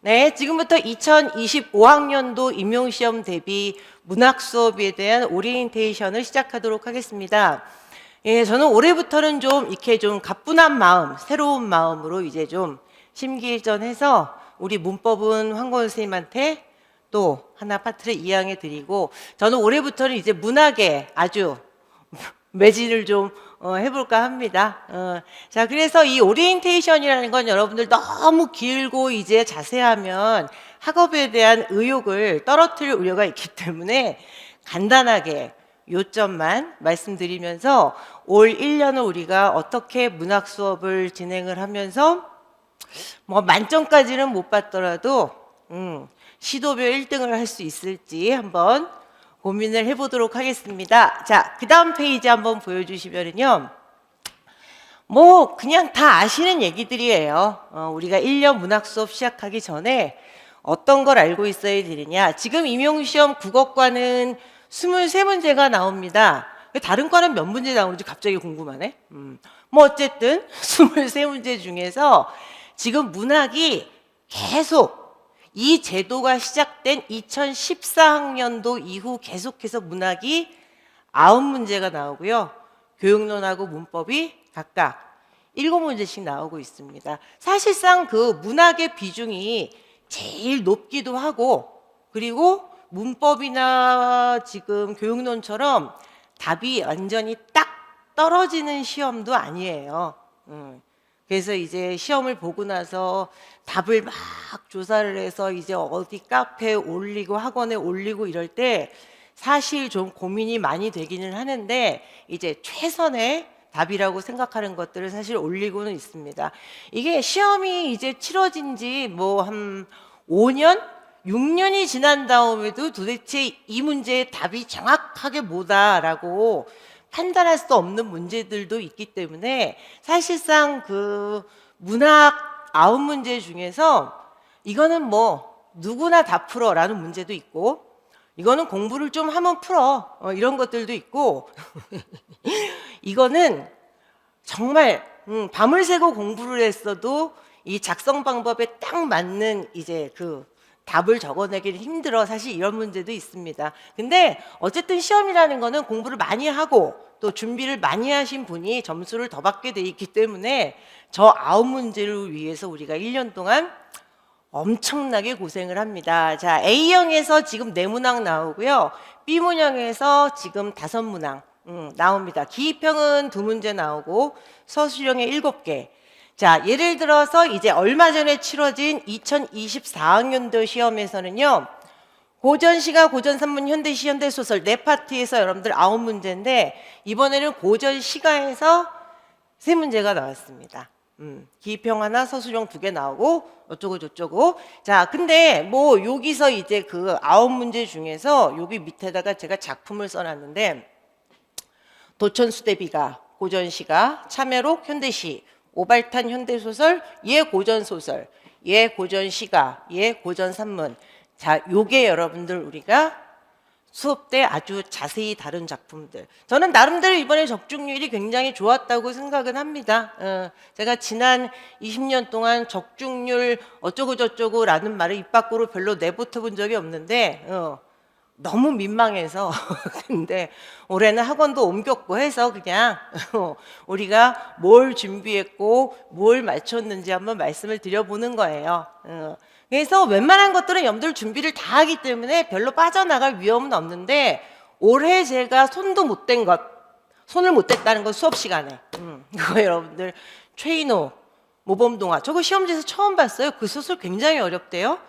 네, 지금부터 2025학년도 임용시험 대비 문학 수업에 대한 오리엔테이션을 시작하도록 하겠습니다. 예, 저는 올해부터는 좀 이렇게 좀 가뿐한 마음, 새로운 마음으로 이제 좀 심기일전해서 우리 문법은 황건우 선생님한테 또 하나 파트를 이양해 드리고, 저는 올해부터는 이제 문학에 아주 매진을 좀 해볼까 합니다. 자, 그래서 이 오리엔테이션이라는 건 여러분들 너무 길고 이제 자세하면 학업에 대한 의욕을 떨어뜨릴 우려가 있기 때문에 간단하게 요점만 말씀드리면서 올 1년을 우리가 어떻게 문학 수업을 진행을 하면서 뭐 만점까지는 못 받더라도 시도별 1등을 할 수 있을지 한번 고민을 해보도록 하겠습니다. 자, 그 다음 페이지 한번 보여주시면요. 뭐 그냥 다 아시는 얘기들이에요. 우리가 1년 문학 수업 시작하기 전에 어떤 걸 알고 있어야 되느냐. 지금 임용시험 국어과는 23문제가 나옵니다. 다른 과는 몇 문제 나오는지 갑자기 궁금하네. 뭐 어쨌든 23문제 중에서 지금 문학이 계속 이 제도가 시작된 2014학년도 이후 계속해서 문학이 9문제가 나오고요. 교육론하고 문법이 각각 7문제씩 나오고 있습니다. 사실상 그 문학의 비중이 제일 높기도 하고, 그리고 문법이나 지금 교육론처럼 답이 완전히 딱 떨어지는 시험도 아니에요. 그래서 이제 시험을 보고 나서 답을 막 조사를 해서 이제 어디 카페에 올리고 학원에 올리고 이럴 때 사실 좀 고민이 많이 되기는 하는데, 이제 최선의 답이라고 생각하는 것들을 사실 올리고는 있습니다. 이게 시험이 이제 치러진 지 뭐 한 5년? 6년이 지난 다음에도 도대체 이 문제의 답이 정확하게 뭐다라고 판단할 수 없는 문제들도 있기 때문에 사실상 그 문학 9문제 중에서 이거는 뭐 누구나 다 풀어라는 문제도 있고, 이거는 공부를 좀 하면 풀어 이런 것들도 있고 이거는 정말 밤을 새고 공부를 했어도 이 작성 방법에 딱 맞는 이제 그 답을 적어내기는 힘들어. 사실 이런 문제도 있습니다. 근데 어쨌든 시험이라는 거는 공부를 많이 하고 또 준비를 많이 하신 분이 점수를 더 받게 돼 있기 때문에 저 9문제를 위해서 우리가 1년 동안 엄청나게 고생을 합니다. 자, A형에서 지금 4문항 나오고요. B문항에서 지금 5문항 나옵니다. 기입형은 2문제 나오고 서술형에 7개. 자, 예를 들어서 이제 얼마 전에 치러진 2024학년도 시험에서는요. 고전시가, 고전산문, 현대시, 현대소설 4파트에서 여러분들 9문제인데 이번에는 고전시가에서 3문제가 나왔습니다. 기입형 하나, 서술형 2개 나오고 어쩌고 저쩌고. 자, 근데 뭐 여기서 이제 그 9문제 중에서 여기 밑에다가 제가 작품을 써놨는데, 도천수대비가, 고전시가, 참외록, 현대시, 오발탄 현대소설, 얘 고전소설, 얘 고전시가, 얘 고전산문. 자, 요게 여러분들 우리가 수업 때 아주 자세히 다룬 작품들. 저는 나름대로 이번에 적중률이 굉장히 좋았다고 생각은 합니다. 제가 지난 20년 동안 적중률 어쩌고 저쩌고 라는 말을 입 밖으로 별로 내뱉어 본 적이 없는데 너무 민망해서 근데 올해는 학원도 옮겼고 해서 그냥 우리가 뭘 준비했고 뭘 맞췄는지 한번 말씀을 드려보는 거예요. 그래서 웬만한 것들은 여러분들 준비를 다 하기 때문에 별로 빠져나갈 위험은 없는데, 올해 제가 손을 못 댔다는 건 수업 시간에 그거 여러분들 최인호 모범동화, 저거 시험지에서 처음 봤어요. 그 소설 굉장히 어렵대요.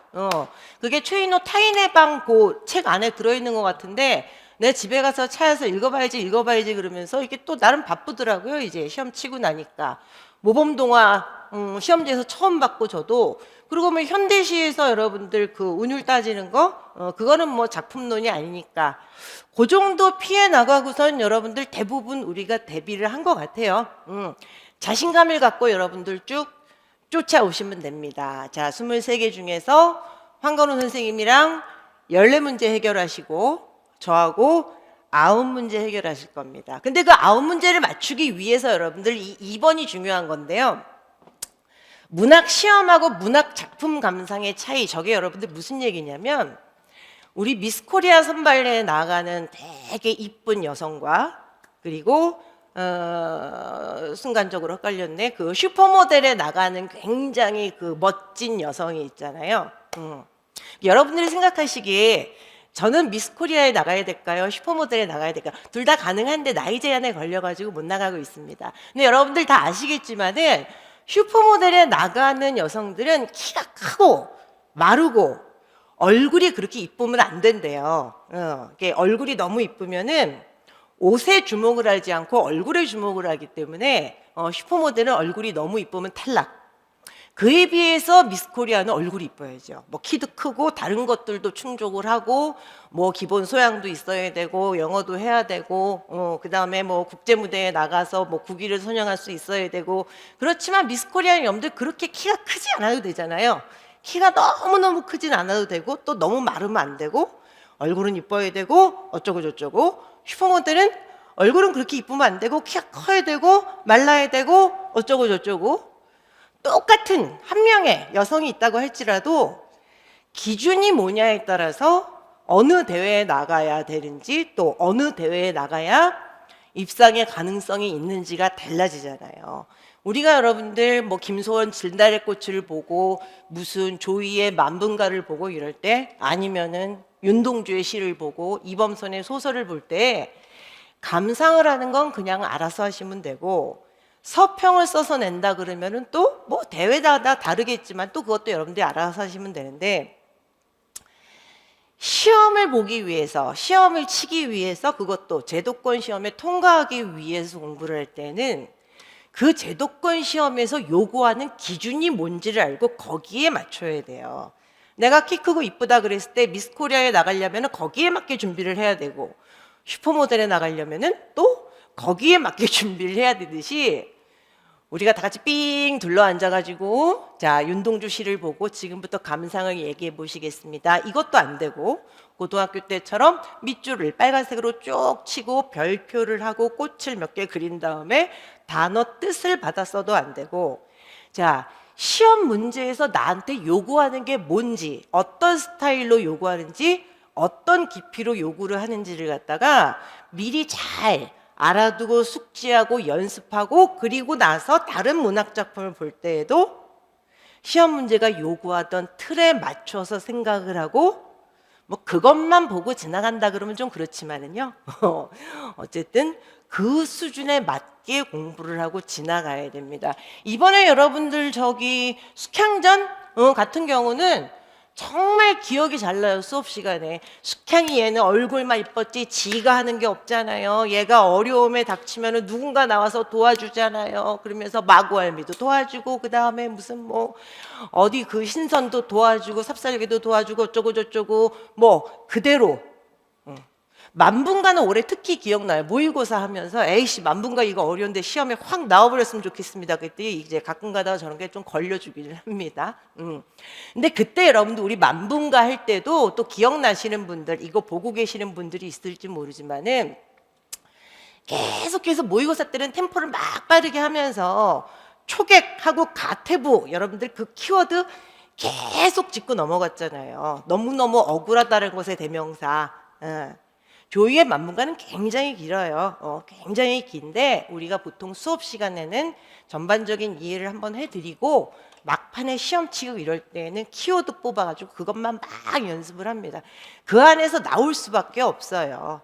그게 최인호 타인의 방 그 책 안에 들어있는 것 같은데 내 집에 가서 찾아서 읽어봐야지 그러면서 이게 또 나름 바쁘더라고요. 이제 시험 치고 나니까 모범동화 시험지에서 처음 봤고, 저도. 그리고 뭐 현대시에서 여러분들 그 운율 따지는 거 그거는 뭐 작품론이 아니니까 그 정도 피해 나가고선 여러분들 대부분 우리가 대비를 한 것 같아요. 자신감을 갖고 여러분들 쭉 쫓아오시면 됩니다. 자, 23개 중에서 황건우 선생님이랑 14문제 해결하시고 저하고 9문제 해결하실 겁니다. 근데 그 9문제를 맞추기 위해서 여러분들 이 2번이 중요한 건데요. 문학 시험하고 문학 작품 감상의 차이, 저게 여러분들 무슨 얘기냐면, 우리 미스 코리아 선발대에 나가는 되게 이쁜 여성과, 그리고 순간적으로 헷갈렸네, 그 슈퍼모델에 나가는 굉장히 그 멋진 여성이 있잖아요. 여러분들이 생각하시기에 저는 미스 코리아에 나가야 될까요? 슈퍼모델에 나가야 될까요? 둘 다 가능한데 나이 제한에 걸려가지고 못 나가고 있습니다. 근데 여러분들 다 아시겠지만은 슈퍼모델에 나가는 여성들은 키가 크고 마르고 얼굴이 그렇게 이쁘면 안 된대요. 얼굴이 너무 이쁘면은 옷에 주목을 하지 않고 얼굴에 주목을 하기 때문에 슈퍼모델은 얼굴이 너무 이쁘면 탈락. 그에 비해서 미스 코리아는 얼굴이 이뻐야죠. 뭐 키도 크고 다른 것들도 충족을 하고 뭐 기본 소양도 있어야 되고 영어도 해야 되고 그다음에 뭐 국제 무대에 나가서 뭐 국위를 선양할 수 있어야 되고. 그렇지만 미스 코리아는 여러분들 그렇게 키가 크지 않아도 되잖아요. 키가 너무너무 크진 않아도 되고 또 너무 마르면 안 되고 얼굴은 이뻐야 되고 어쩌고 저쩌고. 슈퍼모델은 얼굴은 그렇게 이쁘면 안 되고 키가 커야 되고 말라야 되고 어쩌고 저쩌고. 똑같은 한 명의 여성이 있다고 할지라도 기준이 뭐냐에 따라서 어느 대회에 나가야 되는지 또 어느 대회에 나가야 입상의 가능성이 있는지가 달라지잖아요. 우리가 여러분들 뭐 김소원 진달래 꽃을 보고 무슨 조이의 만분가를 보고 이럴 때, 아니면은 윤동주의 시를 보고 이범선의 소설을 볼 때 감상을 하는 건 그냥 알아서 하시면 되고, 서평을 써서 낸다 그러면은 또 뭐 대회마다 다르겠지만 또 그것도 여러분들이 알아서 하시면 되는데, 시험을 보기 위해서, 시험을 치기 위해서, 그것도 제도권 시험에 통과하기 위해서 공부를 할 때는 그 제도권 시험에서 요구하는 기준이 뭔지를 알고 거기에 맞춰야 돼요. 내가 키 크고 이쁘다 그랬을 때 미스 코리아에 나가려면 거기에 맞게 준비를 해야 되고, 슈퍼모델에 나가려면 또 거기에 맞게 준비를 해야 되듯이, 우리가 다 같이 삥 둘러 앉아가지고 자 윤동주 시를 보고 지금부터 감상을 얘기해 보시겠습니다, 이것도 안 되고, 고등학교 때처럼 밑줄을 빨간색으로 쭉 치고 별표를 하고 꽃을 몇 개 그린 다음에 단어 뜻을 받아 써도 안 되고, 자 시험 문제에서 나한테 요구하는 게 뭔지, 어떤 스타일로 요구하는지, 어떤 깊이로 요구를 하는지를 갖다가 미리 잘 알아두고 숙지하고 연습하고, 그리고 나서 다른 문학 작품을 볼 때에도 시험 문제가 요구하던 틀에 맞춰서 생각을 하고, 뭐 그것만 보고 지나간다 그러면 좀 그렇지만은요 어쨌든 그 수준에 맞게 공부를 하고 지나가야 됩니다. 이번에 여러분들 저기 숙향전 같은 경우는 정말 기억이 잘 나요. 수업 시간에 숙향이 얘는 얼굴만 이뻤지 지가 하는 게 없잖아요. 얘가 어려움에 닥치면 누군가 나와서 도와주잖아요. 그러면서 마구알미도 도와주고, 그 다음에 무슨 뭐 어디 그 신선도 도와주고 삽살개도 도와주고 어쩌고 저쩌고, 뭐 그대로. 만분가는 올해 특히 기억나요. 모의고사 하면서 에이씨 만분가 이거 어려운데 시험에 확 나와버렸으면 좋겠습니다. 그때 이제 가끔 가다가 저런 게 좀 걸려주기를 합니다. 근데 그때 여러분들 우리 만분가 할 때도 또 기억나시는 분들, 이거 보고 계시는 분들이 있을지 모르지만은 계속해서 모의고사 때는 템포를 막 빠르게 하면서 초객하고 가태부, 여러분들 그 키워드 계속 짚고 넘어갔잖아요. 너무너무 억울하다는 것의 대명사. 조이의 만분가는 굉장히 길어요. 굉장히 긴데 우리가 보통 수업 시간에는 전반적인 이해를 한번 해드리고 막판에 시험 치고 이럴 때는 키워드 뽑아가지고 그것만 막 연습을 합니다. 그 안에서 나올 수밖에 없어요.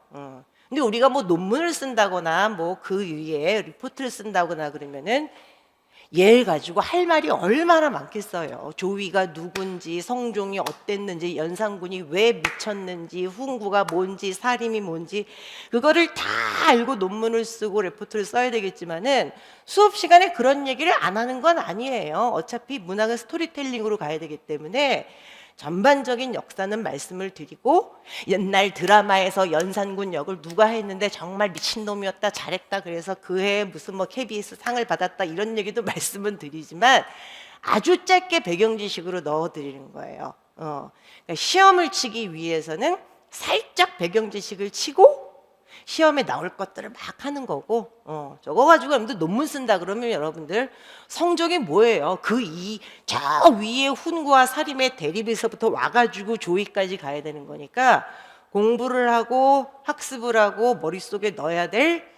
근데 우리가 뭐 논문을 쓴다거나 뭐 그 위에 리포트를 쓴다거나 그러면은 얘를 가지고 할 말이 얼마나 많겠어요. 조위가 누군지, 성종이 어땠는지, 연산군이 왜 미쳤는지, 훈구가 뭔지, 사림이 뭔지, 그거를 다 알고 논문을 쓰고 레포트를 써야 되겠지만은 수업 시간에 그런 얘기를 안 하는 건 아니에요. 어차피 문학은 스토리텔링으로 가야 되기 때문에 전반적인 역사는 말씀을 드리고, 옛날 드라마에서 연산군 역을 누가 했는데 정말 미친놈이었다, 잘했다, 그래서 그해 무슨 뭐 KBS 상을 받았다, 이런 얘기도 말씀은 드리지만 아주 짧게 배경 지식으로 넣어드리는 거예요. 그러니까 시험을 치기 위해서는 살짝 배경 지식을 치고 시험에 나올 것들을 막 하는 거고, 저거 가지고 여러분들 논문 쓴다 그러면 여러분들 성적이 뭐예요? 저 위에 훈과 사림의 대립에서부터 와가지고 조의까지 가야 되는 거니까 공부를 하고 학습을 하고 머릿속에 넣어야 될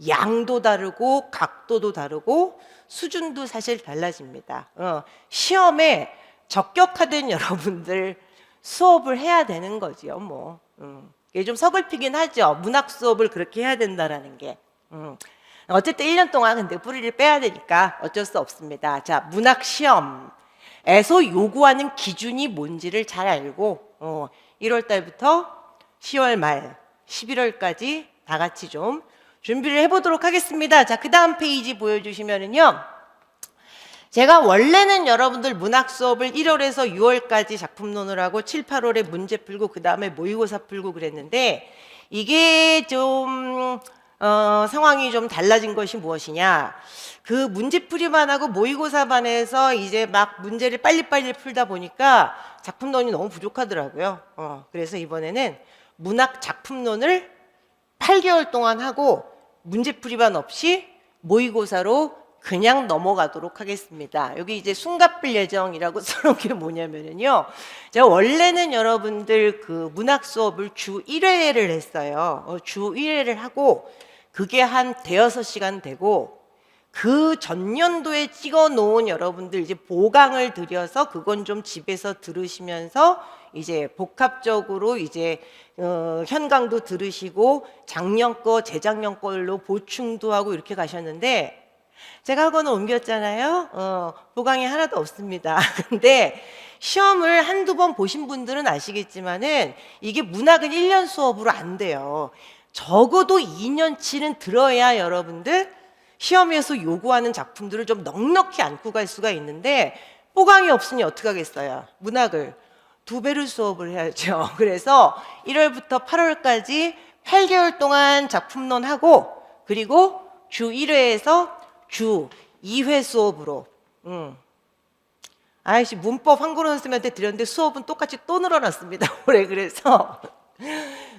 양도 다르고 각도도 다르고 수준도 사실 달라집니다. 시험에 적격하던 여러분들 수업을 해야 되는 거지요, 뭐. 이게 좀 서글피긴 하죠. 문학 수업을 그렇게 해야 된다라는 게. 어쨌든 1년 동안 근데 뿌리를 빼야 되니까 어쩔 수 없습니다. 자, 문학 시험에서 요구하는 기준이 뭔지를 잘 알고 1월 달부터 10월 말 11월까지 다 같이 좀 준비를 해보도록 하겠습니다. 자, 그 다음 페이지 보여주시면은요. 제가 원래는 여러분들 문학 수업을 1월에서 6월까지 작품론을 하고 7, 8월에 문제 풀고 그 다음에 모의고사 풀고 그랬는데 이게 좀 상황이 좀 달라진 것이 무엇이냐, 그 문제풀이만 하고 모의고사만 해서 이제 막 문제를 빨리빨리 풀다 보니까 작품론이 너무 부족하더라고요. 그래서 이번에는 문학 작품론을 8개월 동안 하고 문제풀이만 없이 모의고사로 그냥 넘어가도록 하겠습니다. 여기 이제 숨가쁠 예정이라고 써놓은 게 뭐냐면요. 제가 원래는 여러분들 그 문학 수업을 주 1회를 했어요. 주 1회를 하고 그게 한 대여섯 시간 되고 그 전년도에 찍어 놓은 여러분들 이제 보강을 드려서 그건 좀 집에서 들으시면서 이제 복합적으로 이제 현강도 들으시고 작년 거 재작년 걸로 보충도 하고 이렇게 가셨는데 제가 학원을 옮겼잖아요. 보강이 하나도 없습니다. 근데 시험을 한두 번 보신 분들은 아시겠지만은 이게 문학은 1년 수업으로 안 돼요. 적어도 2년치는 들어야 여러분들 시험에서 요구하는 작품들을 좀 넉넉히 안고 갈 수가 있는데 보강이 없으니 어떻게 하겠어요? 문학을 2배를 수업을 해야죠. 그래서 1월부터 8월까지 8개월 동안 작품론 하고 그리고 주 1회에서 주 2회 수업으로 아이씨 문법 한국어 선생님한테 드렸는데 수업은 똑같이 또 늘어났습니다. 올해 그래서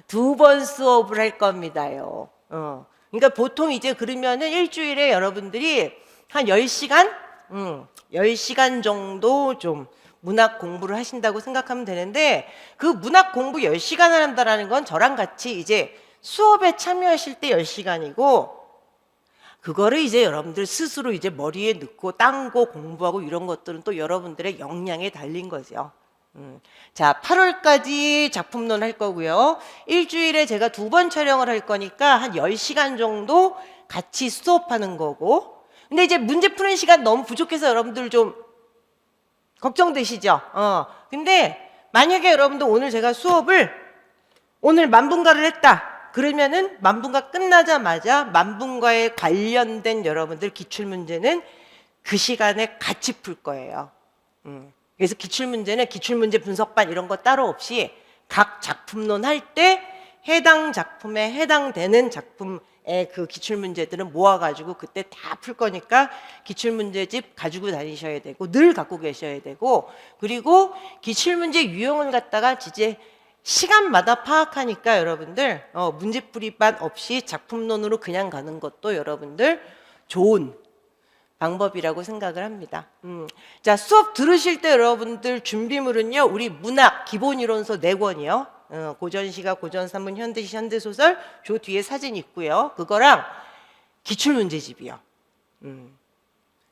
2번 수업을 할 겁니다요. 그러니까 보통 이제 그러면은 일주일에 여러분들이 한 10시간? 10시간 정도 좀 문학 공부를 하신다고 생각하면 되는데 그 문학 공부 10시간을 한다는 건 저랑 같이 이제 수업에 참여하실 때 10시간이고 그거를 이제 여러분들 스스로 이제 머리에 넣고 딴거 공부하고 이런 것들은 또 여러분들의 역량에 달린 거죠. 자, 8월까지 작품론 할 거고요. 일주일에 제가 2번 촬영을 할 거니까 한 10시간 정도 같이 수업하는 거고. 근데 이제 문제 푸는 시간 너무 부족해서 여러분들 좀 걱정되시죠? 근데 만약에 여러분들 오늘 제가 수업을 오늘 만분가를 했다. 그러면은 만분가 끝나자마자 만분가에 관련된 여러분들 기출문제는 그 시간에 같이 풀 거예요. 그래서 기출문제는 기출문제 분석반 이런 거 따로 없이 각 작품론 할 때 해당 작품에 해당되는 작품의 그 기출문제들은 모아가지고 그때 다 풀 거니까 기출문제집 가지고 다니셔야 되고 늘 갖고 계셔야 되고 그리고 기출문제 유형을 갖다가 이제 시간마다 파악하니까 여러분들 문제풀이반 없이 작품론으로 그냥 가는 것도 여러분들 좋은 방법이라고 생각을 합니다. 자, 수업 들으실 때 여러분들 준비물은요. 우리 문학 기본이론서 4권이요. 고전시가, 고전산문, 현대시, 현대소설 저 뒤에 사진 있고요. 그거랑 기출문제집이요.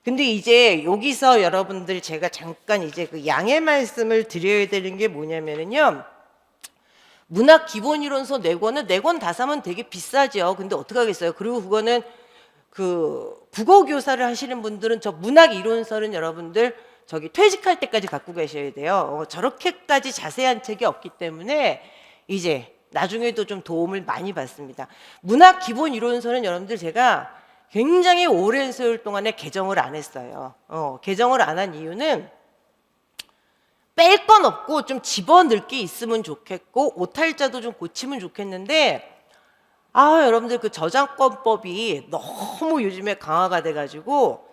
근데 이제 여기서 여러분들 제가 잠깐 이제 그 양해 말씀을 드려야 되는 게 뭐냐면은요. 문학 기본이론서 4권은 4권 다 사면 되게 비싸죠. 근데 어떡하겠어요. 그리고 그거는 그 국어 교사를 하시는 분들은 저 문학 이론서는 여러분들 저기 퇴직할 때까지 갖고 계셔야 돼요. 저렇게까지 자세한 책이 없기 때문에 이제 나중에도 좀 도움을 많이 받습니다. 문학 기본 이론서는 여러분들 제가 굉장히 오랜 세월 동안에 개정을 안 했어요. 개정을 안 한 이유는 뺄 건 없고 좀 집어넣을 게 있으면 좋겠고 오탈자도 좀 고치면 좋겠는데 여러분들 그 저작권법이 너무 요즘에 강화가 돼가지고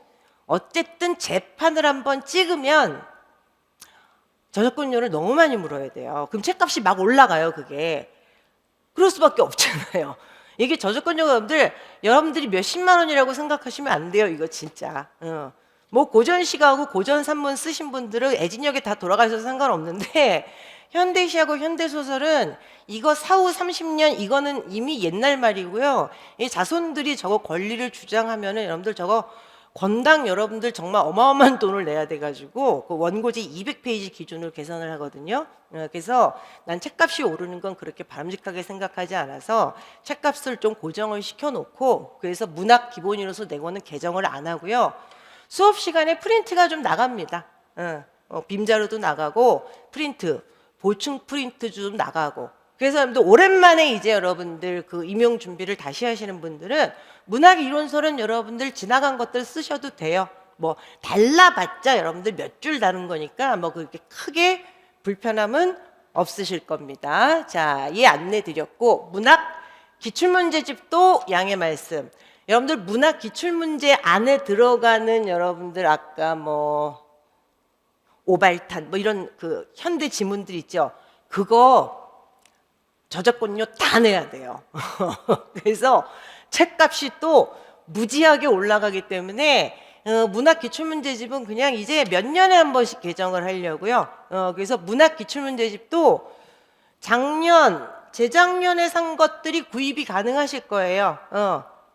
어쨌든 재판을 한번 찍으면 저작권료를 너무 많이 물어야 돼요. 그럼 책값이 막 올라가요, 그게. 그럴 수밖에 없잖아요. 이게 저작권료가 여러분들이 몇십만 원이라고 생각하시면 안 돼요. 이거 진짜. 뭐 고전시가하고 고전산문 쓰신 분들은 애진역에 다 돌아가셔서 상관없는데 현대시하고 현대소설은 이거 사후 30년 이거는 이미 옛날 말이고요. 이 자손들이 저거 권리를 주장하면은 여러분들 저거 권당 여러분들 정말 어마어마한 돈을 내야 돼가지고 그 원고지 200페이지 기준으로 계산을 하거든요. 그래서 난 책값이 오르는 건 그렇게 바람직하게 생각하지 않아서 책값을 좀 고정을 시켜놓고 그래서 문학 기본이로서 내고는 개정을 안 하고요. 수업 시간에 프린트가 좀 나갑니다. 빔자루도 나가고 프린트, 보충 프린트 좀 나가고 그래서 여러분들 오랜만에 이제 여러분들 그 임용 준비를 다시 하시는 분들은 문학 이론서는 여러분들 지나간 것들 쓰셔도 돼요. 뭐 달라봤자 여러분들 몇 줄 다룬 거니까 뭐 그렇게 크게 불편함은 없으실 겁니다. 자, 이 안내 드렸고 문학 기출문제집도 양해 말씀. 여러분들 문학 기출문제 안에 들어가는 여러분들 아까 뭐 오발탄 뭐 이런 그 현대 지문들 있죠. 그거 저작권료 다 내야 돼요. 그래서 책값이 또 무지하게 올라가기 때문에 문학 기출문제집은 그냥 이제 몇 년에 한 번씩 개정을 하려고요. 그래서 문학 기출문제집도 재작년에 산 것들이 구입이 가능하실 거예요.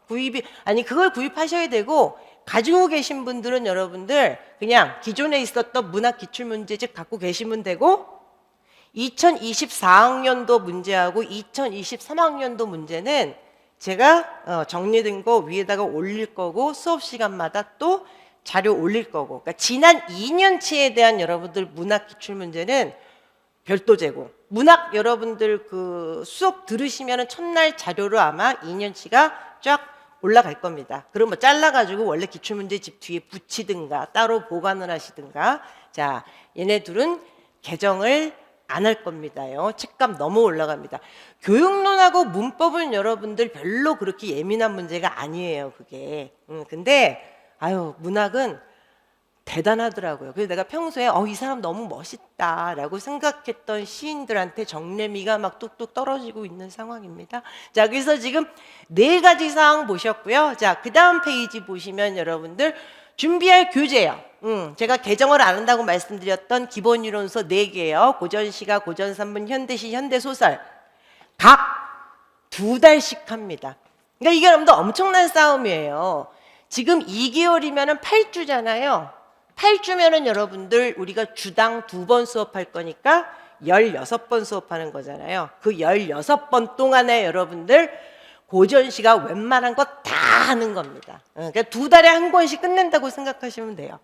그걸 구입하셔야 되고 가지고 계신 분들은 여러분들 그냥 기존에 있었던 문학 기출문제집 갖고 계시면 되고 2024학년도 문제하고 2023학년도 문제는 제가 정리된 거 위에다가 올릴 거고 수업 시간마다 또 자료 올릴 거고 그러니까 지난 2년치에 대한 여러분들 문학 기출문제는 별도 제공. 문학 여러분들 그 수업 들으시면은 첫날 자료로 아마 2년치가 쫙 올라갈 겁니다. 그럼 뭐 잘라가지고 원래 기출문제집 뒤에 붙이든가 따로 보관을 하시든가 자 얘네 둘은 개정을 안 할 겁니다요. 책값 너무 올라갑니다. 교육론하고 문법은 여러분들 별로 그렇게 예민한 문제가 아니에요. 그게. 근데 문학은 대단하더라고요. 그래서 내가 평소에 이 사람 너무 멋있다라고 생각했던 시인들한테 정래미가 막 뚝뚝 떨어지고 있는 상황입니다. 자, 그래서 지금 4가지 사항 보셨고요. 자, 그 다음 페이지 보시면 여러분들 준비할 교재요. 제가 개정을 안 한다고 말씀드렸던 기본이론서 4개요. 고전시가, 고전산문, 현대시, 현대소설 각 2달씩 합니다. 그러니까 이게 여러분들 엄청난 싸움이에요. 지금 2개월이면 8주잖아요. 8주면은 여러분들 우리가 주당 2번 수업할 거니까 16번 수업하는 거잖아요. 그 16번 동안에 여러분들 고전시가 웬만한 거 다 하는 겁니다. 그러니까 2달에 한 권씩 끝낸다고 생각하시면 돼요.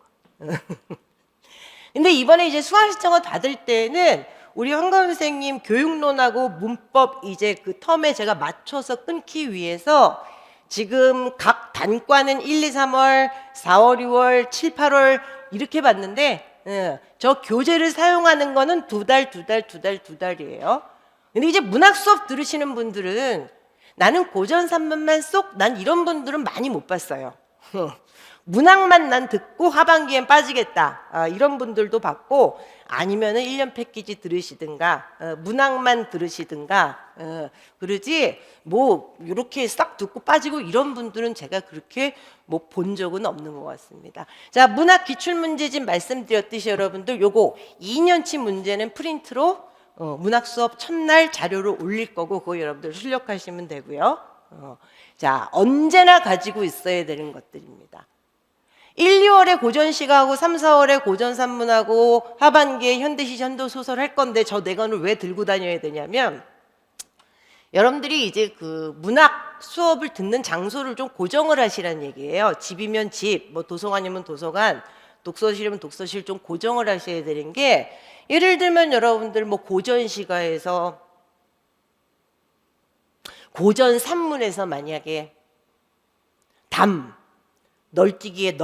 근데 이번에 이제 수강 신청을 받을 때는 우리 황가은 선생님 교육론하고 문법 이제 그 텀에 제가 맞춰서 끊기 위해서 지금 각 단과는 1, 2, 3월, 4월, 6월, 7, 8월 이렇게 봤는데 저 교재를 사용하는 거는 2달이에요. 근데 이제 문학 수업 들으시는 분들은 나는 고전산문만 난 이런 분들은 많이 못 봤어요. 문학만 난 듣고 하반기엔 빠지겠다. 이런 분들도 봤고 아니면은 1년 패키지 들으시든가 문학만 들으시든가 그러지 뭐 이렇게 싹 듣고 빠지고 이런 분들은 제가 그렇게 뭐 본 적은 없는 것 같습니다. 자, 문학 기출문제집 말씀드렸듯이 여러분들 요거 2년치 문제는 프린트로 문학 수업 첫날 자료로 올릴 거고 그거 여러분들 출력하시면 되고요. 자, 언제나 가지고 있어야 되는 것들입니다. 1, 2월에 고전시가하고 3, 4월에 고전산문하고 하반기에 현대시, 현대소설 할 건데 저 4권을 왜 들고 다녀야 되냐면 여러분들이 이제 그 문학 수업을 듣는 장소를 좀 고정을 하시라는 얘기예요. 집이면 집, 뭐 도서관이면 도서관, 독서실이면 독서실 좀 고정을 하셔야 되는 게 예를 들면 여러분들 뭐 고전시가에서 고전산문에서 만약에 널뛰기의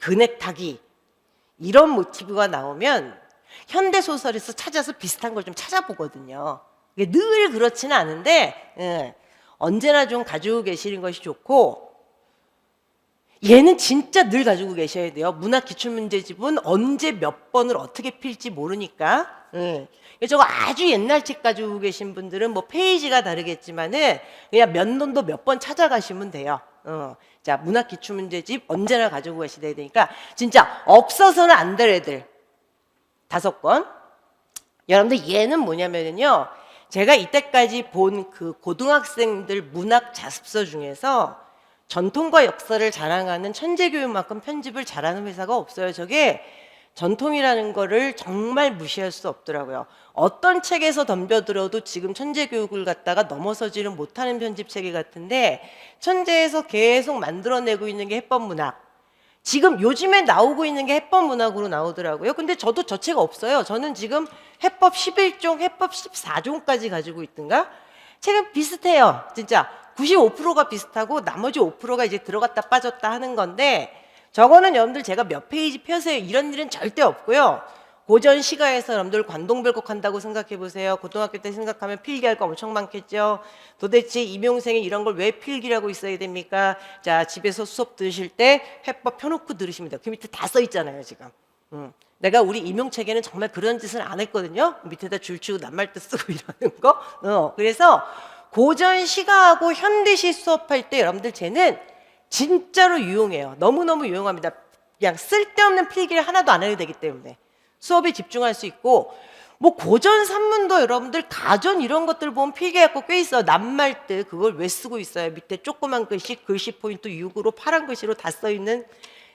그넥 타기 이런 모티브가 나오면 현대소설에서 찾아서 비슷한 걸 좀 찾아보거든요. 늘 그렇지는 않은데 언제나 좀 가지고 계시는 것이 좋고 얘는 진짜 늘 가지고 계셔야 돼요. 문학 기출문제집은 언제 몇 번을 어떻게 필지 모르니까. 저거 아주 옛날 책 가지고 계신 분들은 뭐 페이지가 다르겠지만은 그냥 몇 년도 몇 번 찾아가시면 돼요. 자, 문학 기출문제집 언제나 가지고 가셔야 되니까 진짜 없어서는 안 될 애들 5권. 여러분들 얘는 뭐냐면요. 제가 이때까지 본 그 고등학생들 문학 자습서 중에서 전통과 역사를 자랑하는 천재교육만큼 편집을 잘하는 회사가 없어요. 저게 전통이라는 거를 정말 무시할 수 없더라고요. 어떤 책에서 덤벼들어도 지금 천재교육을 갖다가 넘어서지는 못하는 편집 체계 같은데 천재에서 계속 만들어내고 있는 게 해법문학. 지금 요즘에 나오고 있는 게 해법문학으로 나오더라고요. 근데 저도 저 책 없어요. 저는 지금 해법 11종, 해법 14종까지 가지고 있던가? 책은 비슷해요. 진짜 95%가 비슷하고 나머지 5%가 이제 들어갔다 빠졌다 하는 건데 저거는 여러분들 제가 몇 페이지 펴세요. 이런 일은 절대 없고요. 고전 시가에서 여러분들 관동별곡 한다고 생각해 보세요. 고등학교 때 생각하면 필기할 거 엄청 많겠죠. 도대체 임용생이 이런 걸 왜 필기라고 있어야 됩니까? 자, 집에서 수업 들으실 때 해법 펴놓고 들으십니다. 그 밑에 다 써 있잖아요, 지금. 내가 우리 임용책에는 정말 그런 짓을 안 했거든요. 밑에다 줄 치고 낱말뜻 쓰고 이러는 거. 그래서 고전 시가하고 현대시 수업할 때 여러분들 쟤는 진짜로 유용해요. 너무너무 유용합니다. 그냥 쓸데없는 필기를 하나도 안 해도 되기 때문에 수업에 집중할 수 있고 뭐 고전 산문도 여러분들 가전 이런 것들 보면 필기할 거 꽤 있어요. 낱말뜻 그걸 왜 쓰고 있어요. 밑에 조그만 글씨 포인트 6으로 파란 글씨로 다 써있는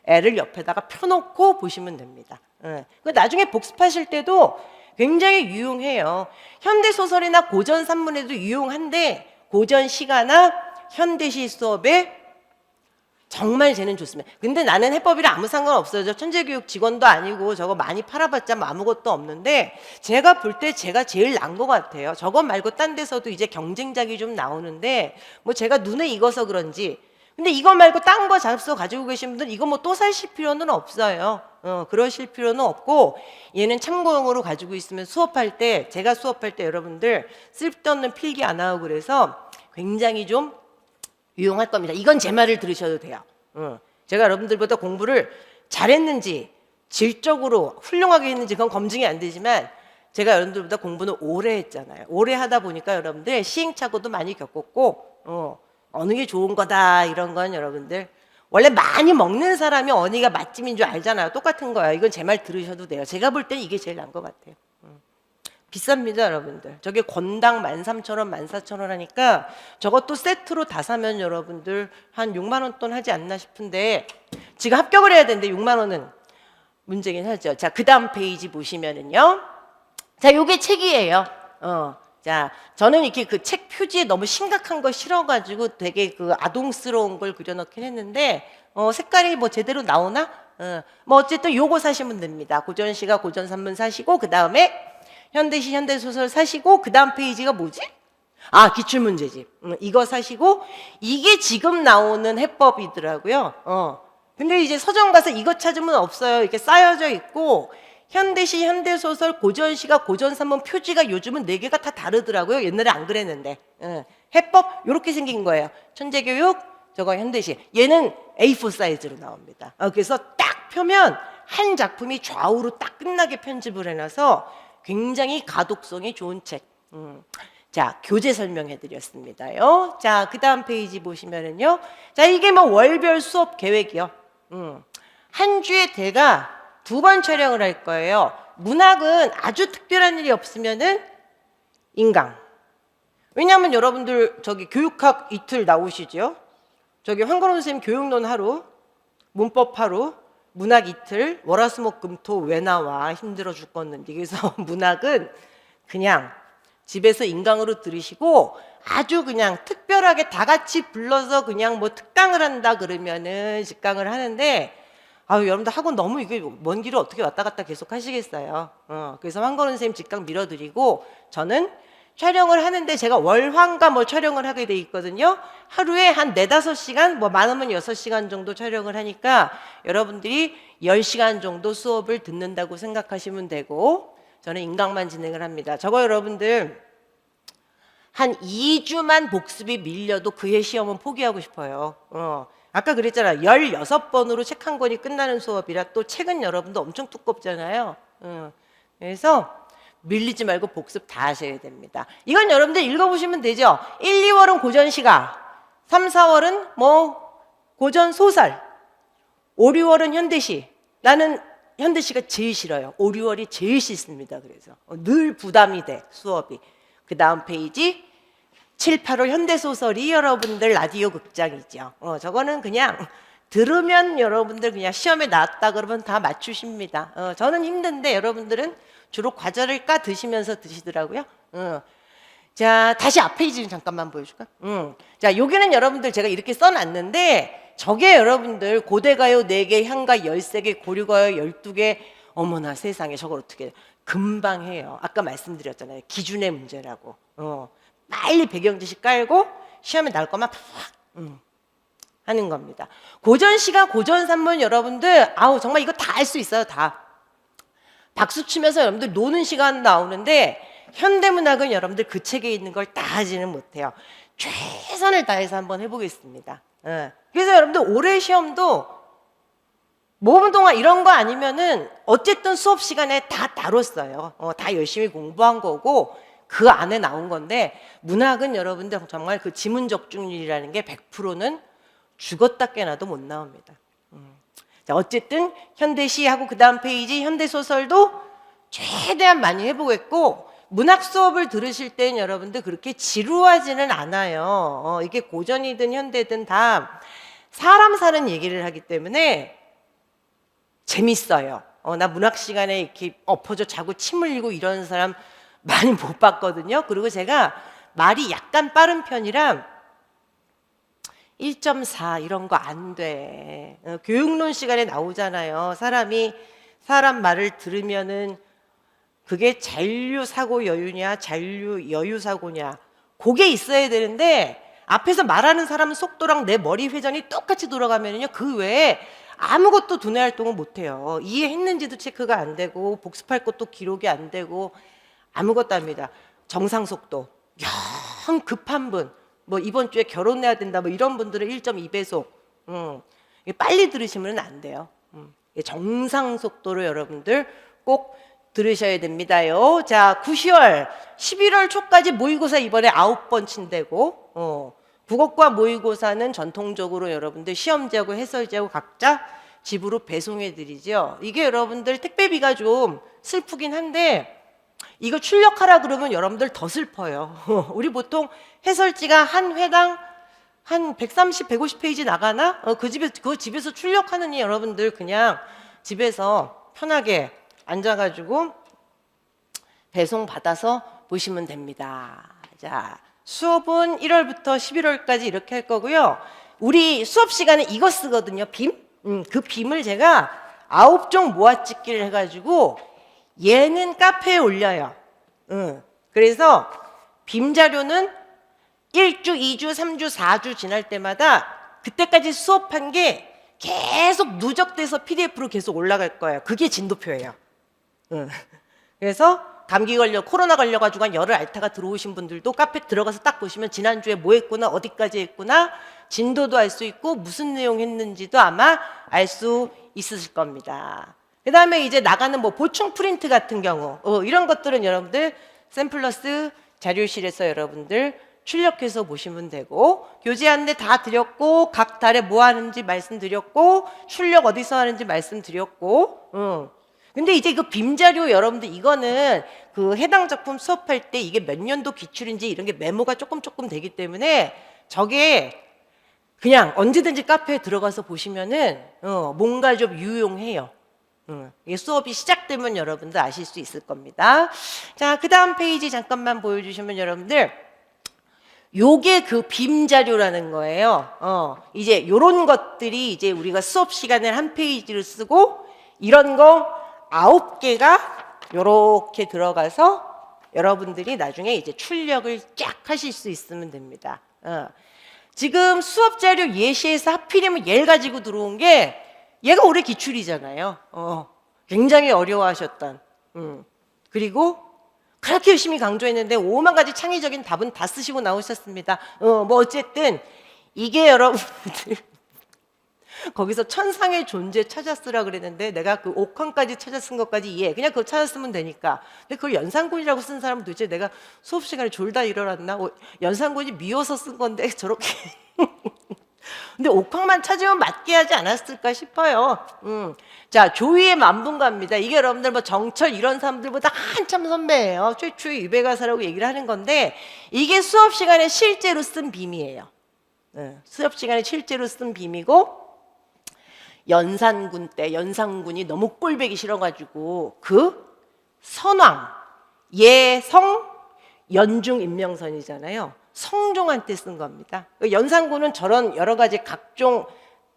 애를 옆에다가 펴놓고 보시면 됩니다. 나중에 복습하실 때도 굉장히 유용해요. 현대소설이나 고전 산문에도 유용한데 고전 시가나 현대시 수업에 정말 쟤는 좋습니다. 근데 나는 해법이랑 아무 상관없어요. 저 천재교육 직원도 아니고 저거 많이 팔아봤자 아무것도 없는데 제가 볼 때 제가 제일 난 것 같아요. 저거 말고 딴 데서도 이제 경쟁작이 좀 나오는데 뭐 제가 눈에 익어서 그런지 근데 이거 말고 딴 거 잡서 가지고 계신 분들 이거 뭐 또 사실 필요는 없어요. 그러실 필요는 없고 얘는 참고용으로 가지고 있으면 수업할 때 제가 수업할 때 여러분들 쓸데없는 필기 안 하고 그래서 굉장히 좀 유용할 겁니다. 이건 제 말을 들으셔도 돼요. 제가 여러분들보다 공부를 잘했는지 질적으로 훌륭하게 했는지 그건 검증이 안 되지만 제가 여러분들보다 공부는 오래 했잖아요. 오래 하다 보니까 여러분들 시행착오도 많이 겪었고 어느 게 좋은 거다 이런 건 여러분들 원래 많이 먹는 사람이 어디가 맛집인 줄 알잖아요. 똑같은 거예요. 이건 제 말 들으셔도 돼요. 제가 볼 땐 이게 제일 나은 것 같아요. 비쌉니다 여러분들. 저게 권당 13,000원 14,000원 하니까 저것도 세트로 다 사면 여러분들 한 6만 원 돈 하지 않나 싶은데 지금 합격을 해야 되는데 6만 원은 문제긴 하죠. 자, 그 다음 페이지 보시면은요. 자, 요게 책이에요. 자, 저는 이렇게 그 책 표지에 너무 심각한 거 싫어가지고 되게 그 아동스러운 걸 그려놓긴 했는데 색깔이 뭐 제대로 나오나? 뭐 어쨌든 요거 사시면 됩니다. 고전시가 고전산문 사시고 그 다음에 현대시 현대소설 사시고 그 다음 페이지가 뭐지? 아, 기출문제집. 이거 사시고 이게 지금 나오는 해법이더라고요. 근데 이제 서점 가서 이거 찾으면 없어요. 이렇게 쌓여져 있고 현대시 현대소설 고전시가 고전산문 표지가 요즘은 4개가 다 다르더라고요. 옛날에 안 그랬는데. 해법 요렇게 생긴 거예요. 천재교육 저거 현대시. 얘는 A4 사이즈로 나옵니다. 그래서 딱 펴면 한 작품이 좌우로 딱 끝나게 편집을 해놔서 굉장히 가독성이 좋은 책. 자, 교재 설명해 드렸습니다요. 자, 그 다음 페이지 보시면은요. 자, 이게 뭐 월별 수업 계획이요. 한 주에 제가 2번 촬영을 할 거예요. 문학은 아주 특별한 일이 없으면은 인강. 왜냐하면 여러분들 저기 교육학 이틀 나오시죠. 저기 황건원 선생님 교육론 하루, 문법 하루, 문학 이틀, 월화수목금토 왜 나와 힘들어 죽겠는데. 그래서 문학은 그냥 집에서 인강으로 들으시고 아주 그냥 특별하게 다 같이 불러서 그냥 뭐 특강을 한다 그러면은 직강을 하는데 여러분들 학원 너무 이게 먼 길을 어떻게 왔다 갔다 계속 하시겠어요. 그래서 황건원 선생님 직강 밀어드리고 저는 촬영을 하는데 제가 월화가 뭐 촬영을 하게 돼 있거든요. 하루에 한 4-5시간 뭐 많으면 6시간 정도 촬영을 하니까 여러분들이 10시간 정도 수업을 듣는다고 생각하시면 되고 저는 인강만 진행을 합니다. 저거 여러분들 한 2주만 복습이 밀려도 그해 시험은 포기하고 싶어요. 아까 그랬잖아. 16번으로 책 한 권이 끝나는 수업이라 또 책은 여러분도 엄청 두껍잖아요. 그래서 밀리지 말고 복습 다 하셔야 됩니다. 이건 여러분들 읽어보시면 되죠. 1, 2월은 고전시가, 3, 4월은 뭐 고전 소설, 5, 6월은 현대시. 나는 현대시가 제일 싫어요. 5, 6월이 제일 싫습니다. 그래서 늘 부담이 돼, 수업이. 그 다음 페이지 7, 8월 현대소설이 여러분들 라디오 극장이죠. 저거는 그냥 들으면 여러분들 그냥 시험에 나왔다 그러면 다 맞추십니다. 저는 힘든데 여러분들은 주로 과자를 까 드시면서 드시더라고요. 자, 다시 앞 페이지 잠깐만 보여줄까? 자, 여기는 여러분들 제가 이렇게 써놨는데 저게 여러분들 고대가요 4개, 향가 13개, 고려가요 12개. 어머나 세상에 저걸 어떻게 해. 금방 해요. 아까 말씀드렸잖아요. 기준의 문제라고. 빨리 배경 지식 깔고 시험에 나올 것만 팍 하는 겁니다. 고전시가 고전산문 여러분들 정말 이거 다 할 수 있어요. 다. 박수 치면서 여러분들 노는 시간 나오는데 현대문학은 여러분들 그 책에 있는 걸 다 하지는 못해요. 최선을 다해서 한번 해보겠습니다. 그래서 여러분들 올해 시험도 모범 동화 이런 거 아니면은 어쨌든 수업 시간에 다 다뤘어요. 다 열심히 공부한 거고 그 안에 나온 건데 문학은 여러분들 정말 그 지문 적중률이라는 게 100%는 죽었다 깨나도 못 나옵니다. 자, 어쨌든 현대시하고 그 다음 페이지 현대소설도 최대한 많이 해보겠고 문학 수업을 들으실 때는 여러분들 그렇게 지루하지는 않아요. 이게 고전이든 현대든 다 사람 사는 얘기를 하기 때문에 재밌어요. 나 문학 시간에 이렇게 엎어져 자고 침 흘리고 이런 사람 많이 못 봤거든요. 그리고 제가 말이 약간 빠른 편이라 1.4 이런 거 안 돼. 교육론 시간에 나오잖아요. 사람 말을 들으면은 그게 잔류 사고 여유냐, 잔류 여유 사고냐. 그게 있어야 되는데 앞에서 말하는 사람 속도랑 내 머리 회전이 똑같이 돌아가면요. 그 외에 아무것도 두뇌 활동을 못 해요. 이해했는지도 체크가 안 되고 복습할 것도 기록이 안 되고 아무것도 합니다. 정상 속도. 영 급한 분. 뭐 이번 주에 결혼해야 된다. 뭐 이런 분들은 1.2배속. 빨리 들으시면 안 돼요. 정상 속도로 여러분들 꼭 들으셔야 됩니다요. 자, 9월, 11월 초까지 모의고사 이번에 9번 친대고, 국어과 모의고사는 전통적으로 여러분들 시험지하고 해설지하고 각자 집으로 배송해 드리죠. 이게 여러분들 택배비가 좀 슬프긴 한데 이거 출력하라 그러면 여러분들 더 슬퍼요. 우리 보통 해설지가 한 회당 한 130, 150페이지 나가나? 그 집에서 출력하느니 여러분들 그냥 집에서 편하게 앉아가지고 배송 받아서 보시면 됩니다. 자, 수업은 1월부터 11월까지 이렇게 할 거고요. 우리 수업 시간에 이거 쓰거든요. 빔? 그 빔을 제가 9종 모아찍기를 해가지고 얘는 카페에 올려요. 그래서 빔 자료는 1주, 2주, 3주, 4주 지날 때마다 그때까지 수업한 게 계속 누적돼서 PDF로 계속 올라갈 거예요. 그게 진도표예요. 그래서 감기 코로나 걸려가지고 한 열흘 앓다가 들어오신 분들도 카페 들어가서 딱 보시면 지난주에 뭐 했구나, 어디까지 했구나, 진도도 알 수 있고 무슨 내용 했는지도 아마 알 수 있으실 겁니다. 그 다음에 이제 나가는 뭐 보충 프린트 같은 경우, 이런 것들은 여러분들 샘플러스 자료실에서 여러분들 출력해서 보시면 되고, 교재 안내 다 드렸고, 각 달에 뭐 하는지 말씀드렸고, 출력 어디서 하는지 말씀드렸고, 근데 이제 그 빔자료 여러분들 이거는 그 해당 작품 수업할 때 이게 몇 년도 기출인지 이런 게 메모가 조금 되기 때문에 저게 그냥 언제든지 카페에 들어가서 보시면은 뭔가 좀 유용해요. 이게 수업이 시작되면 여러분들 아실 수 있을 겁니다. 자, 그 다음 페이지 잠깐만 보여주시면 여러분들 요게 그 빔자료라는 거예요. 이제 요런 것들이 이제 우리가 수업 시간에 한 페이지를 쓰고 이런 거 9개가 요렇게 들어가서 여러분들이 나중에 이제 출력을 쫙 하실 수 있으면 됩니다. 지금 수업 자료 예시에서 하필이면 얘를 가지고 들어온 게 얘가 올해 기출이잖아요. 굉장히 어려워하셨던. 그리고 그렇게 열심히 강조했는데 5만 가지 창의적인 답은 다 쓰시고 나오셨습니다. 뭐 어쨌든 이게 여러분들 거기서 천상의 존재 찾아 쓰라 그랬는데 내가 그 옥황까지 찾아 쓴 것까지 이해. 그냥 그거 찾아 쓰면 되니까. 근데 그걸 연산군이라고 쓴 사람은 도대체 내가 수업 시간에 졸다 일어났나? 연산군이 미워서 쓴 건데 저렇게. 근데 옥황만 찾으면 맞게 하지 않았을까 싶어요. 자, 조이의 만분가입니다. 이게 여러분들 뭐 정철 이런 사람들보다 한참 선배예요. 최초의 유배가사라고 얘기를 하는 건데 이게 수업 시간에 실제로 쓴 빔이에요. 수업 시간에 실제로 쓴 빔이고 연산군 때 연산군이 너무 꼴배기 싫어가지고 그 선왕 예성 연중 임명선이잖아요. 성종한테 쓴 겁니다. 연산군은 저런 여러 가지 각종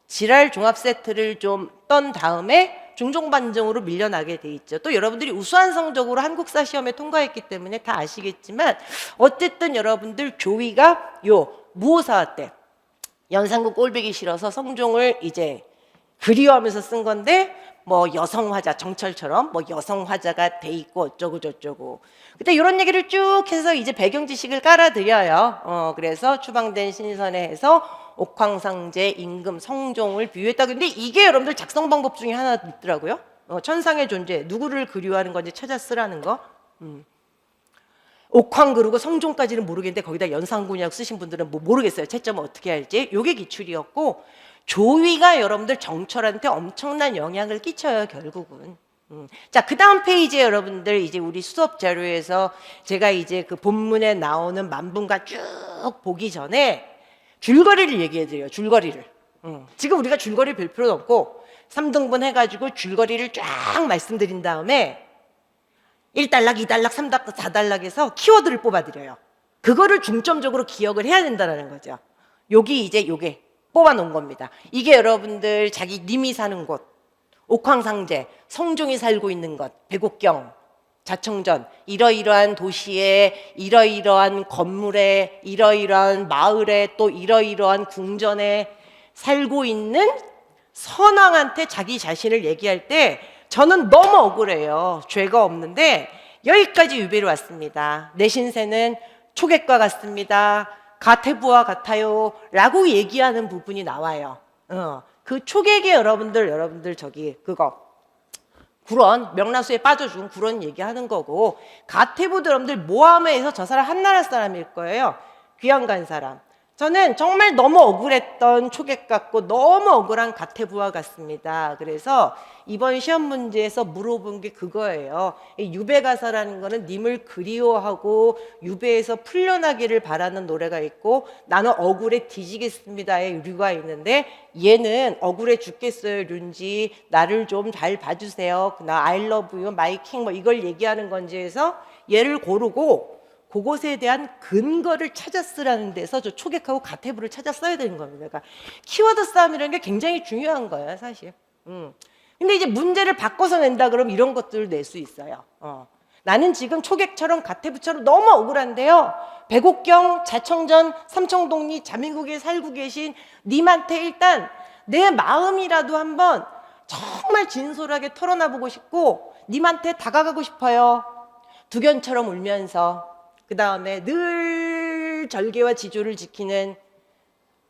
지랄 종합 세트를 좀 떤 다음에 중종반정으로 밀려나게 돼 있죠. 또 여러분들이 우수한 성적으로 한국사 시험에 통과했기 때문에 다 아시겠지만 어쨌든 여러분들 조이가 요 무오사화 때 연산군 꼴보기 싫어서 성종을 이제 그리워하면서 쓴 건데 뭐 여성화자 정철처럼 뭐 여성화자가 돼 있고 어쩌고 저쩌고 그때 이런 얘기를 쭉 해서 이제 배경 지식을 깔아드려요. 그래서 추방된 신선에 해서 옥황상제 임금 성종을 비유했다. 근데 이게 여러분들 작성 방법 중에 하나 있더라고요. 천상의 존재 누구를 그리워하는 건지 찾아 쓰라는 거. 옥황 그리고 성종까지는 모르겠는데 거기다 연산군이라고 쓰신 분들은 뭐 모르겠어요. 채점을 어떻게 할지. 요게 기출이었고 조위가 여러분들 정철한테 엄청난 영향을 끼쳐요. 결국은. 자, 그 다음 페이지에 여러분들 이제 우리 수업 자료에서 제가 이제 그 본문에 나오는 만분가 쭉 보기 전에 줄거리를 얘기해 드려요. 줄거리를. 지금 우리가 줄거리 별 필요는 없고 3등분 해가지고 줄거리를 쫙 말씀드린 다음에 1단락, 2단락, 3단락, 4단락에서 키워드를 뽑아드려요. 그거를 중점적으로 기억을 해야 된다는 거죠. 여기 이제 요게 뽑아놓은 겁니다. 이게 여러분들 자기 님이 사는 곳, 옥황상제, 성종이 살고 있는 것, 배곡경, 자청전, 이러이러한 도시에, 이러이러한 건물에, 이러이러한 마을에, 또 이러이러한 궁전에 살고 있는 선왕한테 자기 자신을 얘기할 때 저는 너무 억울해요. 죄가 없는데 여기까지 유배로 왔습니다. 내 신세는 초객과 같습니다. 가태부와 같아요 라고 얘기하는 부분이 나와요. 그 초객의 여러분들 저기 그거 구런 명나수에 빠져준 구런 얘기하는 거고 가태부도 여러분들 모함에서 저 사람 한나라 사람일 거예요. 귀양 간 사람. 저는 정말 너무 억울했던 초객 같고 너무 억울한 가태부와 같습니다. 그래서 이번 시험 문제에서 물어본 게 그거예요. 유배가사라는 거는 님을 그리워하고 유배에서 풀려나기를 바라는 노래가 있고 나는 억울해 뒤지겠습니다의 류가 있는데 얘는 억울해 죽겠어요 륜지 나를 좀 잘 봐주세요. 나 I love you, my king 뭐 이걸 얘기하는 건지 해서 얘를 고르고 그것에 대한 근거를 찾아 쓰라는 데서 저 초객하고 가태부를 찾아 써야 되는 겁니다. 그러니까 키워드 싸움이라는 게 굉장히 중요한 거예요, 사실. 근데 이제 문제를 바꿔서 낸다 그러면 이런 것들을 낼 수 있어요. 나는 지금 초객처럼 가태부처럼 너무 억울한데요. 배곡경, 자청전, 삼청동리, 자민국에 살고 계신 님한테 일단 내 마음이라도 한번 정말 진솔하게 털어놔보고 싶고 님한테 다가가고 싶어요. 두견처럼 울면서 그 다음에 늘 절개와 지조를 지키는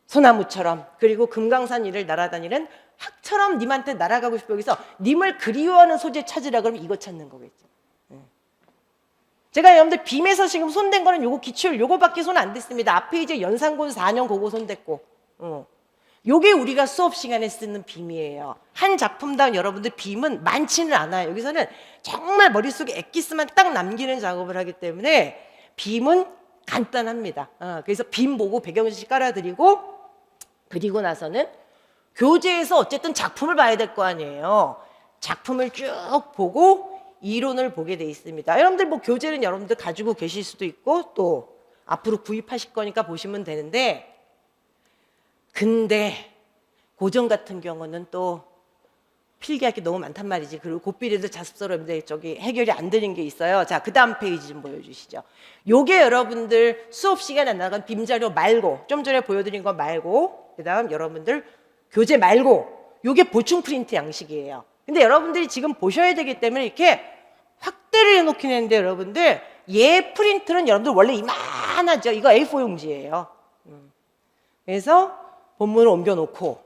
소나무처럼 그리고 금강산 위를 날아다니는 학처럼 님한테 날아가고 싶어. 여기서 님을 그리워하는 소재 찾으라 그러면 이거 찾는 거겠죠. 제가 여러분들 빔에서 지금 손댄 거는 요거 기출 요거밖에 손 안 댔습니다. 앞에 이제 연산군 4년 그거 손 댔고 요게 우리가 수업 시간에 쓰는 빔이에요. 한 작품당 여러분들 빔은 많지는 않아요. 여기서는 정말 머릿속에 엑기스만 딱 남기는 작업을 하기 때문에 빔은 간단합니다. 그래서 빔 보고 배경지식 깔아드리고 그리고 나서는 교재에서 어쨌든 작품을 봐야 될 거 아니에요. 작품을 쭉 보고 이론을 보게 돼 있습니다. 여러분들 뭐 교재는 여러분들 가지고 계실 수도 있고 또 앞으로 구입하실 거니까 보시면 되는데 근데 고전 같은 경우는 또 필기할 게 너무 많단 말이지. 그리고 고삐리도 자습서로 저기 해결이 안 되는 게 있어요. 자, 그 다음 페이지 좀 보여주시죠. 요게 여러분들 수업 시간에 나간 빔자료 말고 좀 전에 보여드린 거 말고 그 다음 여러분들 교재 말고 요게 보충 프린트 양식이에요. 근데 여러분들이 지금 보셔야 되기 때문에 이렇게 확대를 해놓긴 했는데 여러분들 얘 프린트는 여러분들 원래 이만하죠. 이거 A4 용지예요. 그래서 본문을 옮겨놓고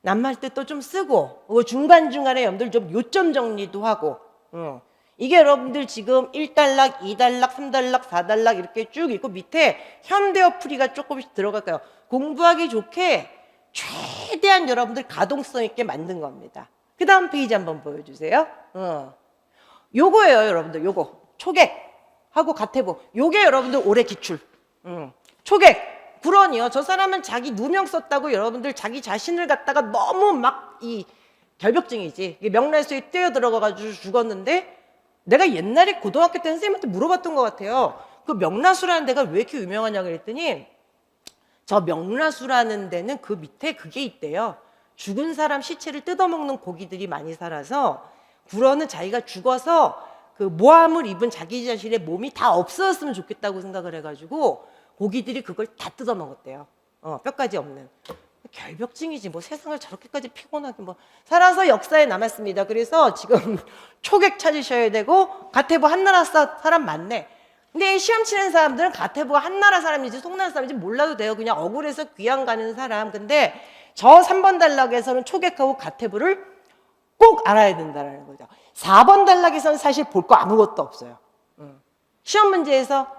낱말 뜻도 좀 쓰고 중간중간에 여러분들 좀 요점 정리도 하고 이게 여러분들 지금 1단락, 2단락, 3단락, 4단락 이렇게 쭉 있고 밑에 현대어 풀이가 조금씩 들어갈까요? 공부하기 좋게 최대한 여러분들 가동성 있게 만든 겁니다. 그 다음 페이지 한번 보여주세요. 요거예요, 여러분들. 요거. 초객하고 가태부. 요게 여러분들 올해 기출. 초객. 불언이요. 저 사람은 자기 누명 썼다고 여러분들 자기 자신을 갖다가 너무 막 이 결벽증이지. 명란수에 뛰어 들어가가지고 죽었는데 내가 옛날에 고등학교 때 선생님한테 물어봤던 것 같아요. 그 명라수라는 데가 왜 이렇게 유명하냐 그랬더니 저 명라수라는 데는 그 밑에 그게 있대요. 죽은 사람 시체를 뜯어먹는 고기들이 많이 살아서 불어는 자기가 죽어서 그 모함을 입은 자기 자신의 몸이 다 없어졌으면 좋겠다고 생각을 해가지고 고기들이 그걸 다 뜯어먹었대요. 뼈까지 없는. 결벽증이지 뭐 세상을 저렇게까지 피곤하게 뭐 살아서 역사에 남았습니다. 그래서 지금 초객 찾으셔야 되고 가태부 한나라 사람 맞네. 근데 시험 치는 사람들은 가태부가 한나라 사람인지 송나라 사람인지 몰라도 돼요. 그냥 억울해서 귀양 가는 사람. 근데 저 3번 단락에서는 초객하고 가태부를 꼭 알아야 된다는 거죠. 4번 단락에서는 사실 볼 거 아무것도 없어요. 시험 문제에서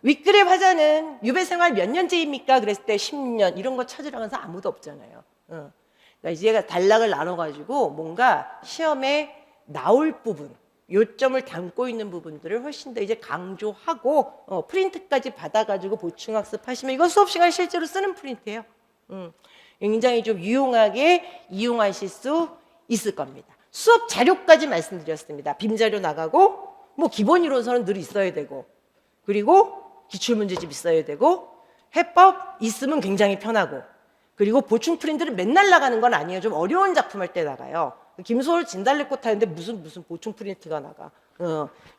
윗글의 화자는 유배 생활 몇 년째입니까? 그랬을 때 10년 이런 거 찾으라고 해서 아무도 없잖아요. 그러니까 이제 단락을 나눠가지고 뭔가 시험에 나올 부분, 요점을 담고 있는 부분들을 훨씬 더 이제 강조하고 프린트까지 받아가지고 보충학습 하시면 이거 수업 시간에 실제로 쓰는 프린트예요. 굉장히 좀 유용하게 이용하실 수 있을 겁니다. 수업 자료까지 말씀드렸습니다. 빔자료 나가고 뭐 기본 이론서는 늘 있어야 되고 그리고 기출문제집 있어야 되고 해법 있으면 굉장히 편하고 그리고 보충 프린트를 맨날 나가는 건 아니에요. 좀 어려운 작품 할 때 나가요. 김소월 진달래꽃 하는데 무슨 보충 프린트가 나가.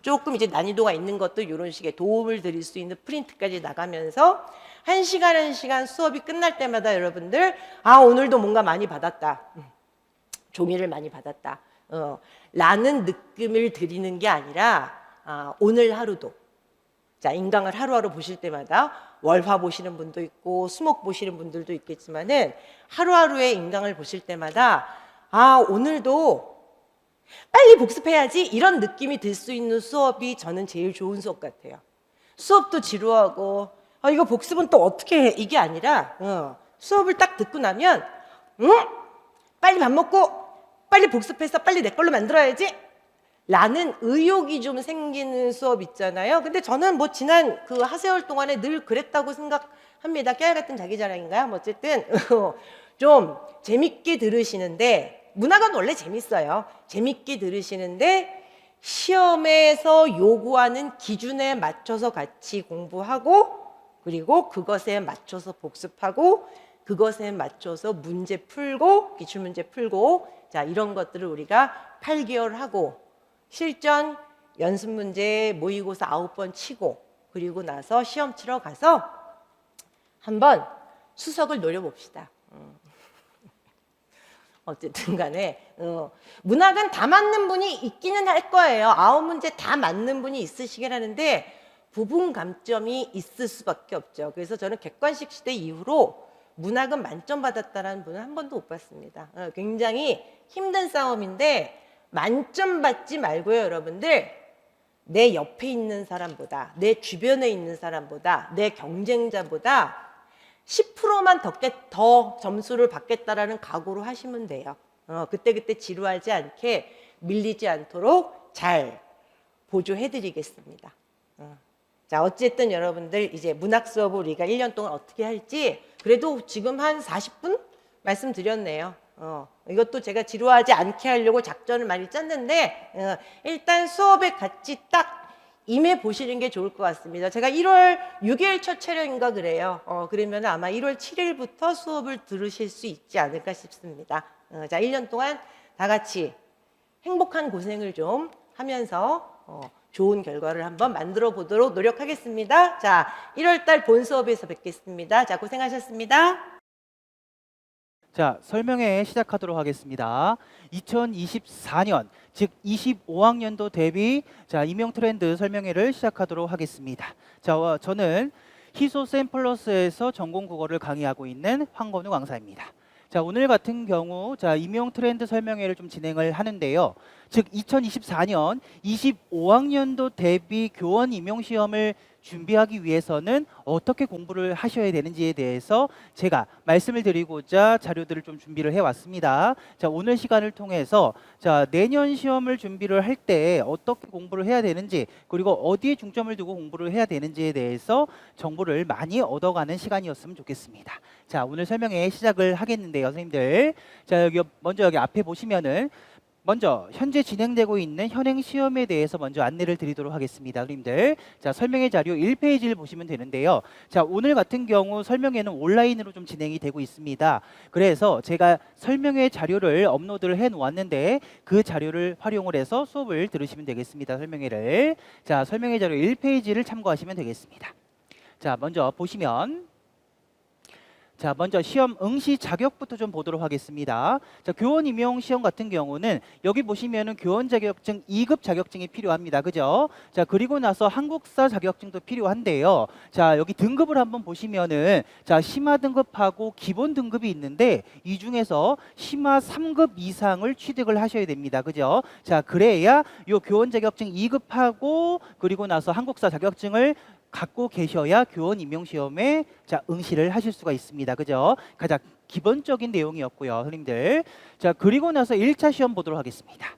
조금 이제 난이도가 있는 것도 이런 식의 도움을 드릴 수 있는 프린트까지 나가면서 한 시간 수업이 끝날 때마다 여러분들 오늘도 뭔가 많이 받았다. 종이를 많이 받았다. 라는 느낌을 드리는 게 아니라 오늘 하루도 자, 인강을 하루하루 보실 때마다 월화 보시는 분도 있고 수목 보시는 분들도 있겠지만은 하루하루의 인강을 보실 때마다 오늘도 빨리 복습해야지 이런 느낌이 들 수 있는 수업이 저는 제일 좋은 수업 같아요. 수업도 지루하고 이거 복습은 또 어떻게 해? 이게 아니라 수업을 딱 듣고 나면 빨리 밥 먹고 빨리 복습해서 빨리 내 걸로 만들어야지 라는 의욕이 좀 생기는 수업 있잖아요. 근데 저는 뭐 지난 그 하세월 동안에 늘 그랬다고 생각합니다. 깨알 같은 자기 자랑인가요? 뭐 어쨌든 좀 재밌게 들으시는데 문학은 원래 재밌어요. 재밌게 들으시는데 시험에서 요구하는 기준에 맞춰서 같이 공부하고 그리고 그것에 맞춰서 복습하고 그것에 맞춰서 문제 풀고 기출문제 풀고 자 이런 것들을 우리가 8개월 하고 실전 연습 문제 모의고사 9번 치고 그리고 나서 시험 치러 가서 한번 수석을 노려봅시다. 어쨌든 간에 문학은 다 맞는 분이 있기는 할 거예요. 9문제 다 맞는 분이 있으시긴 하는데 부분 감점이 있을 수밖에 없죠. 그래서 저는 객관식 시대 이후로 문학은 만점 받았다는 분은 한 번도 못 봤습니다. 굉장히 힘든 싸움인데 만점 받지 말고요, 여러분들. 내 옆에 있는 사람보다, 내 주변에 있는 사람보다, 내 경쟁자보다 10%만 더 점수를 받겠다라는 각오로 하시면 돼요. 그때그때 지루하지 않게 밀리지 않도록 잘 보조해드리겠습니다. 자, 어쨌든 여러분들 이제 문학 수업을 우리가 1년 동안 어떻게 할지 그래도 지금 한 40분 말씀드렸네요. 이것도 제가 지루하지 않게 하려고 작전을 많이 짰는데 일단 수업에 같이 딱 임해 보시는 게 좋을 것 같습니다. 제가 1월 6일 첫 촬영인가 그래요. 그러면 아마 1월 7일부터 수업을 들으실 수 있지 않을까 싶습니다. 자, 1년 동안 다 같이 행복한 고생을 좀 하면서 좋은 결과를 한번 만들어 보도록 노력하겠습니다. 자, 1월 달 본 수업에서 뵙겠습니다. 자, 고생하셨습니다. 자, 설명회 시작하도록 하겠습니다. 2024년, 즉 25학년도 대비 임용 트렌드 설명회를 시작하도록 하겠습니다. 자, 저는 희소샘플러스에서 전공 국어를 강의하고 있는 황건우 강사입니다. 자, 오늘 같은 경우 자, 임용 트렌드 설명회를 좀 진행을 하는데요. 즉 2024년 25학년도 대비 교원 임용 시험을 준비하기 위해서는 어떻게 공부를 하셔야 되는지에 대해서 제가 말씀을 드리고자 자료들을 좀 준비를 해 왔습니다. 자, 오늘 시간을 통해서 자, 내년 시험을 준비를 할 때 어떻게 공부를 해야 되는지, 그리고 어디에 중점을 두고 공부를 해야 되는지에 대해서 정보를 많이 얻어가는 시간이었으면 좋겠습니다. 자, 오늘 설명회 시작을 하겠는데요, 선생님들. 자, 먼저 여기 앞에 보시면은 먼저 현재 진행되고 있는 현행 시험에 대해서 먼저 안내를 드리도록 하겠습니다, 선생님들. 자, 설명회 자료 1페이지를 보시면 되는데요. 자, 오늘 같은 경우 설명회는 온라인으로 좀 진행이 되고 있습니다. 그래서 제가 설명회 자료를 업로드를 해 놓았는데 그 자료를 활용을 해서 수업을 들으시면 되겠습니다, 설명회를. 자, 설명회 자료 1페이지를 참고하시면 되겠습니다. 자, 먼저 보시면 자, 먼저 시험 응시 자격부터 좀 보도록 하겠습니다. 자, 교원 임용 시험 같은 경우는 여기 보시면은 교원 자격증 2급 자격증이 필요합니다. 그죠? 자, 그리고 나서 한국사 자격증도 필요한데요. 자, 여기 등급을 한번 보시면은 자, 심화 등급하고 기본 등급이 있는데 이 중에서 심화 3급 이상을 취득을 하셔야 됩니다. 그죠? 자, 그래야 요 교원 자격증 2급하고 그리고 나서 한국사 자격증을 갖고 계셔야 교원 임용 시험에 자, 응시를 하실 수가 있습니다. 그죠? 가장 기본적인 내용이었고요, 선생님들. 자, 그리고 나서 1차 시험 보도록 하겠습니다.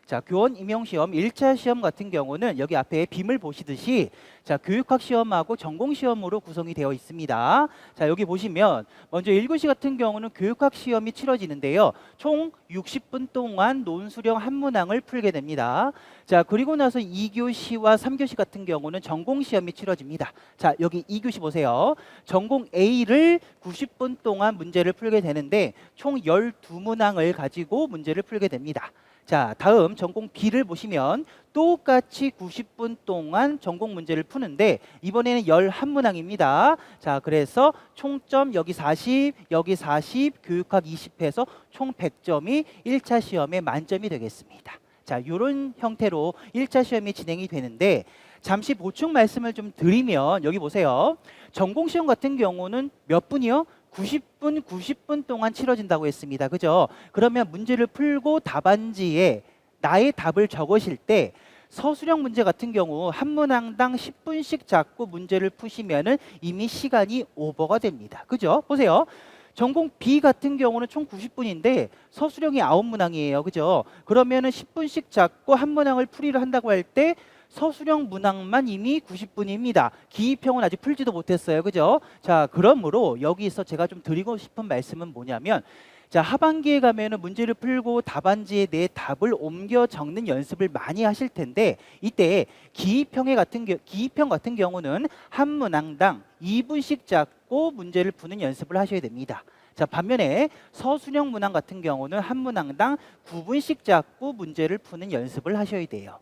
자, 교원 임용 시험 1차 시험 같은 경우는 여기 앞에 빔을 보시듯이 자, 교육학 시험하고 전공 시험으로 구성이 되어 있습니다. 자, 여기 보시면 먼저 1교시 같은 경우는 교육학 시험이 치러지는데요. 총 60분 동안 논술형 한 문항을 풀게 됩니다. 자, 그리고 나서 2교시와 3교시 같은 경우는 전공 시험이 치러집니다. 자, 여기 2교시 보세요. 전공 A를 90분 동안 문제를 풀게 되는데 총 12문항을 가지고 문제를 풀게 됩니다. 자, 다음 전공 B를 보시면 똑같이 90분 동안 전공 문제를 푸는데 이번에는 11문항입니다. 자, 그래서 총점 여기 40, 여기 40, 교육학 20 해서 총 100점이 1차 시험에 만점이 되겠습니다. 자, 이런 형태로 1차 시험이 진행이 되는데 잠시 보충 말씀을 좀 드리면 여기 보세요. 전공 시험 같은 경우는 몇 분이요? 90분 동안 치러진다고 했습니다. 그죠? 그러면 문제를 풀고 답안지에 나의 답을 적으실 때 서술형 문제 같은 경우 한 문항당 10분씩 잡고 문제를 푸시면은 이미 시간이 오버가 됩니다. 그죠? 보세요. 전공 B 같은 경우는 총 90분인데 서술형이 9문항이에요. 그죠? 그러면은 10분씩 잡고 한 문항을 풀이를 한다고 할 때 서술형 문항만 이미 90분입니다. 기입형은 아직 풀지도 못했어요. 그죠? 자, 그러므로 여기서 제가 좀 드리고 싶은 말씀은 뭐냐면 자, 하반기에 가면은 문제를 풀고 답안지에 내 답을 옮겨 적는 연습을 많이 하실 텐데 이때 기입형 같은 경우는 한 문항당 2분씩 잡고 문제를 푸는 연습을 하셔야 됩니다. 자, 반면에 서술형 문항 같은 경우는 한 문항당 9분씩 잡고 문제를 푸는 연습을 하셔야 돼요.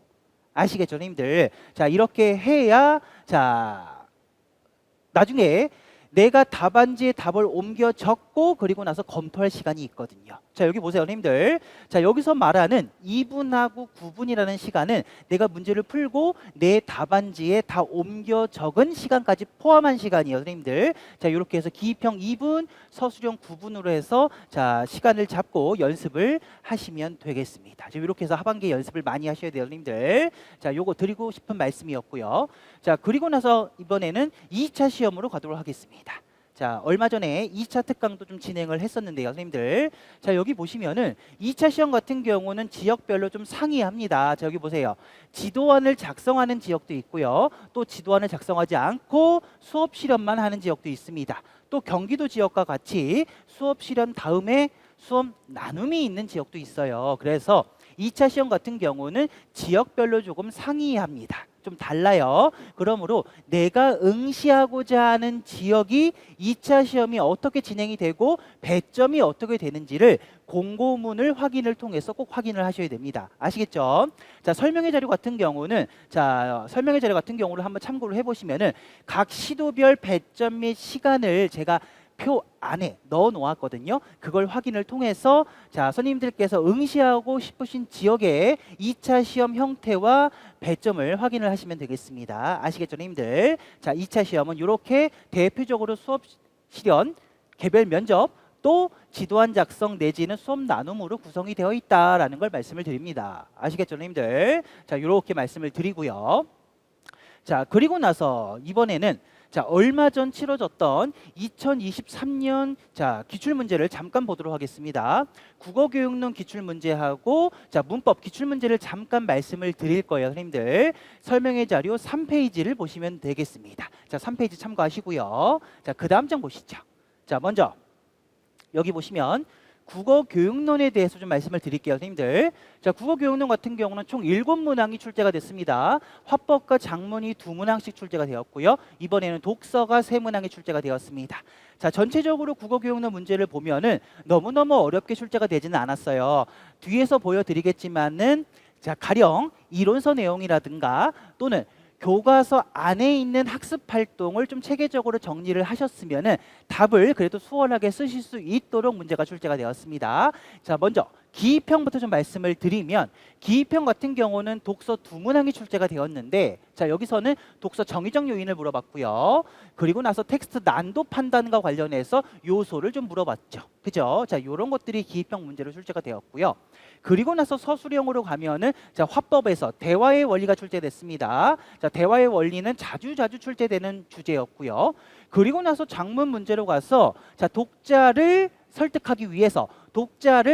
아시겠죠, 님들? 자, 이렇게 해야 자, 나중에 내가 답안지에 답을 옮겨 적고 그리고 나서 검토할 시간이 있거든요. 자, 여기 보세요, 선생님들. 자, 여기서 말하는 2분하고 9분이라는 시간은 내가 문제를 풀고 내 답안지에 다 옮겨 적은 시간까지 포함한 시간이에요, 선생님들. 자, 이렇게 해서 기입형 2분, 서술형 9분으로 해서 자, 시간을 잡고 연습을 하시면 되겠습니다. 지금 이렇게 해서 하반기에 연습을 많이 하셔야 돼요, 선생님들. 자, 요거 드리고 싶은 말씀이었고요. 자, 그리고 나서 이번에는 2차 시험으로 가도록 하겠습니다. 자, 얼마 전에 2차 특강도 좀 진행을 했었는데요, 선생님들. 자, 여기 보시면은 2차 시험 같은 경우는 지역별로 좀 상이합니다. 자, 여기 보세요. 지도안을 작성하는 지역도 있고요. 또 지도안을 작성하지 않고 수업 실험만 하는 지역도 있습니다. 또 경기도 지역과 같이 수업 실험 다음에 수업 나눔이 있는 지역도 있어요. 그래서 2차 시험 같은 경우는 지역별로 조금 상이합니다. 좀 달라요. 그러므로 내가 응시하고자 하는 지역이 2차 시험이 어떻게 진행이 되고 배점이 어떻게 되는지를 공고문을 확인을 통해서 꼭 확인을 하셔야 됩니다. 아시겠죠? 자, 설명회 자료 같은 경우는 설명회 자료 같은 경우를 한번 참고를 해보시면은 각 시도별 배점 및 시간을 제가 표 안에 넣어 놓았거든요. 그걸 확인을 통해서 자, 선생님들께서 응시하고 싶으신 지역의 2차 시험 형태와 배점을 확인을 하시면 되겠습니다. 아시겠죠, 선생님들? 자, 2차 시험은 이렇게 대표적으로 수업 실현, 개별 면접, 또 지도안 작성 내지는 수업 나눔으로 구성이 되어 있다라는 걸 말씀을 드립니다. 아시겠죠, 선생님들? 자, 이렇게 말씀을 드리고요. 자, 그리고 나서 이번에는 자, 얼마 전 치러졌던 2023년 자, 기출 문제를 잠깐 보도록 하겠습니다. 국어교육론 기출 문제하고 자, 문법 기출 문제를 잠깐 말씀을 드릴 거예요, 선생님들. 설명의 자료 3페이지를 보시면 되겠습니다. 자, 3페이지 참고하시고요. 자, 그다음 장 보시죠. 자, 먼저 여기 보시면 국어교육론에 대해서 좀 말씀을 드릴게요, 선생님들. 자, 국어교육론 같은 경우는 총 7문항이 출제가 됐습니다. 화법과 작문이 2문항씩 출제가 되었고요. 이번에는 독서가 3문항이 출제가 되었습니다. 자, 전체적으로 국어교육론 문제를 보면은 너무너무 어렵게 출제가 되지는 않았어요. 뒤에서 보여드리겠지만은 자, 가령 이론서 내용이라든가 또는 교과서 안에 있는 학습 활동을 좀 체계적으로 정리를 하셨으면은 답을 그래도 수월하게 쓰실 수 있도록 문제가 출제가 되었습니다. 자, 먼저 기입형부터 좀 말씀을 드리면 기입형 같은 경우는 독서 2문항이 출제가 되었는데 자, 여기서는 독서 정의적 요인을 물어봤고요. 그리고 나서 텍스트 난도 판단과 관련해서 요소를 좀 물어봤죠. 그죠? 자, 이런 것들이 기입형 문제로 출제가 되었고요. 그리고 나서 서술형으로 가면은 자, 화법에서 대화의 원리가 출제됐습니다. 자, 대화의 원리는 자주 출제되는 주제였고요. 그리고 나서 작문 문제로 가서 자, 독자를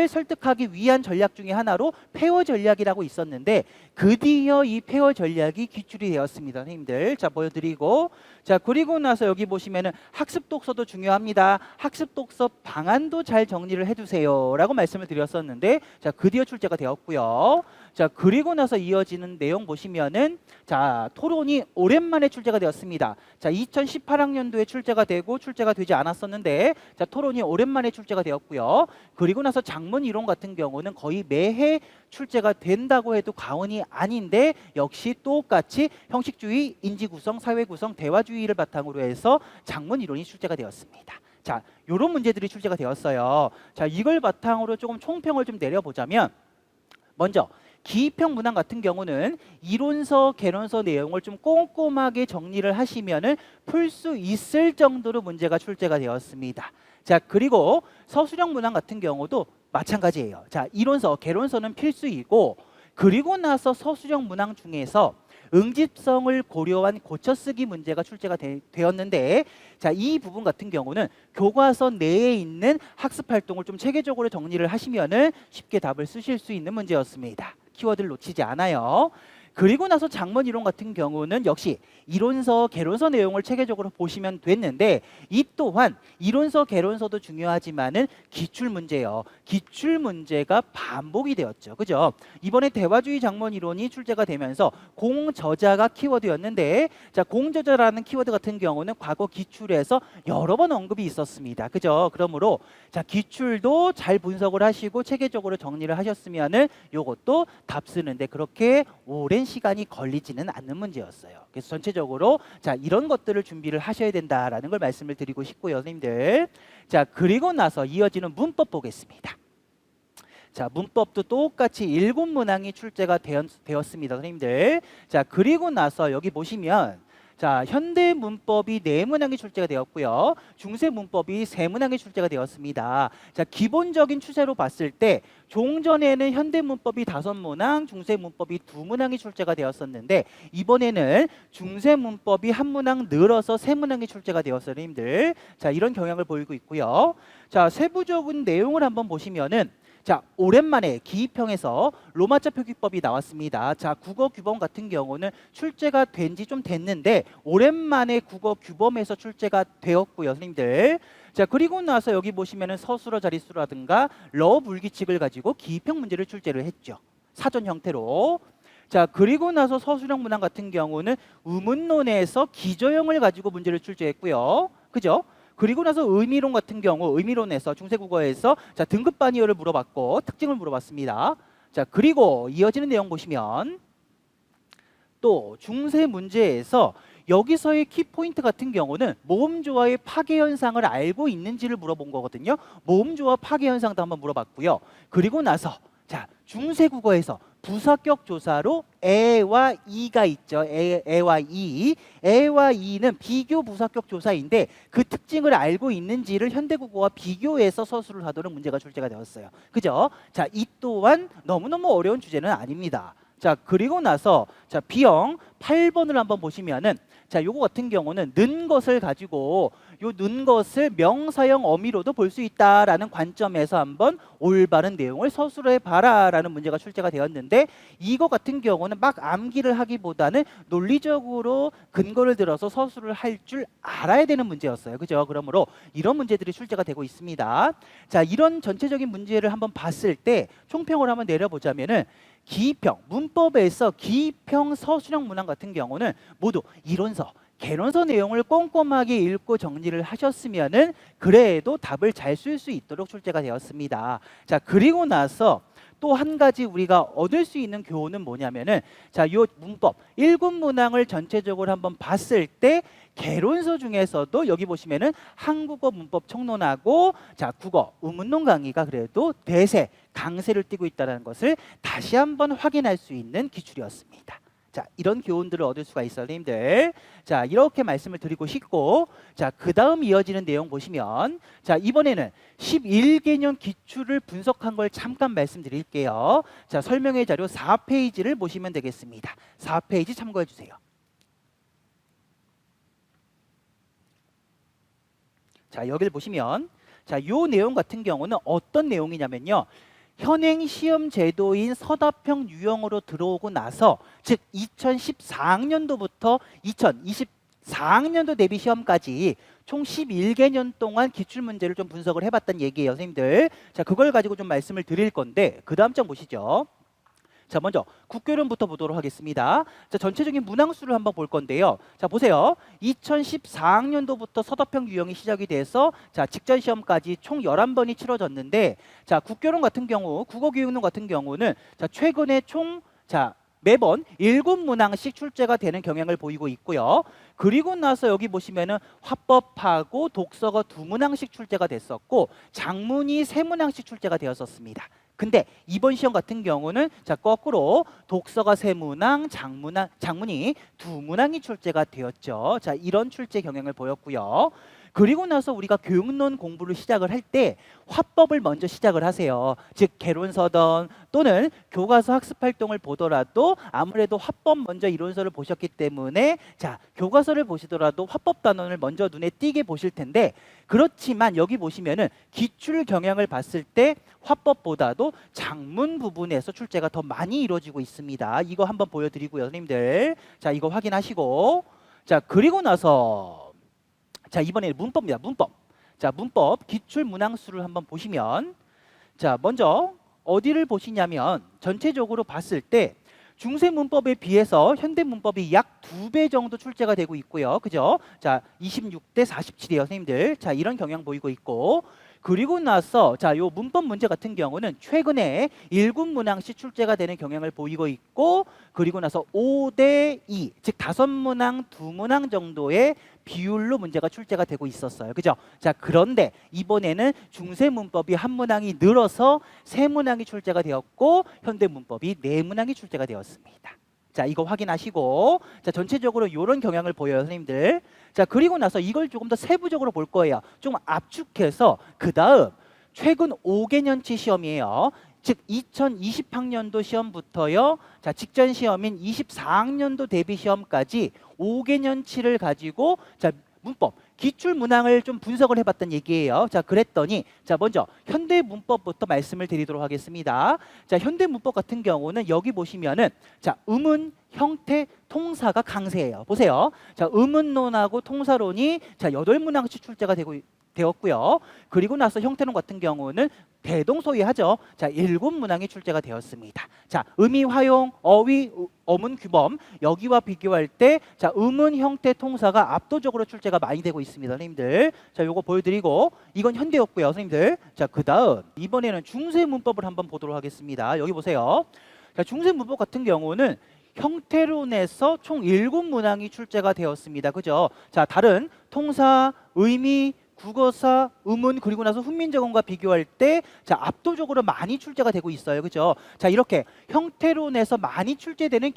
설득하기 위한 전략 중에 하나로 페어 전략이라고 있었는데 드디어 이 페어 전략이 기출이 되었습니다, 선생님들. 자, 보여드리고 자, 그리고 나서 여기 보시면은 학습 독서도 중요합니다. 학습 독서 방안도 잘 정리를 해두세요 라고 말씀을 드렸었는데 자, 드디어 출제가 되었고요. 자, 그리고 나서 이어지는 내용 보시면은 자, 토론이 오랜만에 출제가 되었습니다. 자, 2018학년도에 출제가 되고 출제가 되지 않았었는데 자, 토론이 오랜만에 출제가 되었고요. 그리고 나서 작문 이론 같은 경우는 거의 매해 출제가 된다고 해도 과언이 아닌데 역시 똑같이 형식주의, 인지구성, 사회구성, 대화주의를 바탕으로 해서 작문 이론이 출제가 되었습니다. 자, 이런 문제들이 출제가 되었어요. 자, 이걸 바탕으로 조금 총평을 좀 내려보자면 먼저 기입형 문항 같은 경우는 이론서, 개론서 내용을 좀 꼼꼼하게 정리를 하시면은 풀 수 있을 정도로 문제가 출제가 되었습니다. 자, 그리고 서술형 문항 같은 경우도 마찬가지예요. 자, 이론서, 개론서는 필수이고 그리고 나서 서술형 문항 중에서 응집성을 고려한 고쳐쓰기 문제가 출제가 되었는데 자, 이 부분 같은 경우는 교과서 내에 있는 학습 활동을 좀 체계적으로 정리를 하시면은 쉽게 답을 쓰실 수 있는 문제였습니다. 키워드를 놓치지 않아요. 그리고 나서 작문 이론 같은 경우는 역시 이론서, 개론서 내용을 체계적으로 보시면 됐는데 이 또한 이론서, 개론서도 중요하지만은 기출 문제예요. 기출 문제가 반복이 되었죠. 그죠? 이번에 대화주의 작문 이론이 출제가 되면서 공저자가 키워드였는데 자, 공저자라는 키워드 같은 경우는 과거 기출에서 여러 번 언급이 있었습니다. 그죠? 그러므로 자, 기출도 잘 분석을 하시고 체계적으로 정리를 하셨으면은 요것도 답 쓰는데 그렇게 오랜 시간이 걸리지는 않는 문제였어요. 그래서 전체적으로 자, 이런 것들을 준비를 하셔야 된다라는 걸 말씀을 드리고 싶고요, 선생님들. 자, 그리고 나서 이어지는 문법 보겠습니다. 자, 문법도 똑같이 7문항이 출제가 되었습니다, 선생님들. 자, 그리고 나서 여기 보시면 자, 현대 문법이 4문항이 출제가 되었고요. 중세 문법이 3문항이 출제가 되었습니다. 자, 기본적인 추세로 봤을 때 종전에는 현대 문법이 5문항, 중세 문법이 2문항이 출제가 되었었는데 이번에는 중세 문법이 1문항 늘어서 3문항이 출제가 되었어요, 선생님들. 자, 이런 경향을 보이고 있고요. 자, 세부적인 내용을 한번 보시면은 자, 오랜만에 기입형에서 로마자 표기법이 나왔습니다. 자, 국어 규범 같은 경우는 출제가 된 지 좀 됐는데 오랜만에 국어 규범에서 출제가 되었고요, 선생님들. 자, 그리고 나서 여기 보시면은 서술어 자릿수라든가 러 불규칙을 가지고 기입형 문제를 출제를 했죠. 사전 형태로. 자, 그리고 나서 서술형 문항 같은 경우는 의문론에서 기저형을 가지고 문제를 출제했고요. 그죠? 그리고 나서 의미론 같은 경우 의미론에서 중세국어에서 자, 등급 반이어를 물어봤고 특징을 물어봤습니다. 자, 그리고 이어지는 내용 보시면 또 중세 문제에서 여기서의 키포인트 같은 경우는 모음조화의 파괴 현상을 알고 있는지를 물어본 거거든요. 모음조화 파괴 현상도 한번 물어봤고요. 그리고 나서 자, 중세국어에서 부사격 조사로 에와 이가 있죠. 에와 이. 에와 이는 비교 부사격 조사인데 그 특징을 알고 있는지를 현대국어와 비교해서 서술을 하도록 문제가 출제가 되었어요. 그죠? 자, 이 또한 너무너무 어려운 주제는 아닙니다. 자, 그리고 나서 자, B형 8번을 한번 보시면은 자, 요거 같은 경우는 는 것을 가지고 요 는 것을 명사형 어미로도 볼 수 있다라는 관점에서 한번 올바른 내용을 서술해 봐라라는 문제가 출제가 되었는데 이거 같은 경우는 막 암기를 하기보다는 논리적으로 근거를 들어서 서술을 할 줄 알아야 되는 문제였어요. 그죠? 그러므로 이런 문제들이 출제가 되고 있습니다. 자, 이런 전체적인 문제를 한번 봤을 때 총평을 한번 내려보자면은 기평, 문법에서 기평 서술형 문항 같은 경우는 모두 이론서, 개론서 내용을 꼼꼼하게 읽고 정리를 하셨으면은 그래도 답을 잘 쓸 수 있도록 출제가 되었습니다. 자, 그리고 나서 또 한 가지 우리가 얻을 수 있는 교훈은 뭐냐면은 자, 요 문법 1군 문항을 전체적으로 한번 봤을 때 개론서 중에서도 여기 보시면은 한국어 문법 총론하고 자, 국어 의문론 강의가 그래도 대세, 강세를 띠고 있다는 것을 다시 한번 확인할 수 있는 기출이었습니다. 자, 이런 교훈들을 얻을 수가 있어요, 선생님들. 자, 이렇게 말씀을 드리고 싶고, 자, 그 다음 이어지는 내용 보시면, 자, 이번에는 11개년 기출을 분석한 걸 잠깐 말씀드릴게요. 자, 설명의 자료 4페이지를 보시면 되겠습니다. 4페이지 참고해 주세요. 자, 여기를 보시면, 자, 요 내용 같은 경우는 어떤 내용이냐면요. 현행 시험 제도인 서답형 유형으로 들어오고 나서 즉 2014학년도부터 2024학년도 대비 시험까지 총 11개년 동안 기출문제를 좀 분석을 해봤다는 얘기예요, 선생님들. 자, 그걸 가지고 좀 말씀을 드릴 건데 그 다음 장 보시죠. 자, 먼저 국교론부터 보도록 하겠습니다. 자, 전체적인 문항수를 한번 볼 건데요. 자, 보세요. 2014학년도부터 서답형 유형이 시작이 돼서 자, 직전 시험까지 총 11번이 치러졌는데 자, 국교론 같은 경우, 국어교육론 같은 경우는 자, 최근에 총 자, 매번 7문항씩 출제가 되는 경향을 보이고 있고요. 그리고 나서 여기 보시면은 화법하고 독서가 2문항씩 출제가 됐었고 장문이 3문항씩 출제가 되었었습니다. 근데 이번 시험 같은 경우는 자, 거꾸로 독서가 3문항, 장문이 2문항이 출제가 되었죠. 자, 이런 출제 경향을 보였고요. 그리고 나서 우리가 교육론 공부를 시작을 할 때 화법을 먼저 시작을 하세요. 즉 개론서든 또는 교과서 학습 활동을 보더라도 아무래도 화법 먼저 이론서를 보셨기 때문에 자, 교과서를 보시더라도 화법 단원을 먼저 눈에 띄게 보실 텐데 그렇지만 여기 보시면은 기출 경향을 봤을 때 화법보다도 장문 부분에서 출제가 더 많이 이루어지고 있습니다. 이거 한번 보여드리고요, 선생님들. 자, 이거 확인하시고 자, 그리고 나서 자, 이번에 문법입니다. 문법. 자, 문법 기출 문항수를 한번 보시면 자, 먼저 어디를 보시냐면 전체적으로 봤을 때 중세 문법에 비해서 현대 문법이 약 2배 정도 출제가 되고 있고요. 그죠? 자, 26대 47이에요, 선생님들. 자, 이런 경향 보이고 있고 그리고 나서 자, 요 문법 문제 같은 경우는 최근에 1군 문항씩 출제가 되는 경향을 보이고 있고 그리고 나서 5대 2, 즉 5문항, 2문항 정도의 비율로 문제가 출제가 되고 있었어요. 그죠? 자, 그런데 이번에는 중세 문법이 한 문항이 늘어서 3문항이 출제가 되었고 현대 문법이 4문항이 출제가 되었습니다. 자, 이거 확인하시고 자, 전체적으로 이런 경향을 보여요, 선생님들. 자, 그리고 나서 이걸 조금 더 세부적으로 볼 거예요. 좀 압축해서 그 다음 최근 5개년치 시험이에요. 즉 2020학년도 시험부터요. 자, 직전 시험인 24학년도 대비 시험까지 5개년치를 가지고 자, 문법 기출 문항을 좀 분석을 해봤던 얘기예요. 자, 그랬더니 자, 먼저 현대 문법부터 말씀을 드리도록 하겠습니다. 자, 현대 문법 같은 경우는 여기 보시면은 자, 음은 형태 통사가 강세예요. 보세요. 자, 음은론하고 통사론이 자, 8문항씩 출제가 되었고요. 그리고 나서 형태론 같은 경우는 대동소이하죠. 자, 7문항이 출제가 되었습니다. 자, 의미, 화용, 어휘, 어문, 규범 여기와 비교할 때 자, 음은, 형태, 통사가 압도적으로 출제가 많이 되고 있습니다, 선생님들. 자, 요거 보여드리고 이건 현대였고요, 선생님들. 자, 그 다음 이번에는 중세 문법을 한번 보도록 하겠습니다. 여기 보세요. 자, 중세 문법 같은 경우는 형태론에서 총 7문항이 출제가 되었습니다. 그죠? 자, 다른 통사, 의미, 국어사, 의문 그리고 나서 훈민정음과 비교할 때 자, 압도적으로 많이 출제가 되고 있어요. 그죠? 자, 이렇게 형태론에서 많이 출제되는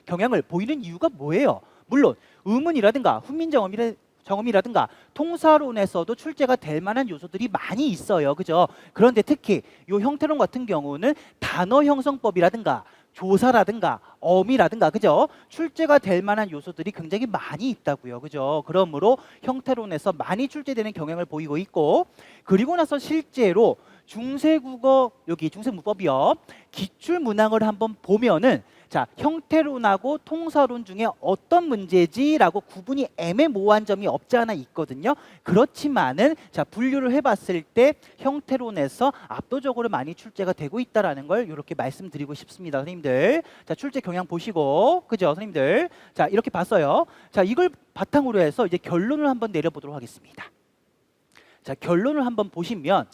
경향을 보이는 이유가 뭐예요? 물론 의문이라든가 정음이라든가 통사론에서도 출제가 될 만한 요소들이 많이 있어요. 그죠? 그런데 특히 이 형태론 같은 경우는 단어 형성법이라든가 조사라든가 어미라든가 그죠? 출제가 될 만한 요소들이 굉장히 많이 있다고요. 그죠? 그러므로 형태론에서 많이 출제되는 경향을 보이고 있고, 그리고 나서 실제로 중세국어 여기 중세문법이요. 기출문항을 한번 보면은 자, 형태론하고 통사론 중에 어떤 문제지라고 구분이 애매모호한 점이 없지 않아 있거든요. 그렇지만은 자, 분류를 해봤을 때 형태론에서 압도적으로 많이 출제가 되고 있다라는 걸 이렇게 말씀드리고 싶습니다, 선생님들. 자, 출제 경향 보시고, 그죠, 선생님들. 자, 이렇게 봤어요. 자, 이걸 바탕으로 해서 이제 결론을 한번 내려보도록 하겠습니다. 자, 결론을 한번 보시면,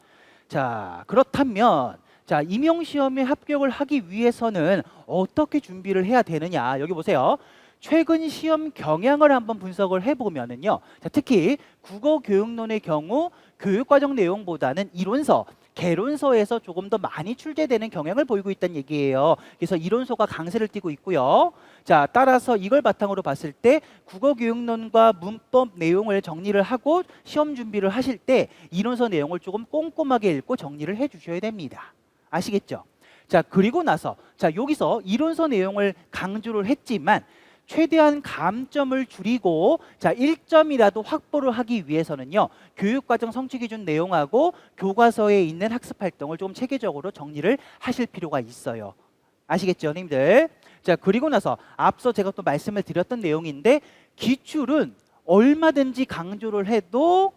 자, 그렇다면. 자, 임용시험에 합격을 하기 위해서는 어떻게 준비를 해야 되느냐. 여기 보세요. 최근 시험 경향을 한번 분석을 해보면은요. 자, 특히 국어교육론의 경우 교육과정 내용보다는 이론서, 개론서에서 조금 더 많이 출제되는 경향을 보이고 있다는 얘기예요. 그래서 이론서가 강세를 띠고 있고요. 자, 따라서 이걸 바탕으로 봤을 때 국어교육론과 문법 내용을 정리를 하고 시험 준비를 하실 때 이론서 내용을 조금 꼼꼼하게 읽고 정리를 해 주셔야 됩니다. 아시겠죠? 자, 그리고 나서 자, 여기서 이론서 내용을 강조를 했지만 최대한 감점을 줄이고 자, 1점이라도 확보를 하기 위해서는요. 교육과정 성취기준 내용하고 교과서에 있는 학습 활동을 좀 체계적으로 정리를 하실 필요가 있어요. 아시겠죠, 선생님들? 자, 그리고 나서 앞서 제가 또 말씀을 드렸던 내용인데 기출은 얼마든지 강조를 해도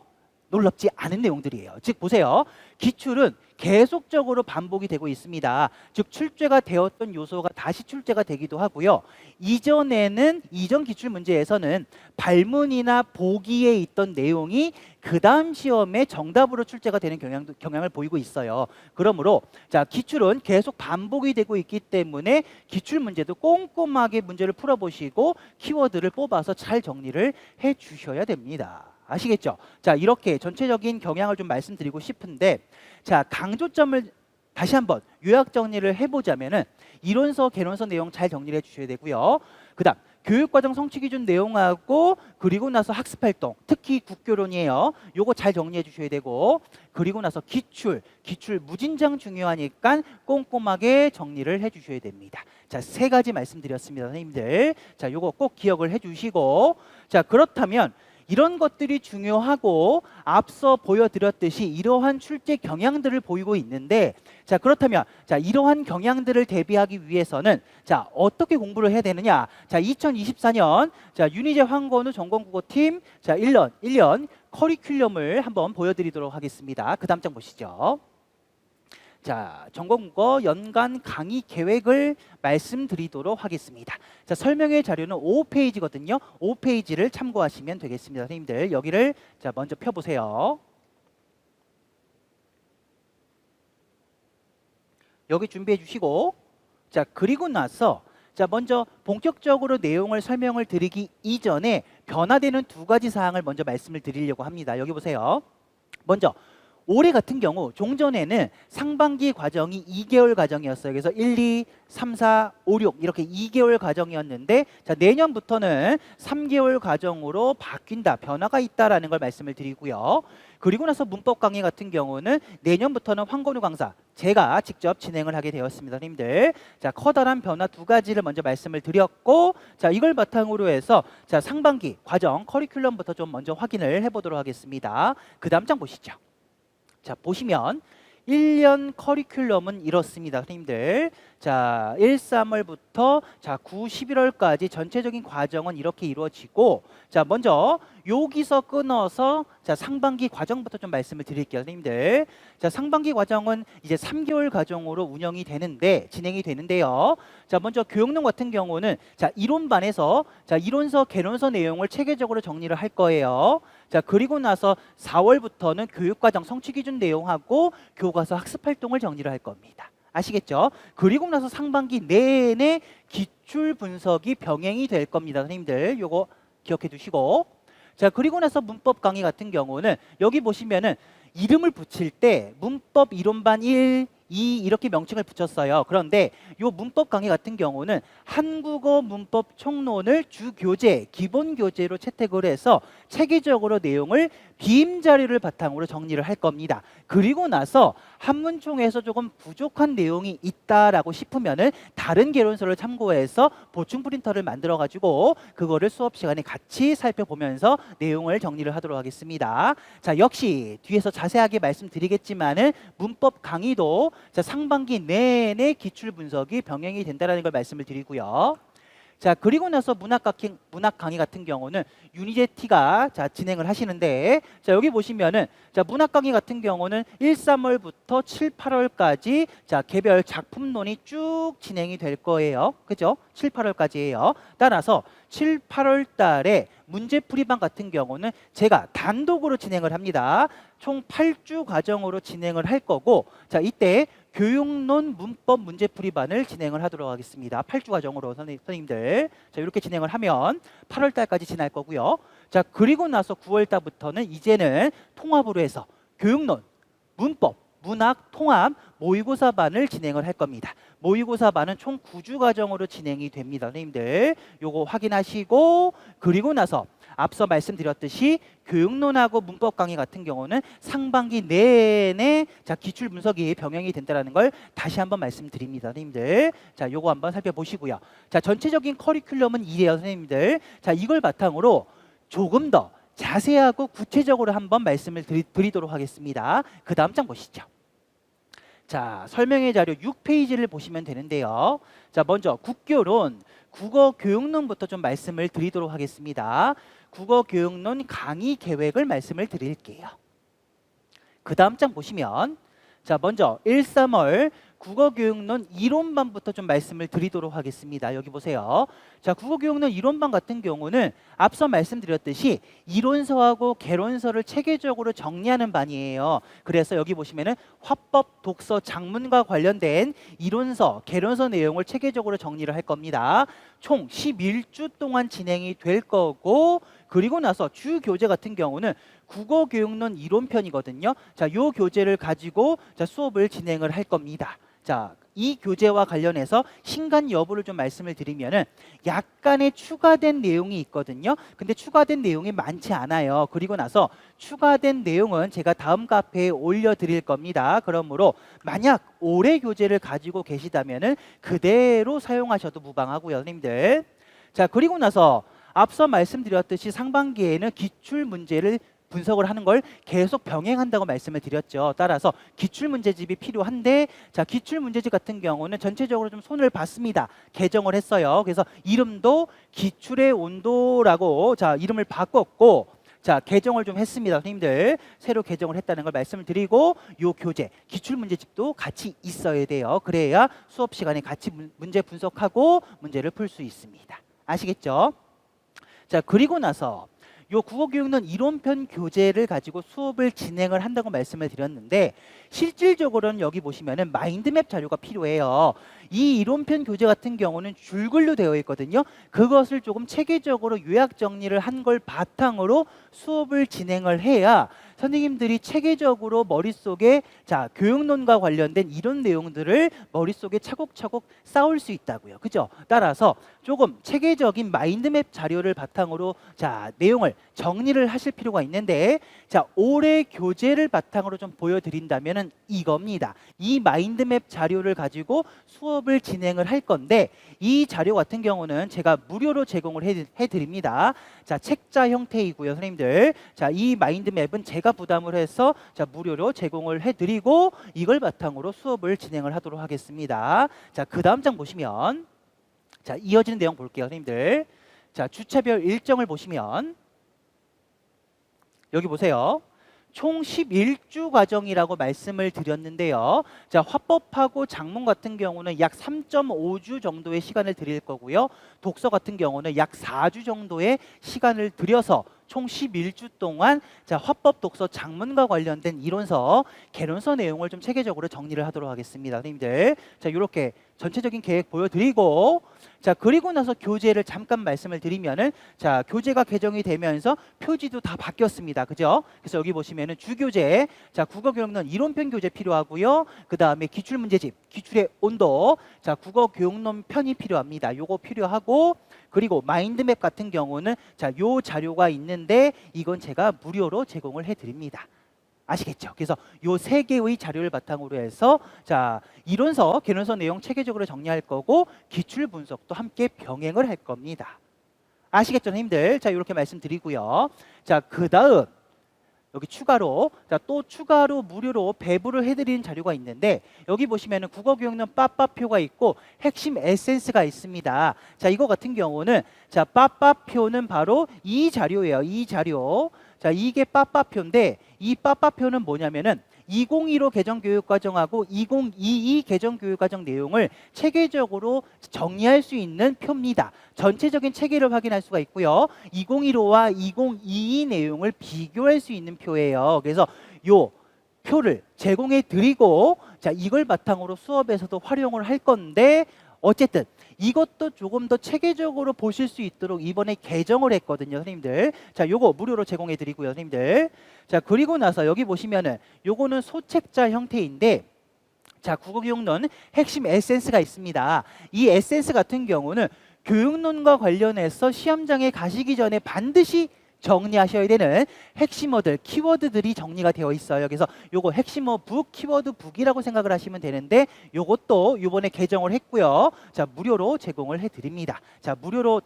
놀랍지 않은 내용들이에요. 즉 보세요. 기출은 계속적으로 반복이 되고 있습니다. 즉 출제가 되었던 요소가 다시 출제가 되기도 하고요. 이전 기출 문제에서는 발문이나 보기에 있던 내용이 그 다음 시험에 정답으로 출제가 되는 경향을 보이고 있어요. 그러므로 자, 기출은 계속 반복이 되고 있기 때문에 기출 문제도 꼼꼼하게 문제를 풀어보시고 키워드를 뽑아서 잘 정리를 해 주셔야 됩니다. 아시겠죠? 자, 이렇게 전체적인 경향을 좀 말씀드리고 싶은데 자, 강조점을 다시 한번 요약 정리를 해보자면은 이론서, 개론서 내용 잘 정리를 해주셔야 되고요. 그 다음 교육과정 성취기준 내용하고 그리고 나서 학습활동, 특히 국교론이에요. 요거 잘 정리해 주셔야 되고 그리고 나서 기출 무진장 중요하니까 꼼꼼하게 정리를 해 주셔야 됩니다. 자, 3가지 말씀드렸습니다, 선생님들. 자, 요거 꼭 기억을 해 주시고 자, 그렇다면 이런 것들이 중요하고 앞서 보여드렸듯이 이러한 출제 경향들을 보이고 있는데 자, 그렇다면 자, 이러한 경향들을 대비하기 위해서는 자, 어떻게 공부를 해야 되느냐? 자, 2024년 자, 윤희재 황건우 전공국어팀 자, 1년 커리큘럼을 한번 보여드리도록 하겠습니다. 그 다음 장 보시죠. 자, 전공국어 연간 강의 계획을 말씀드리도록 하겠습니다. 자, 설명의 자료는 5페이지거든요. 5페이지를 참고하시면 되겠습니다. 선생님들 여기를 자, 먼저 펴보세요. 여기 준비해 주시고 자, 그리고 나서 자, 먼저 본격적으로 내용을 설명을 드리기 이전에 변화되는 2가지 사항을 먼저 말씀을 드리려고 합니다. 여기 보세요. 먼저 올해 같은 경우 종전에는 상반기 과정이 2개월 과정이었어요. 그래서 1, 2, 3, 4, 5, 6 이렇게 2개월 과정이었는데 자, 내년부터는 3개월 과정으로 바뀐다. 변화가 있다라는 걸 말씀을 드리고요. 그리고 나서 문법 강의 같은 경우는 내년부터는 황건우 강사 제가 직접 진행을 하게 되었습니다, 선생님들. 자, 커다란 변화 2가지를 먼저 말씀을 드렸고 자, 이걸 바탕으로 해서 자, 상반기 과정 커리큘럼부터 좀 먼저 확인을 해보도록 하겠습니다. 그 다음 장 보시죠. 자, 보시면 1년 커리큘럼은 이렇습니다, 선생님들. 자, 1, 3월부터 자, 9, 11월까지 전체적인 과정은 이렇게 이루어지고 자, 먼저 여기서 끊어서 자, 상반기 과정부터 좀 말씀을 드릴게요, 선생님들. 자, 상반기 과정은 이제 3개월 과정으로 운영이 되는데 진행이 되는데요. 자, 먼저 교육론 같은 경우는 자, 이론반에서 자, 이론서, 개론서 내용을 체계적으로 정리를 할 거예요. 자, 그리고 나서 4월부터는 교육과정 성취기준 내용하고 교과서 학습활동을 정리를 할 겁니다. 아시겠죠? 그리고 나서 상반기 내내 기출 분석이 병행이 될 겁니다, 선생님들. 요거 기억해 두시고 자, 그리고 나서 문법 강의 같은 경우는 여기 보시면은 이름을 붙일 때 문법 이론반 1, 2 이렇게 명칭을 붙였어요. 그런데 이 문법 강의 같은 경우는 한국어 문법 총론을 주교재, 기본 교재로 채택을 해서 체계적으로 내용을 비임 자료를 바탕으로 정리를 할 겁니다. 그리고 나서 한문총에서 조금 부족한 내용이 있다라고 싶으면은 다른 개론서를 참고해서 보충 프린터를 만들어 가지고 그거를 수업 시간에 같이 살펴보면서 내용을 정리를 하도록 하겠습니다. 자, 역시 뒤에서 자세하게 말씀드리겠지만은 문법 강의도 자, 상반기 내내 기출 분석이 병행이 된다는 걸 말씀을 드리고요. 자, 그리고 나서 문학 강의 같은 경우는 유니제티가 자, 진행을 하시는데, 자, 여기 보시면은 자, 문학 강의 같은 경우는 1, 3월부터 7, 8월까지 자, 개별 작품론이 쭉 진행이 될 거예요. 그죠? 7, 8월까지예요. 따라서 7, 8월 달에 문제풀이반 같은 경우는 제가 단독으로 진행을 합니다. 총 8주 과정으로 진행을 할 거고, 자, 이때 교육론 문법 문제풀이반을 진행을 하도록 하겠습니다. 8주 과정으로 선생님들 자, 이렇게 진행을 하면 8월 달까지 지날 거고요. 자, 그리고 나서 9월 달부터는 이제는 통합으로 해서 교육론, 문법, 문학, 통합, 모의고사반을 진행을 할 겁니다. 모의고사반은 총 9주 과정으로 진행이 됩니다. 선생님들 요거 확인하시고, 그리고 나서 앞서 말씀드렸듯이 교육론하고 문법 강의 같은 경우는 상반기 내내 자, 기출 분석이 병행이 된다는 걸 다시 한번 말씀드립니다. 선생님들 자, 요거 한번 살펴보시고요. 자, 전체적인 커리큘럼은 이래요. 선생님들 자, 이걸 바탕으로 조금 더 자세하고 구체적으로 한번 말씀을 드리도록 하겠습니다. 그 다음 장 보시죠. 자, 설명의 자료 6페이지를 보시면 되는데요. 자, 먼저 국교론, 국어 교육론부터 좀 말씀을 드리도록 하겠습니다. 국어 교육론 강의 계획을 말씀을 드릴게요. 그 다음 장 보시면 자, 먼저 1, 3월 국어교육론 이론반부터 좀 말씀을 드리도록 하겠습니다. 여기 보세요. 자, 국어교육론 이론반 같은 경우는 앞서 말씀드렸듯이 이론서하고 개론서를 체계적으로 정리하는 반이에요. 그래서 여기 보시면은 화법, 독서, 작문과 관련된 이론서, 개론서 내용을 체계적으로 정리를 할 겁니다. 총 11주 동안 진행이 될 거고, 그리고 나서 주 교재 같은 경우는 국어교육론 이론편이거든요. 자, 요 교재를 가지고 자, 수업을 진행을 할 겁니다. 자, 이 교재와 관련해서 신간 여부를 좀 말씀을 드리면은 약간의 추가된 내용이 있거든요. 근데 추가된 내용이 많지 않아요. 그리고 나서 추가된 내용은 제가 다음 카페에 올려드릴 겁니다. 그러므로 만약 올해 교재를 가지고 계시다면은 그대로 사용하셔도 무방하고요, 선생님들. 자, 그리고 나서 앞서 말씀드렸듯이 상반기에는 기출 문제를 분석을 하는 걸 계속 병행한다고 말씀을 드렸죠. 따라서 기출문제집이 필요한데, 자, 기출문제집 같은 경우는 전체적으로 좀 손을 봤습니다. 개정을 했어요. 그래서 이름도 기출의 온도라고 자, 이름을 바꿨고, 자, 개정을 좀 했습니다. 선생님들 새로 개정을 했다는 걸 말씀을 드리고, 요 교재 기출문제집도 같이 있어야 돼요. 그래야 수업 시간에 같이 문제 분석하고 문제를 풀 수 있습니다. 아시겠죠? 자, 그리고 나서 요 국어교육론 이론편 교재를 가지고 수업을 진행을 한다고 말씀을 드렸는데, 실질적으로는 여기 보시면은 마인드맵 자료가 필요해요. 이 이론편 교재 같은 경우는 줄글로 되어 있거든요. 그것을 조금 체계적으로 요약 정리를 한 걸 바탕으로 수업을 진행을 해야 선생님들이 체계적으로 머릿속에 자, 교육론과 관련된 이런 내용들을 머릿속에 차곡차곡 쌓을 수 있다고요. 그죠? 따라서 조금 체계적인 마인드맵 자료를 바탕으로 자, 내용을 정리를 하실 필요가 있는데, 자, 올해 교재를 바탕으로 좀 보여드린다면은 이겁니다. 이 마인드맵 자료를 가지고 수업을 진행을 할 건데, 이 자료 같은 경우는 제가 무료로 제공을 해드립니다. 자, 책자 형태이고요, 선생님들. 자, 이 마인드맵은 제가 부담을 해서 자, 무료로 제공을 해드리고 이걸 바탕으로 수업을 진행을 하도록 하겠습니다. 자, 그 다음 장 보시면 자, 이어지는 내용 볼게요, 선생님들. 자, 주차별 일정을 보시면 여기 보세요. 총 11주 과정이라고 말씀을 드렸는데요. 자, 화법하고 작문 같은 경우는 약 3.5주 정도의 시간을 드릴 거고요. 독서 같은 경우는 약 4주 정도의 시간을 들여서 총 11주 동안 자, 화법, 독서, 작문과 관련된 이론서, 개론서 내용을 좀 체계적으로 정리를 하도록 하겠습니다. 선생님들. 자, 이렇게 전체적인 계획 보여드리고, 자 그리고 나서 교재를 잠깐 말씀을 드리면은, 자 교재가 개정이 되면서 표지도 다 바뀌었습니다. 그죠? 그래서 여기 보시면은 주교재, 자 국어교육론 이론편 교재 필요하고요. 그 다음에 기출문제집, 기출의 온도, 자 국어교육론 편이 필요합니다. 요거 필요하고, 그리고 마인드맵 같은 경우는 자 요 자료가 있는데 이건 제가 무료로 제공을 해드립니다. 아시겠죠? 그래서 요 세 개의 자료를 바탕으로 해서 자 이론서, 개론서 내용 체계적으로 정리할 거고, 기출 분석도 함께 병행을 할 겁니다. 아시겠죠, 선생님들? 자 이렇게 말씀드리고요. 자 그다음 여기 추가로, 자 또 추가로 무료로 배부를 해드리는 자료가 있는데, 여기 보시면은 국어교육론 빠빠표가 있고 핵심 에센스가 있습니다. 자 이거 같은 경우는, 자 빠빠표는 바로 이 자료예요. 이 자료. 자 이게 빠빠표인데, 이 빠빠표는 뭐냐면은 2015 개정교육과정하고 2022 개정교육과정 내용을 체계적으로 정리할 수 있는 표입니다. 전체적인 체계를 확인할 수가 있고요. 2015와 2022 내용을 비교할 수 있는 표예요. 그래서 요 표를 제공해 드리고, 자 이걸 바탕으로 수업에서도 활용을 할 건데, 어쨌든 이것도 조금 더 체계적으로 보실 수 있도록 이번에 개정을 했거든요, 선생님들. 자 요거 무료로 제공해 드리고요, 선생님들. 자 그리고 나서 여기 보시면은 요거는 소책자 형태인데, 자 국어교육론 핵심 에센스가 있습니다. 이 에센스 같은 경우는 교육론과 관련해서 시험장에 가시기 전에 반드시 정리하셔야 되는 핵심어들, 키워드들이 정리가 되어 있어요. 그래서 요거 핵심어 북, 키워드 북이라고 생각을 하시면 되는데, 요것도 요번에 개정을 했고요. 자 무료로 제공을 해드립니다. 자 무료로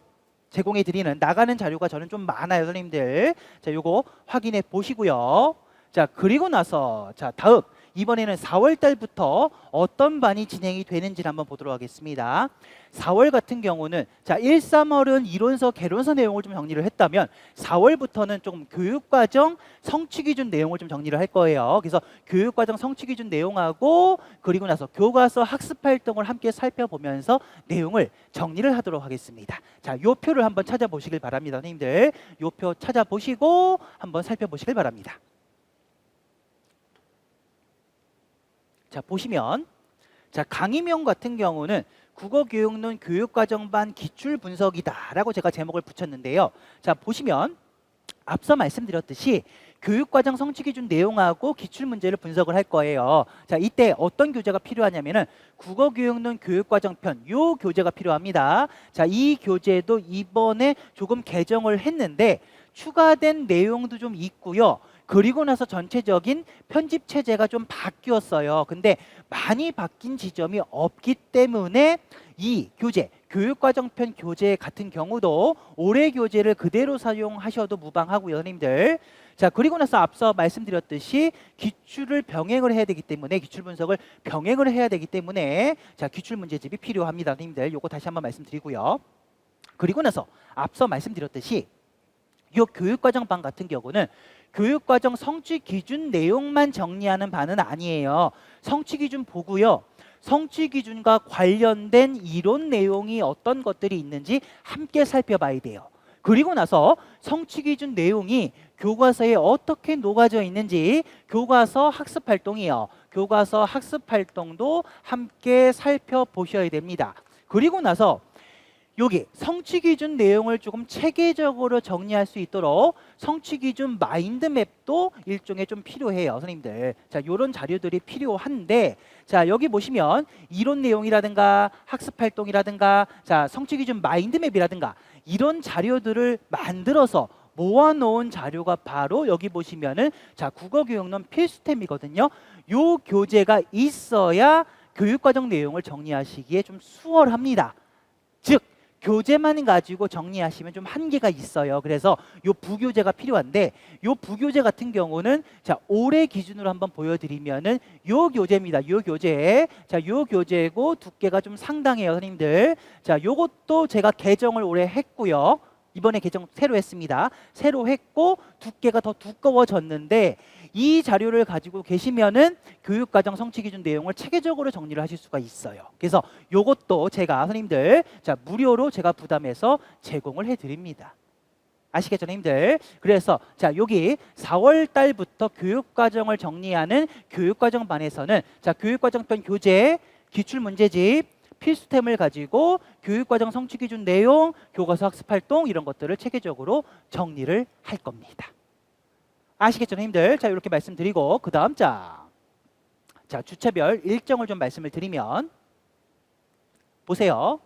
제공해 드리는 나가는 자료가 저는 좀 많아요, 선생님들. 자 요거 확인해 보시고요. 자 그리고 나서 자 다음, 이번에는 4월 달부터 어떤 반이 진행이 되는지를 한번 보도록 하겠습니다. 4월 같은 경우는 자 1, 3월은 이론서, 개론서 내용을 좀 정리를 했다면, 4월부터는 좀 교육과정 성취기준 내용을 좀 정리를 할 거예요. 그래서 교육과정 성취기준 내용하고, 그리고 나서 교과서 학습활동을 함께 살펴보면서 내용을 정리를 하도록 하겠습니다. 자, 요 표를 한번 찾아보시길 바랍니다, 선생님들. 요 표 찾아보시고 한번 살펴보시길 바랍니다. 자 보시면, 자 강의명 같은 경우는 국어교육론 교육과정반 기출 분석이다 라고 제가 제목을 붙였는데요. 자 보시면 앞서 말씀드렸듯이 교육과정 성취기준 내용하고 기출문제를 분석을 할 거예요. 자 이때 어떤 교재가 필요하냐면은 국어교육론 교육과정편, 요 교재가 필요합니다. 자 이 교재도 이번에 조금 개정을 했는데 추가된 내용도 좀 있고요. 그리고 나서 전체적인 편집 체제가 좀 바뀌었어요. 근데 많이 바뀐 지점이 없기 때문에 이 교재, 교육과정편 교재 같은 경우도 올해 교재를 그대로 사용하셔도 무방하고요, 선생님들. 자 그리고 나서 앞서 말씀드렸듯이 기출을 병행을 해야 되기 때문에, 기출 분석을 병행을 해야 되기 때문에 자 기출 문제집이 필요합니다, 선생님들. 요거 다시 한번 말씀드리고요. 그리고 나서 앞서 말씀드렸듯이 이 교육과정반 같은 경우는 교육과정 성취기준 내용만 정리하는 반은 아니에요. 성취기준 보고요. 성취기준과 관련된 이론 내용이 어떤 것들이 있는지 함께 살펴봐야 돼요. 그리고 나서 성취기준 내용이 교과서에 어떻게 녹아져 있는지, 교과서 학습활동이요. 교과서 학습활동도 함께 살펴보셔야 됩니다. 그리고 나서 여기 성취기준 내용을 조금 체계적으로 정리할 수 있도록 성취기준 마인드맵도 일종의 좀 필요해요, 선생님들. 자, 요런 자료들이 필요한데, 자 여기 보시면 이론 내용이라든가 학습활동이라든가 자 성취기준 마인드맵이라든가 이런 자료들을 만들어서 모아놓은 자료가 바로 여기 보시면은 자 국어교육론 필수템이거든요. 요 교재가 있어야 교육과정 내용을 정리하시기에 좀 수월합니다. 즉 교재만 가지고 정리하시면 좀 한계가 있어요. 그래서 요 부교재가 필요한데, 요 부교재 같은 경우는 자 올해 기준으로 한번 보여드리면은 요 교재입니다. 요 교재. 자 요 교재고 두께가 좀 상당해요, 선생님들. 자 요것도 제가 개정을 올해 했고요. 이번에 개정 새로 했습니다. 새로 했고 두께가 더 두꺼워졌는데, 이 자료를 가지고 계시면은 교육과정 성취기준 내용을 체계적으로 정리를 하실 수가 있어요. 그래서 요것도 제가 선생님들 자 무료로 제가 부담해서 제공을 해드립니다. 아시겠죠, 선생님들? 그래서 자 여기 4월 달부터 교육과정을 정리하는 교육과정반에서는 자 교육과정편 교재, 기출문제집, 필수템을 가지고 교육과정 성취기준 내용, 교과서 학습활동 이런 것들을 체계적으로 정리를 할 겁니다. 아시겠죠, 선생님들? 자, 이렇게 말씀드리고 그 다음 자 주체별 일정을 좀 말씀을 드리면 보세요.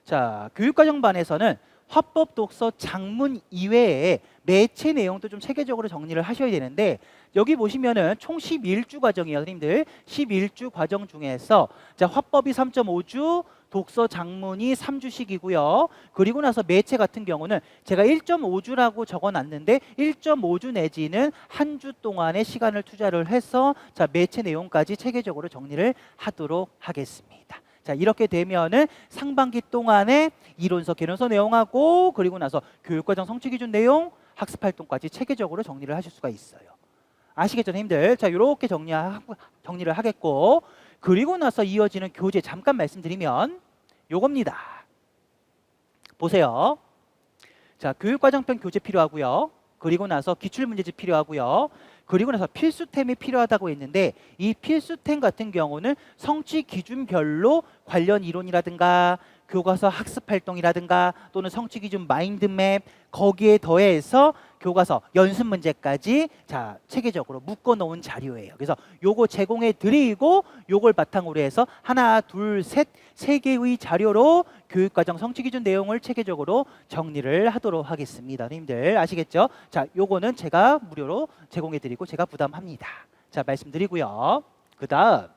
자, 교육과정반에서는 화법 독서 장문 이외에 매체 내용도 좀 체계적으로 정리를 하셔야 되는데 여기 보시면은 총 11주 과정이에요, 선생님들. 11주 과정 중에서 자, 화법이 3.5주, 독서 장문이 3주씩이고요. 그리고 나서 매체 같은 경우는 제가 1.5주라고 적어놨는데 1.5주 내지는 한 주 동안의 시간을 투자를 해서 자, 매체 내용까지 체계적으로 정리를 하도록 하겠습니다. 자, 이렇게 되면은 상반기 동안에 이론서, 개론서 내용하고 그리고 나서 교육과정 성취기준 내용, 학습활동까지 체계적으로 정리를 하실 수가 있어요. 아시겠죠, 선생님들? 자, 이렇게 정리를 하겠고 그리고 나서 이어지는 교재 잠깐 말씀드리면 요겁니다. 보세요. 자, 교육과정편 교재 필요하고요. 그리고 나서 기출문제집 필요하고요. 그리고 나서 필수템이 필요하다고 했는데 이 필수템 같은 경우는 성취 기준별로 관련 이론이라든가 교과서 학습활동이라든가 또는 성취 기준 마인드맵 거기에 더해서 교과서 연습 문제까지 자, 체계적으로 묶어 놓은 자료예요. 그래서 요거 제공해 드리고 요걸 바탕으로 해서 하나, 둘, 셋, 세 개의 자료로 교육과정 성취 기준 내용을 체계적으로 정리를 하도록 하겠습니다. 선생님들 아시겠죠? 자, 요거는 제가 무료로 제공해 드리고 제가 부담합니다. 자, 말씀드리고요. 그다음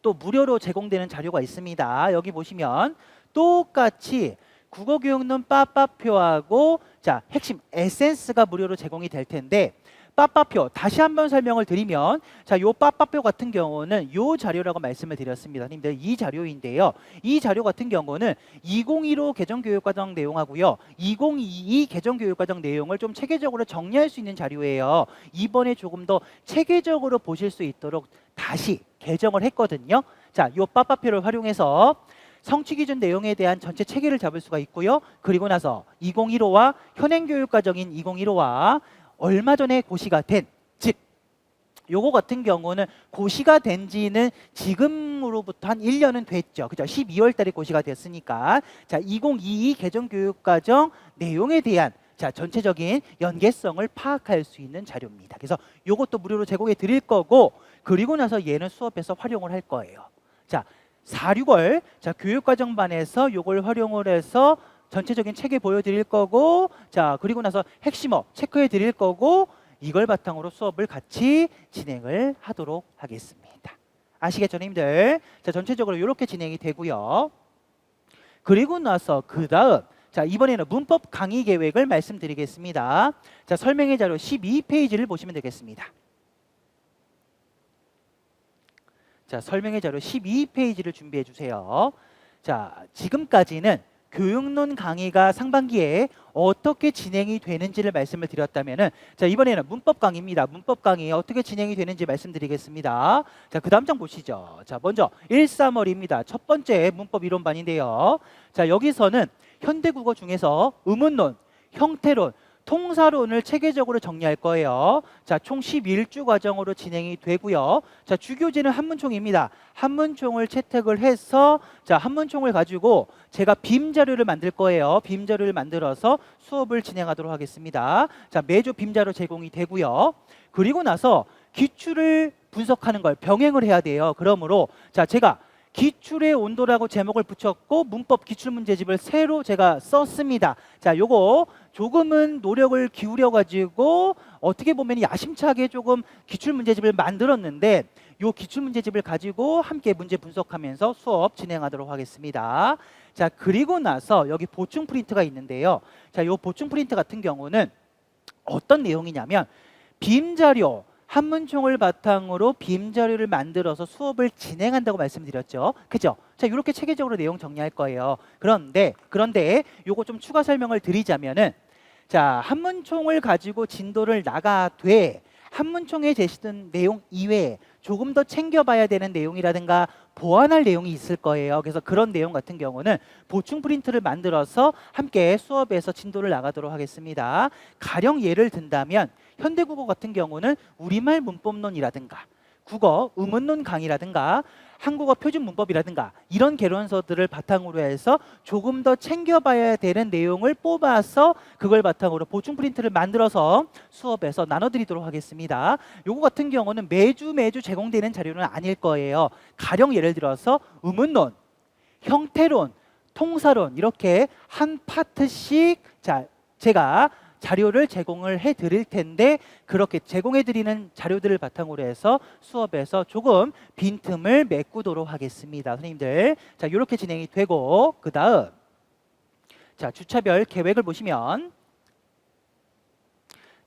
또 무료로 제공되는 자료가 있습니다. 여기 보시면 똑같이 국어교육론 빠빠표하고 자, 핵심 에센스가 무료로 제공이 될 텐데 빠빠표 다시 한번 설명을 드리면 자, 요 빠빠표 같은 경우는 요 자료라고 말씀을 드렸습니다. 님들 이 자료인데요. 이 자료 같은 경우는 2015 개정교육과정 내용하고요. 2022 개정교육과정 내용을 좀 체계적으로 정리할 수 있는 자료예요. 이번에 조금 더 체계적으로 보실 수 있도록 다시 개정을 했거든요. 자, 요 빠빠표를 활용해서 성취기준 내용에 대한 전체 체계를 잡을 수가 있고요. 그리고 나서 2015와 현행교육과정인 2015와 얼마 전에 고시가 된, 즉 요거 같은 경우는 고시가 된 지는 지금으로부터 한 1년은 됐죠. 그죠? 12월 달에 고시가 됐으니까 자, 2022 개정교육과정 내용에 대한 자, 전체적인 연계성을 파악할 수 있는 자료입니다. 그래서 요것도 무료로 제공해 드릴 거고 그리고 나서 얘는 수업에서 활용을 할 거예요. 자, 4, 6월 자, 교육과정반에서 요걸 활용을 해서 전체적인 체계 보여드릴 거고 자, 그리고 나서 핵심어 체크해 드릴 거고 이걸 바탕으로 수업을 같이 진행을 하도록 하겠습니다. 아시겠죠, 선생님들? 자, 전체적으로 이렇게 진행이 되고요. 그리고 나서 그 다음 자, 이번에는 문법 강의 계획을 말씀드리겠습니다. 자, 설명의 자료 12페이지를 보시면 되겠습니다. 자, 설명의 자료 12페이지를 준비해 주세요. 자, 지금까지는 교육론 강의가 상반기에 어떻게 진행이 되는지를 말씀을 드렸다면은 자, 이번에는 문법 강의입니다. 문법 강의 어떻게 진행이 되는지 말씀드리겠습니다. 자, 그 다음 장 보시죠. 자, 먼저 1~3월입니다. 첫 번째 문법 이론반인데요. 자, 여기서는 현대국어 중에서 의문론, 형태론, 통사론을 체계적으로 정리할 거예요. 자, 총 11주 과정으로 진행이 되고요. 자, 주교재는 한문총입니다. 한문총을 채택을 해서 자, 한문총을 가지고 제가 빔 자료를 만들 거예요. 빔 자료를 만들어서 수업을 진행하도록 하겠습니다. 자, 매주 빔 자료 제공이 되고요. 그리고 나서 기출을 분석하는 걸 병행을 해야 돼요. 그러므로 자, 제가 기출의 온도라고 제목을 붙였고 문법 기출문제집을 새로 제가 썼습니다. 자, 요거 조금은 노력을 기울여 가지고 어떻게 보면 야심차게 조금 기출문제집을 만들었는데 요 기출문제집을 가지고 함께 문제 분석하면서 수업 진행하도록 하겠습니다. 자, 그리고 나서 여기 보충 프린트가 있는데요. 자, 요 보충 프린트 같은 경우는 어떤 내용이냐면 빔자료 한문총을 바탕으로 빔자료를 만들어서 수업을 진행한다고 말씀드렸죠. 그죠? 자, 이렇게 체계적으로 내용 정리할 거예요. 그런데 요거 좀 추가 설명을 드리자면은 자, 한문총을 가지고 진도를 나가되 한문총에 제시된 내용 이외에 조금 더 챙겨봐야 되는 내용이라든가 보완할 내용이 있을 거예요. 그래서 그런 내용 같은 경우는 보충 프린트를 만들어서 함께 수업에서 진도를 나가도록 하겠습니다. 가령 예를 든다면 현대국어 같은 경우는 우리말 문법론이라든가 국어 의문론 강의라든가 한국어 표준 문법이라든가 이런 개론서들을 바탕으로 해서 조금 더 챙겨봐야 되는 내용을 뽑아서 그걸 바탕으로 보충 프린트를 만들어서 수업에서 나눠드리도록 하겠습니다. 요거 같은 경우는 매주 제공되는 자료는 아닐 거예요. 가령 예를 들어서 의문론, 형태론, 통사론 이렇게 한 파트씩 제가 자료를 제공을 해 드릴 텐데 그렇게 제공해 드리는 자료들을 바탕으로 해서 수업에서 조금 빈틈을 메꾸도록 하겠습니다. 선생님들, 자, 이렇게 진행이 되고 그 다음 자, 주차별 계획을 보시면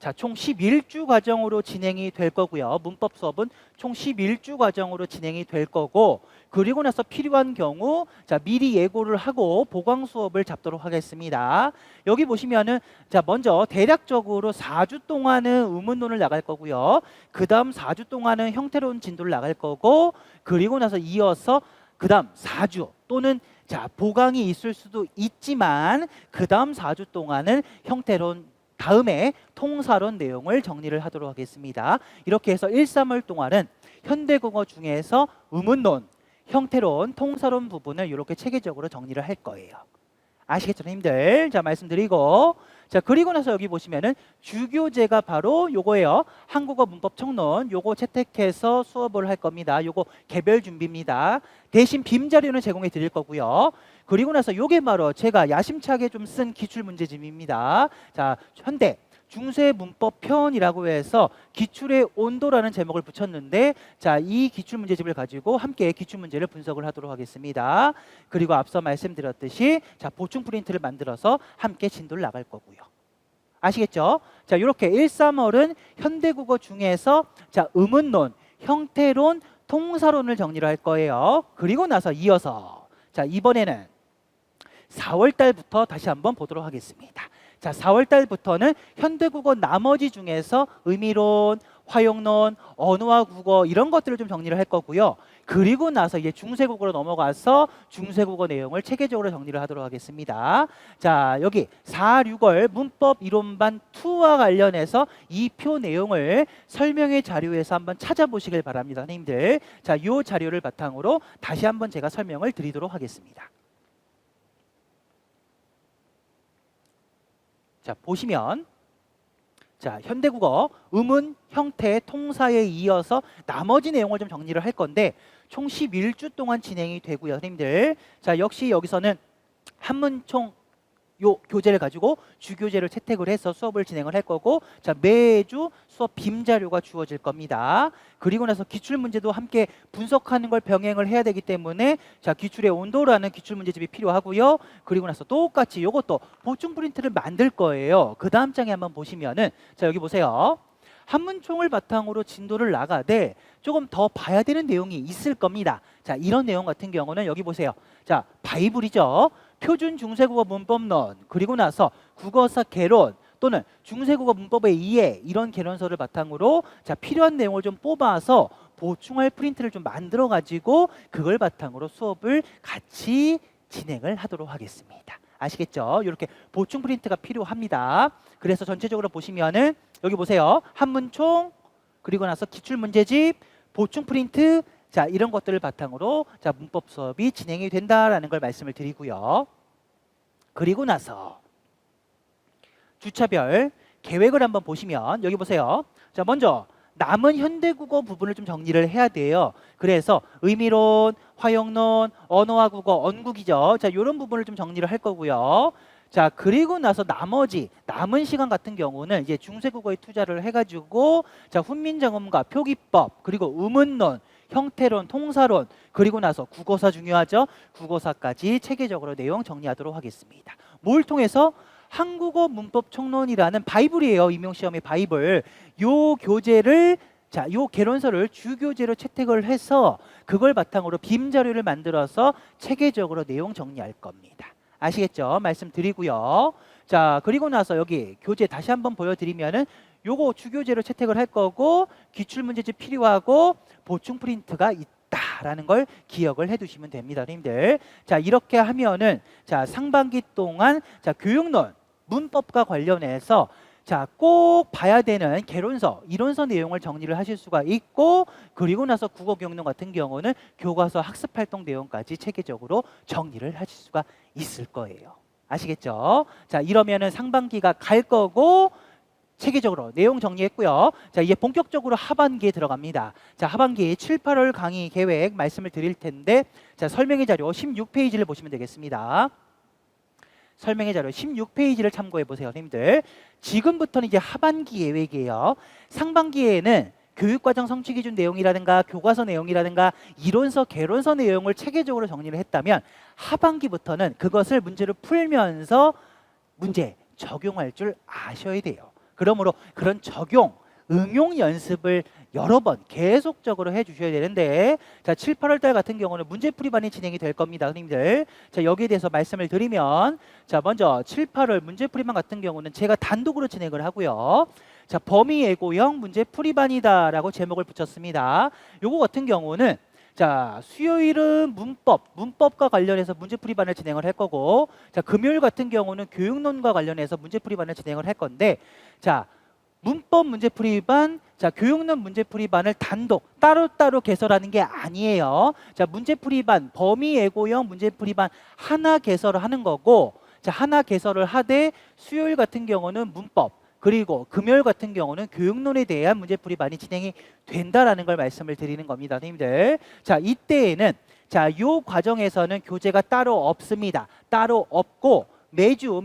자, 총 11주 과정으로 진행이 될 거고요. 문법 수업은 총 11주 과정으로 진행이 될 거고 그리고 나서 필요한 경우 자, 미리 예고를 하고 보강 수업을 잡도록 하겠습니다. 여기 보시면은 자, 먼저 대략적으로 4주 동안은 의문론을 나갈 거고요. 그 다음 4주 동안은 형태론 진도를 나갈 거고 그리고 나서 이어서 그 다음 4주 또는 자, 보강이 있을 수도 있지만 그 다음 4주 동안은 형태론 다음에 통사론 내용을 정리를 하도록 하겠습니다. 이렇게 해서 1, 3월 동안은 현대국어 중에서 의문론, 형태론, 통사론 부분을 이렇게 체계적으로 정리를 할 거예요. 아시겠죠, 선생님들? 자, 말씀드리고 자, 그리고 나서 여기 보시면은 주교재가 바로 요거예요. 한국어 문법 청론 요거 채택해서 수업을 할 겁니다. 요거 개별 준비입니다. 대신 빔 자료는 제공해 드릴 거고요. 그리고 나서 요게 바로 제가 야심차게 좀 쓴 기출 문제집입니다. 자, 현대 중세 문법 편이라고 해서 기출의 온도라는 제목을 붙였는데 자, 이 기출 문제집을 가지고 함께 기출 문제를 분석을 하도록 하겠습니다. 그리고 앞서 말씀드렸듯이 자, 보충 프린트를 만들어서 함께 진도를 나갈 거고요. 아시겠죠? 자, 이렇게 1, 3월은 현대국어 중에서 자, 의문론, 형태론, 통사론을 정리를 할 거예요. 그리고 나서 이어서 자, 이번에는 4월 달부터 다시 한번 보도록 하겠습니다. 자, 4월 달부터는 현대국어 나머지 중에서 의미론, 활용론, 언어와 국어 이런 것들을 좀 정리를 할 거고요. 그리고 나서 이제 중세국어로 넘어가서 중세국어 내용을 체계적으로 정리를 하도록 하겠습니다. 자, 여기 4, 6월 문법 이론반 2와 관련해서 이 표 내용을 설명의 자료에서 한번 찾아보시길 바랍니다, 선생님들. 자, 이 자료를 바탕으로 다시 한번 제가 설명을 드리도록 하겠습니다. 자, 보시면 자, 현대국어 의문, 형태, 통사에 이어서 나머지 내용을 좀 정리를 할 건데 총 11주 동안 진행이 되고요, 선생님들. 자, 역시 여기서는 한문총 요 교재를 가지고 주교재를 채택을 해서 수업을 진행을 할 거고 자, 매주 수업 빔 자료가 주어질 겁니다. 그리고 나서 기출 문제도 함께 분석하는 걸 병행을 해야 되기 때문에 자, 기출의 온도라는 기출 문제집이 필요하고요. 그리고 나서 똑같이 요것도 보충 프린트를 만들 거예요. 그 다음 장에 한번 보시면은 자, 여기 보세요. 한문총을 바탕으로 진도를 나가되 조금 더 봐야 되는 내용이 있을 겁니다. 자, 이런 내용 같은 경우는 여기 보세요. 자, 바이블이죠. 표준 중세국어 문법론, 그리고 나서 국어사 개론 또는 중세국어 문법의 이해 이런 개론서를 바탕으로 자, 필요한 내용을 좀 뽑아서 보충할 프린트를 좀 만들어 가지고 그걸 바탕으로 수업을 같이 진행을 하도록 하겠습니다. 아시겠죠? 이렇게 보충 프린트가 필요합니다. 그래서 전체적으로 보시면은 여기 보세요. 한문총 그리고 나서 기출 문제집, 보충 프린트 자, 이런 것들을 바탕으로 자, 문법 수업이 진행이 된다라는 걸 말씀을 드리고요. 그리고 나서 주차별 계획을 한번 보시면 여기 보세요. 자, 먼저 남은 현대국어 부분을 좀 정리를 해야 돼요. 그래서 의미론, 활용론, 언어와 국어, 언국이죠. 자, 이런 부분을 좀 정리를 할 거고요. 자, 그리고 나서 나머지 남은 시간 같은 경우는 이제 중세국어에 투자를 해가지고 자, 훈민정음과 표기법 그리고 의문론, 형태론, 통사론 그리고 나서 국어사 중요하죠. 국어사까지 체계적으로 내용 정리하도록 하겠습니다. 뭘 통해서? 한국어 문법 총론이라는 바이블이에요. 임용시험의 바이블. 요 교재를 자, 요 개론서를 주교재로 채택을 해서 그걸 바탕으로 빔 자료를 만들어서 체계적으로 내용 정리할 겁니다. 아시겠죠? 말씀드리고요. 자, 그리고 나서 여기 교재 다시 한번 보여드리면은 요거 주교재로 채택을 할 거고 기출 문제집 필요하고 보충 프린트가 있다라는 걸 기억을 해두시면 됩니다, 선생님들. 자, 이렇게 하면은 자, 상반기 동안 자, 교육론 문법과 관련해서 자, 꼭 봐야 되는 개론서, 이론서 내용을 정리를 하실 수가 있고, 그리고 나서 국어교육론 같은 경우는 교과서 학습활동 내용까지 체계적으로 정리를 하실 수가 있을 거예요. 아시겠죠? 자, 이러면은 상반기가 갈 거고, 체계적으로 내용 정리했고요. 자, 이제 본격적으로 하반기에 들어갑니다. 자, 하반기 7, 8월 강의 계획 말씀을 드릴 텐데, 자, 설명의 자료 16페이지를 보시면 되겠습니다. 설명의 자료 16페이지를 참고해 보세요, 선생님들. 지금부터는 이제 하반기 계획이에요. 상반기에는 교육과정 성취기준 내용이라든가 교과서 내용이라든가 이론서, 개론서 내용을 체계적으로 정리를 했다면 하반기부터는 그것을 문제를 풀면서 문제 적용할 줄 아셔야 돼요. 그러므로 그런 적용, 응용 연습을 여러 번 계속적으로 해주셔야 되는데, 자, 7, 8월 달 같은 경우는 문제풀이반이 진행이 될 겁니다, 선생님들. 자, 여기에 대해서 말씀을 드리면, 자, 먼저 7, 8월 문제풀이반 같은 경우는 제가 단독으로 진행을 하고요. 자, 범위 예고형 문제풀이반이다라고 제목을 붙였습니다. 요거 같은 경우는 자, 수요일은 문법과 관련해서 문제풀이반을 진행을 할 거고, 자, 금요일 같은 경우는 교육론과 관련해서 문제풀이반을 진행을 할 건데, 자, 문법 문제풀이반, 자, 교육론 문제풀이반을 단독 따로따로 개설하는 게 아니에요. 자, 문제풀이반, 범위 예고형 문제풀이반 하나 개설을 하는 거고, 자, 하나 개설을 하되 수요일 같은 경우는 문법, 그리고 금요일 같은 경우는 교육론에 대한 문제풀이반이 진행이 된다라는 걸 말씀을 드리는 겁니다, 선생님들. 자, 이때에는 자, 요 과정에서는 교재가 따로 없습니다. 따로 없고 매주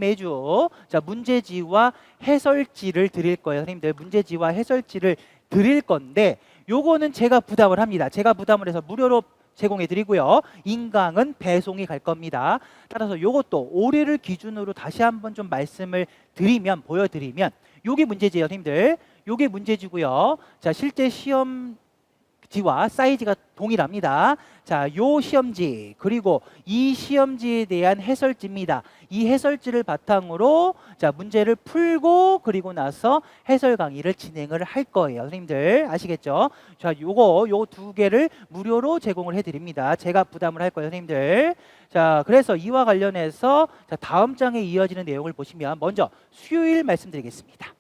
자, 문제지와 해설지를 드릴 거예요, 선생님들. 문제지와 해설지를 드릴 건데 요거는 제가 부담을 합니다. 제가 부담을 해서 무료로 제공해 드리고요. 인강은 배송이 갈 겁니다. 따라서 요것도 올해를 기준으로 다시 한번 좀 말씀을 드리면, 보여드리면, 요게 문제지예요, 선생님들. 요게 문제지고요. 자, 실제 시험지와 사이즈가 동일합니다. 자, 요 시험지, 그리고 이 시험지에 대한 해설지입니다. 이 해설지를 바탕으로 자, 문제를 풀고 그리고 나서 해설 강의를 진행을 할 거예요, 선생님들. 아시겠죠? 자, 요 두 개를 무료로 제공을 해 드립니다. 제가 부담을 할 거예요, 선생님들. 자, 그래서 이와 관련해서 자, 다음 장에 이어지는 내용을 보시면 먼저 수요일 말씀드리겠습니다.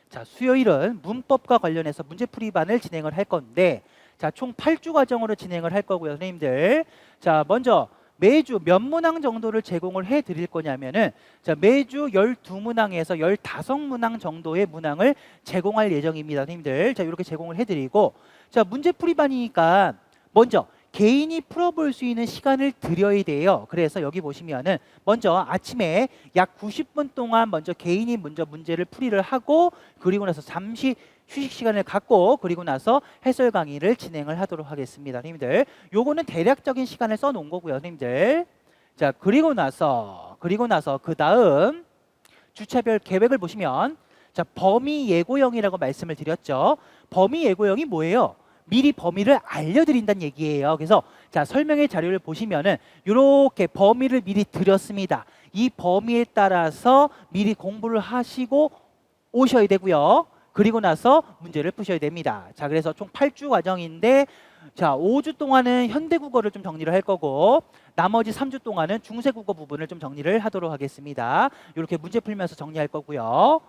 자, 수요일은 문법과 관련해서 문제풀이반을 진행을 할 건데, 자, 총 8주 과정으로 진행을 할 거고요, 선생님들. 자, 먼저 매주 몇 문항 정도를 제공을 해 드릴 거냐면은, 자, 매주 12문항에서 15문항 정도의 문항을 제공할 예정입니다, 선생님들. 자, 이렇게 제공을 해 드리고, 자, 문제풀이반이니까 먼저 개인이 풀어볼 수 있는 시간을 드려야 돼요. 그래서 여기 보시면은 먼저 아침에 약 90분 동안 먼저 개인이 먼저 문제를 풀이를 하고, 그리고 나서 잠시 휴식 시간을 갖고, 그리고 나서 해설 강의를 진행을 하도록 하겠습니다, 선생님들. 요거는 대략적인 시간을 써 놓은 거고요, 선생님들. 자, 그리고 나서 그 다음 주차별 계획을 보시면, 자, 범위 예고형이라고 말씀을 드렸죠. 범위 예고형이 뭐예요? 미리 범위를 알려드린다는 얘기예요. 그래서 자, 설명의 자료를 보시면은 이렇게 범위를 미리 드렸습니다. 이 범위에 따라서 미리 공부를 하시고 오셔야 되고요. 그리고 나서 문제를 푸셔야 됩니다. 자, 그래서 총 8주 과정인데, 자, 5주 동안은 현대국어를 좀 정리를 할 거고, 나머지 3주 동안은 중세국어 부분을 좀 정리를 하도록 하겠습니다. 이렇게 문제 풀면서 정리할 거고요.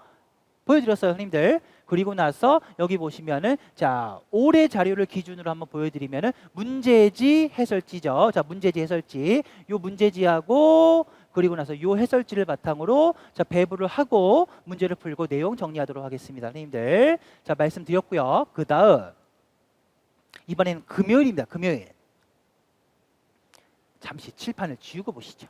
보여드렸어요, 선생님들. 그리고 나서 여기 보시면은 자, 올해 자료를 기준으로 한번 보여드리면은 문제지 해설지죠. 자, 문제지 해설지, 요 문제지하고 그리고 나서 요 해설지를 바탕으로 자, 배부를 하고 문제를 풀고 내용 정리하도록 하겠습니다, 선생님들. 자, 말씀드렸고요. 그 다음 이번에는 금요일입니다. 금요일. 잠시 칠판을 지우고 보시죠.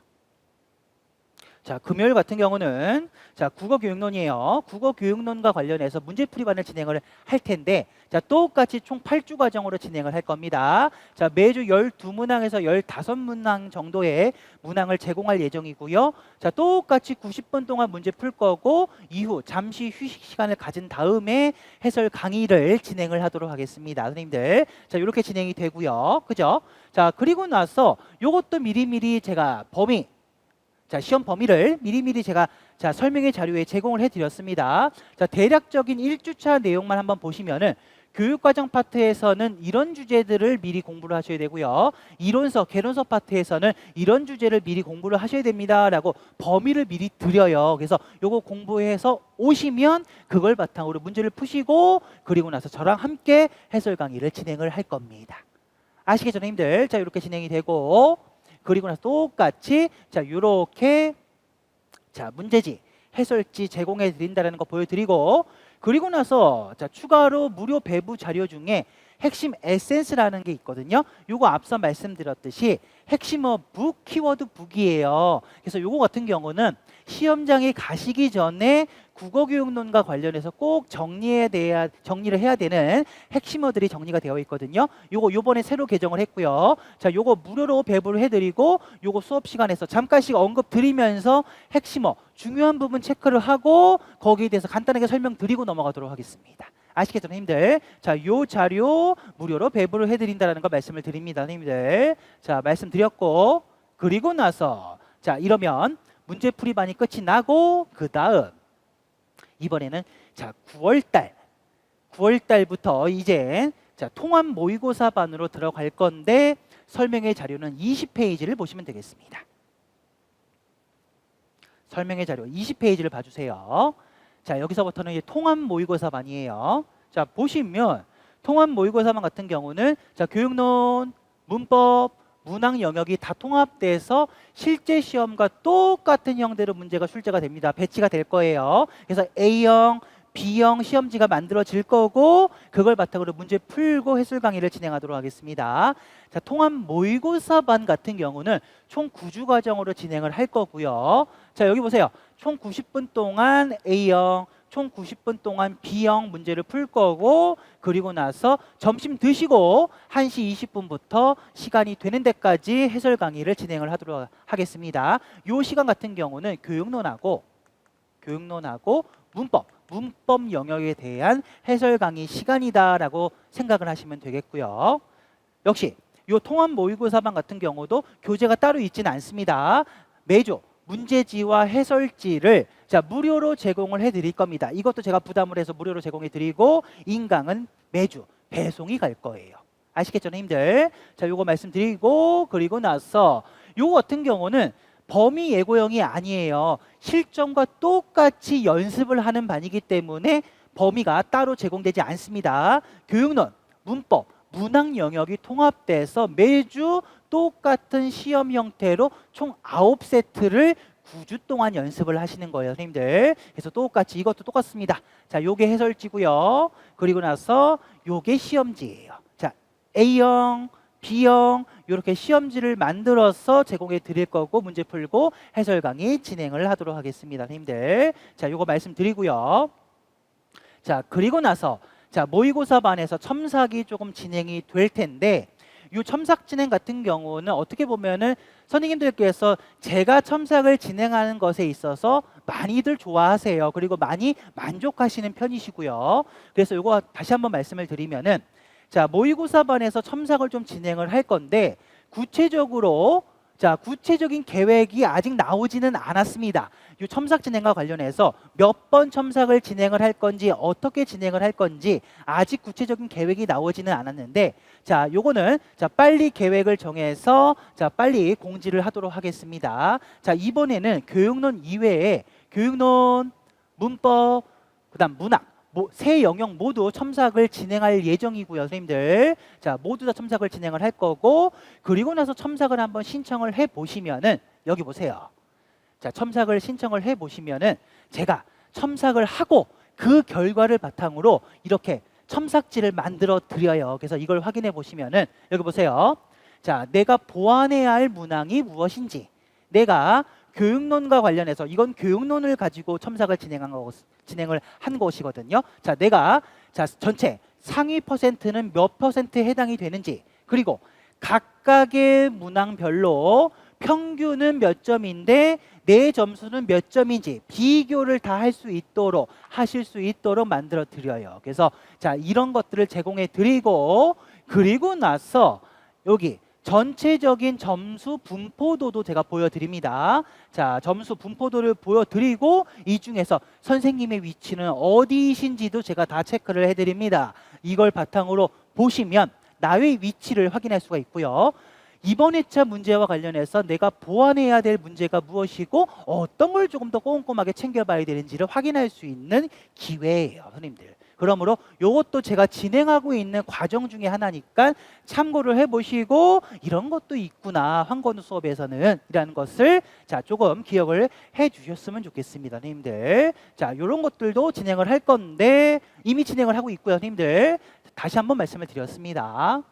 자, 금요일 같은 경우는 자, 국어교육론이에요. 국어교육론과 관련해서 문제풀이반을 진행을 할 텐데, 자, 똑같이 총 8주 과정으로 진행을 할 겁니다. 자, 매주 12문항에서 15문항 정도의 문항을 제공할 예정이고요. 자, 똑같이 90분 동안 문제 풀 거고, 이후 잠시 휴식 시간을 가진 다음에 해설 강의를 진행을 하도록 하겠습니다, 선생님들. 자, 이렇게 진행이 되고요. 그죠? 자, 그리고 나서 요것도 미리미리 제가 자, 시험 범위를 미리미리 제가 자, 설명의 자료에 제공을 해드렸습니다. 자, 대략적인 1주차 내용만 한번 보시면은 교육과정 파트에서는 이런 주제들을 미리 공부를 하셔야 되고요. 이론서, 개론서 파트에서는 이런 주제를 미리 공부를 하셔야 됩니다라고 범위를 미리 드려요. 그래서 요거 공부해서 오시면 그걸 바탕으로 문제를 푸시고 그리고 나서 저랑 함께 해설 강의를 진행을 할 겁니다. 아시겠죠, 선생님들? 자, 이렇게 진행이 되고 그리고 나서 똑같이 자, 요렇게 자, 문제지, 해설지 제공해 드린다는 거 보여드리고 그리고 나서 자, 추가로 무료 배부 자료 중에 핵심 에센스라는 게 있거든요. 요거 앞서 말씀드렸듯이 핵심어 북, 키워드 북이에요. 그래서 요거 같은 경우는 시험장에 가시기 전에 국어교육론과 관련해서 꼭 정리를 해야 되는 핵심어들이 정리가 되어 있거든요. 요거 요번에 새로 개정을 했고요. 자, 요거 무료로 배부를 해드리고 요거 수업 시간에서 잠깐씩 언급 드리면서 핵심어 중요한 부분 체크를 하고 거기에 대해서 간단하게 설명드리고 넘어가도록 하겠습니다. 아시겠죠, 선생님들? 자, 요 자료 무료로 배부를 해드린다는 거 말씀을 드립니다, 선생님들. 자, 말씀드렸고 그리고 나서 자, 이러면 문제풀이반이 끝이 나고 그 다음 이번에는 자, 9월달부터 이제 자, 통합 모의고사반으로 들어갈 건데 설명의 자료는 20페이지를 보시면 되겠습니다. 설명의 자료 20페이지를 봐주세요. 자, 여기서부터는 이제 통합 모의고사반이에요. 자, 보시면 통합 모의고사반 같은 경우는 자, 교육론, 문법, 문학 영역이 다 통합돼서 실제 시험과 똑같은 형태로 문제가 출제가 됩니다. 배치가 될 거예요. 그래서 A형, B형 시험지가 만들어질 거고 그걸 바탕으로 문제 풀고 해설 강의를 진행하도록 하겠습니다. 자, 통합 모의고사반 같은 경우는 총 9주 과정으로 진행을 할 거고요. 자, 여기 보세요. 총 90분 동안 A형, 총 90분 동안 B형 문제를 풀 거고 그리고 나서 점심 드시고 1시 20분부터 시간이 되는 데까지 해설 강의를 진행을 하도록 하겠습니다. 이 시간 같은 경우는 교육론하고 문법 영역에 대한 해설 강의 시간이다라고 생각을 하시면 되겠고요. 역시 이 통합 모의고사반 같은 경우도 교재가 따로 있지는 않습니다. 매주 문제지와 해설지를 자, 무료로 제공을 해드릴 겁니다. 이것도 제가 부담을 해서 무료로 제공해드리고 인강은 매주 배송이 갈 거예요. 아시겠죠, 선생님들? 자, 요거 말씀드리고 그리고 나서 요거 같은 경우는 범위 예고형이 아니에요. 실전과 똑같이 연습을 하는 반이기 때문에 범위가 따로 제공되지 않습니다. 교육론, 문법, 문학 영역이 통합돼서 매주 똑같은 시험 형태로 총 9세트를 9주 동안 연습을 하시는 거예요, 선생님들. 그래서 똑같이 이것도 똑같습니다. 자, 요게 해설지고요. 그리고 나서 요게 시험지예요. 자, A형, B형 이렇게 시험지를 만들어서 제공해 드릴 거고 문제 풀고 해설 강의 진행을 하도록 하겠습니다, 선생님들. 자, 요거 말씀드리고요. 자, 그리고 나서 자, 모의고사반에서 첨삭이 조금 진행이 될 텐데 이 첨삭 진행 같은 경우는 어떻게 보면은 선생님들께서 제가 첨삭을 진행하는 것에 있어서 많이들 좋아하세요. 그리고 많이 만족하시는 편이시고요. 그래서 이거 다시 한번 말씀을 드리면은 자, 모의고사반에서 첨삭을 좀 진행을 할 건데 구체적으로 자, 구체적인 계획이 아직 나오지는 않았습니다. 이 첨삭 진행과 관련해서 몇 번 첨삭을 진행을 할 건지 어떻게 진행을 할 건지 아직 구체적인 계획이 나오지는 않았는데 자, 요거는 자, 빨리 계획을 정해서 자, 빨리 공지를 하도록 하겠습니다. 자, 이번에는 교육론 이외에 교육론, 문법, 그다음 문학 세 영역 모두 첨삭을 진행할 예정이고요, 선생님들. 자, 모두 다 첨삭을 진행을 할 거고 그리고 나서 첨삭을 한번 신청을 해 보시면은 여기 보세요. 자, 첨삭을 신청을 해 보시면은 제가 첨삭을 하고 그 결과를 바탕으로 이렇게 첨삭지를 만들어 드려요. 그래서 이걸 확인해 보시면은 여기 보세요. 자, 내가 보완해야 할 문항이 무엇인지, 내가 교육론과 관련해서 이건 교육론을 가지고 첨삭을 진행을 한 것이거든요. 자, 내가 자, 전체 상위 퍼센트는 몇 퍼센트에 해당이 되는지, 그리고 각각의 문항별로 평균은 몇 점인데 내 점수는 몇 점인지 비교를 다 할 수 있도록 하실 수 있도록 만들어 드려요. 그래서 자, 이런 것들을 제공해 드리고 그리고 나서 여기 전체적인 점수 분포도도 제가 보여드립니다. 자, 점수 분포도를 보여드리고 이 중에서 선생님의 위치는 어디이신지도 제가 다 체크를 해드립니다. 이걸 바탕으로 보시면 나의 위치를 확인할 수가 있고요. 이번 회차 문제와 관련해서 내가 보완해야 될 문제가 무엇이고 어떤 걸 조금 더 꼼꼼하게 챙겨봐야 되는지를 확인할 수 있는 기회예요, 선생님들. 그러므로 이것도 제가 진행하고 있는 과정 중에 하나니까 참고를 해보시고 이런 것도 있구나, 황건우 수업에서는 이라는 것을 자 조금 기억을 해주셨으면 좋겠습니다, 선생님들. 자, 이런 것들도 진행을 할 건데 이미 진행을 하고 있고요, 선생님들. 다시 한번 말씀을 드렸습니다.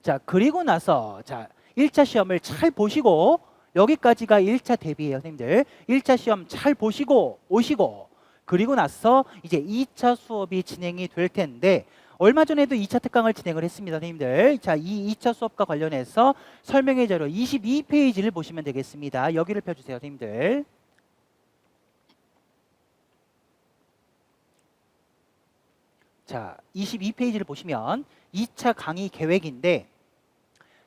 자, 그리고 나서 자 1차 시험을 잘 보시고, 여기까지가 1차 대비예요, 선생님들. 1차 시험 잘 보시고 오시고, 그리고 나서 이제 2차 수업이 진행이 될 텐데, 얼마 전에도 2차 특강을 진행을 했습니다, 선생님들. 자, 이 2차 수업과 관련해서 설명의 자료 22페이지를 보시면 되겠습니다. 여기를 펴주세요, 선생님들. 자, 22페이지를 보시면 2차 강의 계획인데,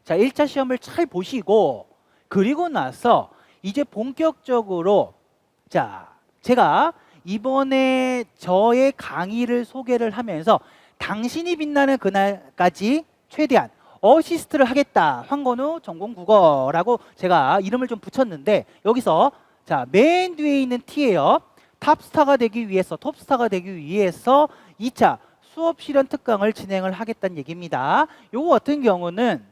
자, 1차 시험을 잘 보시고 그리고 나서 이제 본격적으로 자, 제가 이번에 저의 강의를 소개를 하면서 당신이 빛나는 그날까지 최대한 어시스트를 하겠다, 황건우 전공 국어라고 제가 이름을 좀 붙였는데, 여기서 자, 맨 뒤에 있는 T예요. 탑스타가 되기 위해서, 톱스타가 되기 위해서 2차 수업 실현 특강을 진행을 하겠다는 얘기입니다. 요거 같은 경우는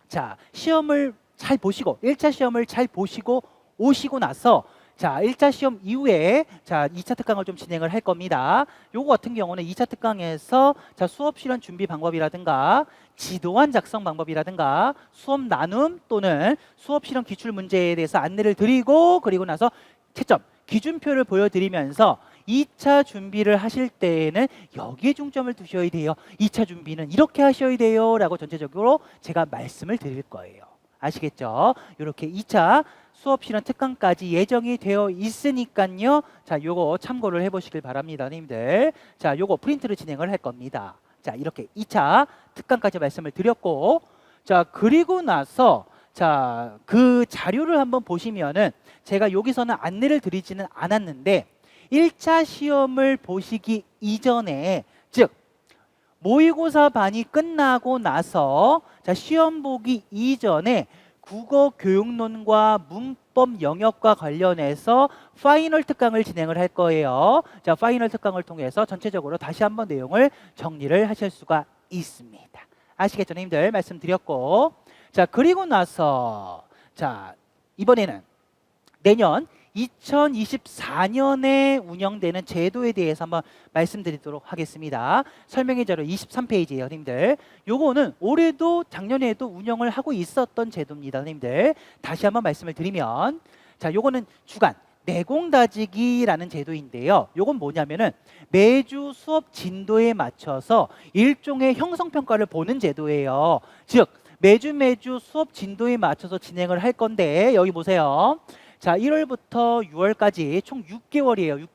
자, 시험을 잘 보시고 1차 시험을 잘 보시고 오시고 나서 자, 1차 시험 이후에 자, 2차 특강을 좀 진행을 할 겁니다. 요거 같은 경우는 2차 특강에서 자, 수업 실현 준비 방법이라든가 지도안 작성 방법이라든가 수업 나눔 또는 수업 실현 기출 문제에 대해서 안내를 드리고, 그리고 나서 채점 기준표를 보여드리면서 2차 준비를 하실 때에는 여기에 중점을 두셔야 돼요, 2차 준비는 이렇게 하셔야 돼요 라고 전체적으로 제가 말씀을 드릴 거예요. 아시겠죠? 이렇게 2차 수업 실현 특강까지 예정이 되어 있으니까요. 자, 요거 참고를 해보시길 바랍니다, 선생님들. 자, 요거 프린트를 진행을 할 겁니다. 자, 이렇게 2차 특강까지 말씀을 드렸고, 자, 그리고 나서 자, 그 자료를 한번 보시면은 제가 여기서는 안내를 드리지는 않았는데 1차 시험을 보시기 이전에, 즉 모의고사 반이 끝나고 나서 자, 시험 보기 이전에 국어 교육론과 문법 영역과 관련해서 파이널 특강을 진행을 할 거예요. 자, 파이널 특강을 통해서 전체적으로 다시 한번 내용을 정리를 하실 수가 있습니다. 아시겠죠, 선생님들? 말씀드렸고, 자, 그리고 나서 자, 이번에는 내년 2024년에 운영되는 제도에 대해서 한번 말씀드리도록 하겠습니다. 설명의 자료 23페이지예요, 선생님들. 요거는 올해도 작년에도 운영을 하고 있었던 제도입니다, 선생님들. 다시 한번 말씀을 드리면, 자, 요거는 주간 내공 다지기라는 제도인데요. 요건 뭐냐면은 매주 수업 진도에 맞춰서 일종의 형성 평가를 보는 제도예요. 즉 매주 수업 진도에 맞춰서 진행을 할 건데, 여기 보세요. 자, 1월부터 6월까지 총 6개월이에요.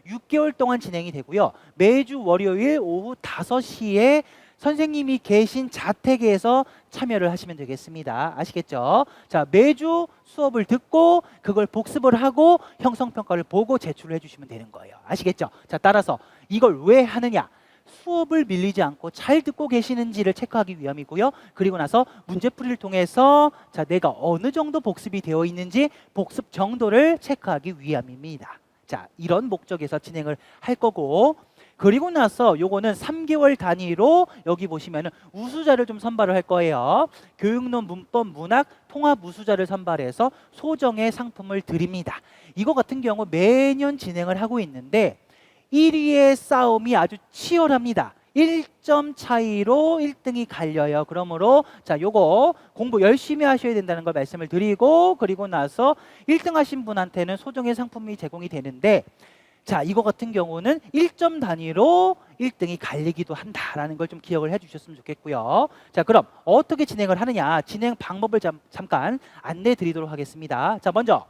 6개월 동안 진행이 되고요. 매주 월요일 오후 5시에 선생님이 계신 자택에서 참여를 하시면 되겠습니다. 아시겠죠? 자, 매주 수업을 듣고 그걸 복습을 하고 형성평가를 보고 제출을 해주시면 되는 거예요. 아시겠죠? 자, 따라서 이걸 왜 하느냐? 수업을 밀리지 않고 잘 듣고 계시는지를 체크하기 위함이고요. 그리고 나서 문제풀이를 통해서 자, 내가 어느 정도 복습이 되어 있는지 복습 정도를 체크하기 위함입니다. 자, 이런 목적에서 진행을 할 거고, 그리고 나서 요거는 3개월 단위로 여기 보시면은 우수자를 좀 선발을 할 거예요. 교육론, 문법, 문학, 통합 우수자를 선발해서 소정의 상품을 드립니다. 이거 같은 경우 매년 진행을 하고 있는데 1위의 싸움이 아주 치열합니다. 1점 차이로 1등이 갈려요. 그러므로 자, 요거 공부 열심히 하셔야 된다는 걸 말씀을 드리고, 그리고 나서 1등 하신 분한테는 소정의 상품이 제공이 되는데, 자, 이거 같은 경우는 1점 단위로 1등이 갈리기도 한다라는 걸 좀 기억을 해주셨으면 좋겠고요. 자, 그럼 어떻게 진행을 하느냐, 진행 방법을 잠깐 안내 드리도록 하겠습니다. 자, 먼저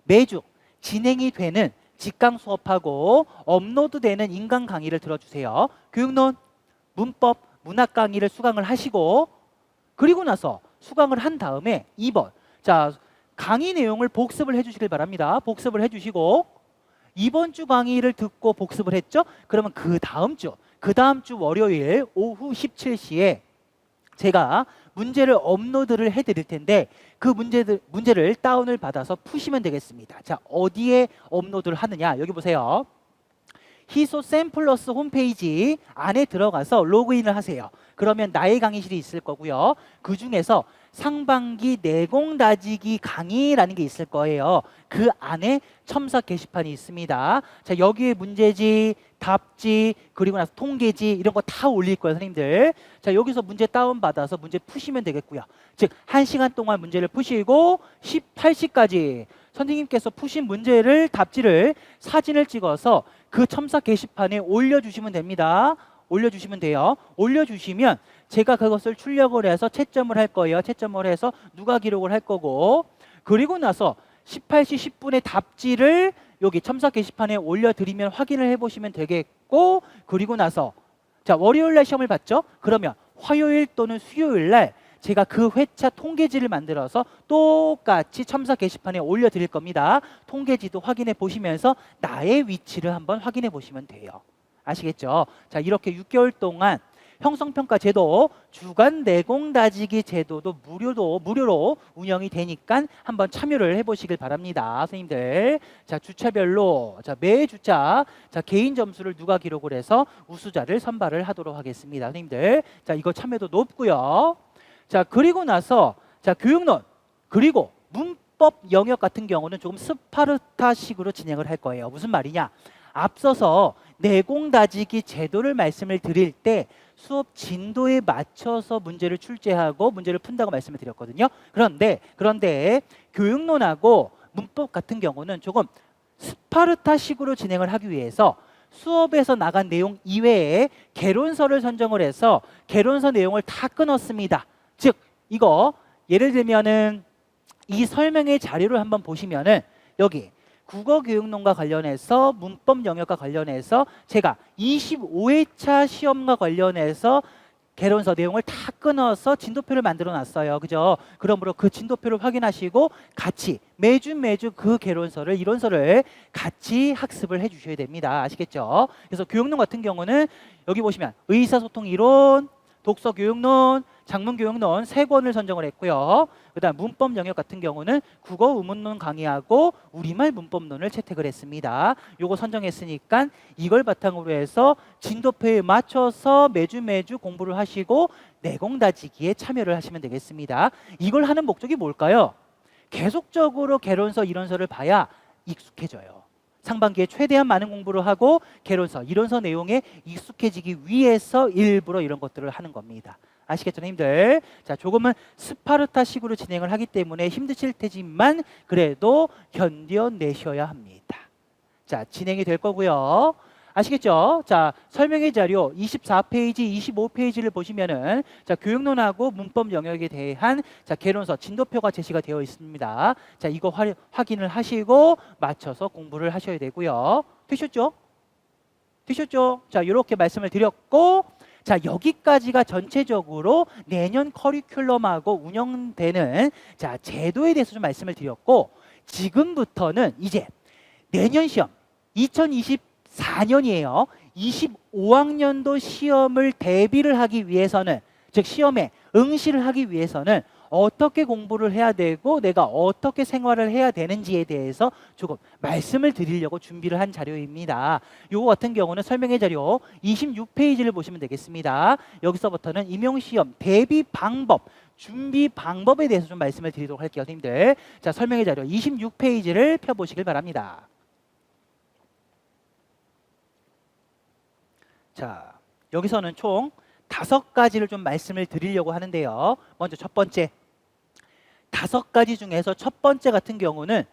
매주 진행이 되는 직강 수업하고 업로드되는 인강 강의를 들어주세요. 교육론, 문법, 문학 강의를 수강을 하시고, 그리고 나서 수강을 한 다음에 2번. 자, 강의 내용을 복습을 해주시길 바랍니다. 복습을 해주시고 이번 주 강의를 듣고 복습을 했죠? 그러면 그 다음 주 월요일 오후 17시에 제가 문제를 업로드를 해드릴 텐데 그 문제를 다운을 받아서 푸시면 되겠습니다. 자, 어디에 업로드를 하느냐? 여기 보세요. 희소 샘플러스 홈페이지 안에 들어가서 로그인을 하세요. 그러면 나의 강의실이 있을 거고요. 그 중에서 상반기 내공 다지기 강의라는 게 있을 거예요. 그 안에 첨삭 게시판이 있습니다. 자, 여기에 문제지, 답지, 그리고 나서 통계지 이런 거 다 올릴 거예요, 선생님들. 자, 여기서 문제 다운받아서 문제 푸시면 되겠고요. 즉, 1시간 동안 문제를 푸시고 18시까지 선생님께서 푸신 문제를 답지를 사진을 찍어서 그 첨삭 게시판에 올려주시면 됩니다. 올려주시면 돼요. 올려주시면 제가 그것을 출력을 해서 채점을 할 거예요. 채점을 해서 누가 기록을 할 거고, 그리고 나서 18시 10분에 답지를 여기 첨삭 게시판에 올려드리면 확인을 해보시면 되겠고, 그리고 나서 자, 월요일 날 시험을 봤죠? 그러면 화요일 또는 수요일 날 제가 그 회차 통계지를 만들어서 똑같이 첨삭 게시판에 올려드릴 겁니다. 통계지도 확인해 보시면서 나의 위치를 한번 확인해 보시면 돼요. 아시겠죠? 자, 이렇게 6개월 동안 형성평가 제도, 주간 내공 다지기 제도도 무료로 운영이 되니까 한번 참여를 해보시길 바랍니다, 선생님들. 자, 주차별로, 자, 매 주차, 자, 개인 점수를 누가 기록을 해서 우수자를 선발을 하도록 하겠습니다, 선생님들. 자, 이거 참여도 높고요. 자, 그리고 나서 자, 교육론 그리고 문법 영역 같은 경우는 조금 스파르타식으로 진행을 할 거예요. 무슨 말이냐? 앞서서 내공 다지기 제도를 말씀을 드릴 때 수업 진도에 맞춰서 문제를 출제하고 문제를 푼다고 말씀을 드렸거든요. 그런데 교육론하고 문법 같은 경우는 조금 스파르타식으로 진행을 하기 위해서 수업에서 나간 내용 이외에 개론서를 선정을 해서 개론서 내용을 다 끊었습니다. 즉, 이거 예를 들면은 이 설명의 자료를 한번 보시면은 여기 국어교육론과 관련해서 문법 영역과 관련해서 제가 25회차 시험과 관련해서 개론서 내용을 다 끊어서 진도표를 만들어 놨어요. 그죠? 그러므로 그 진도표를 확인하시고 같이 매주 그 개론서를, 이론서를 같이 학습을 해 주셔야 됩니다. 아시겠죠? 그래서 교육론 같은 경우는 여기 보시면 의사소통 이론, 독서교육론, 작문교육론 3권을 선정을 했고요. 그 다음 문법 영역 같은 경우는 국어 의문론 강의하고 우리말 문법론을 채택을 했습니다. 요거 선정했으니까 이걸 바탕으로 해서 진도표에 맞춰서 매주 공부를 하시고 내공 다지기에 참여를 하시면 되겠습니다. 이걸 하는 목적이 뭘까요? 계속적으로 개론서, 이론서를 봐야 익숙해져요. 상반기에 최대한 많은 공부를 하고 개론서, 이론서 내용에 익숙해지기 위해서 일부러 이런 것들을 하는 겁니다. 아시겠죠, 선생님들? 자, 조금은 스파르타식으로 진행을 하기 때문에 힘드실 테지만 그래도 견뎌내셔야 합니다. 자, 진행이 될 거고요. 아시겠죠? 자, 설명의 자료 24페이지, 25페이지를 보시면은 자, 교육론하고 문법 영역에 대한 자, 개론서, 진도표가 제시가 되어 있습니다. 자, 이거 확인을 하시고 맞춰서 공부를 하셔야 되고요. 되셨죠? 자, 이렇게 말씀을 드렸고, 자, 여기까지가 전체적으로 내년 커리큘럼하고 운영되는 자, 제도에 대해서 좀 말씀을 드렸고, 지금부터는 이제 내년 시험 2024년이에요. 25학년도 시험을 대비를 하기 위해서는, 즉 시험에 응시를 하기 위해서는 어떻게 공부를 해야 되고 내가 어떻게 생활을 해야 되는지에 대해서 조금 말씀을 드리려고 준비를 한 자료입니다. 요거 같은 경우는 설명의 자료 26페이지를 보시면 되겠습니다. 여기서부터는 임용시험 대비 방법, 준비 방법에 대해서 좀 말씀을 드리도록 할게요, 선생님들. 자, 설명의 자료 26페이지를 펴보시길 바랍니다. 자, 여기서는 총 5가지를 좀 말씀을 드리려고 하는데요. 먼저 첫 번째, 5가지 중에서 첫 번째 같은 경우는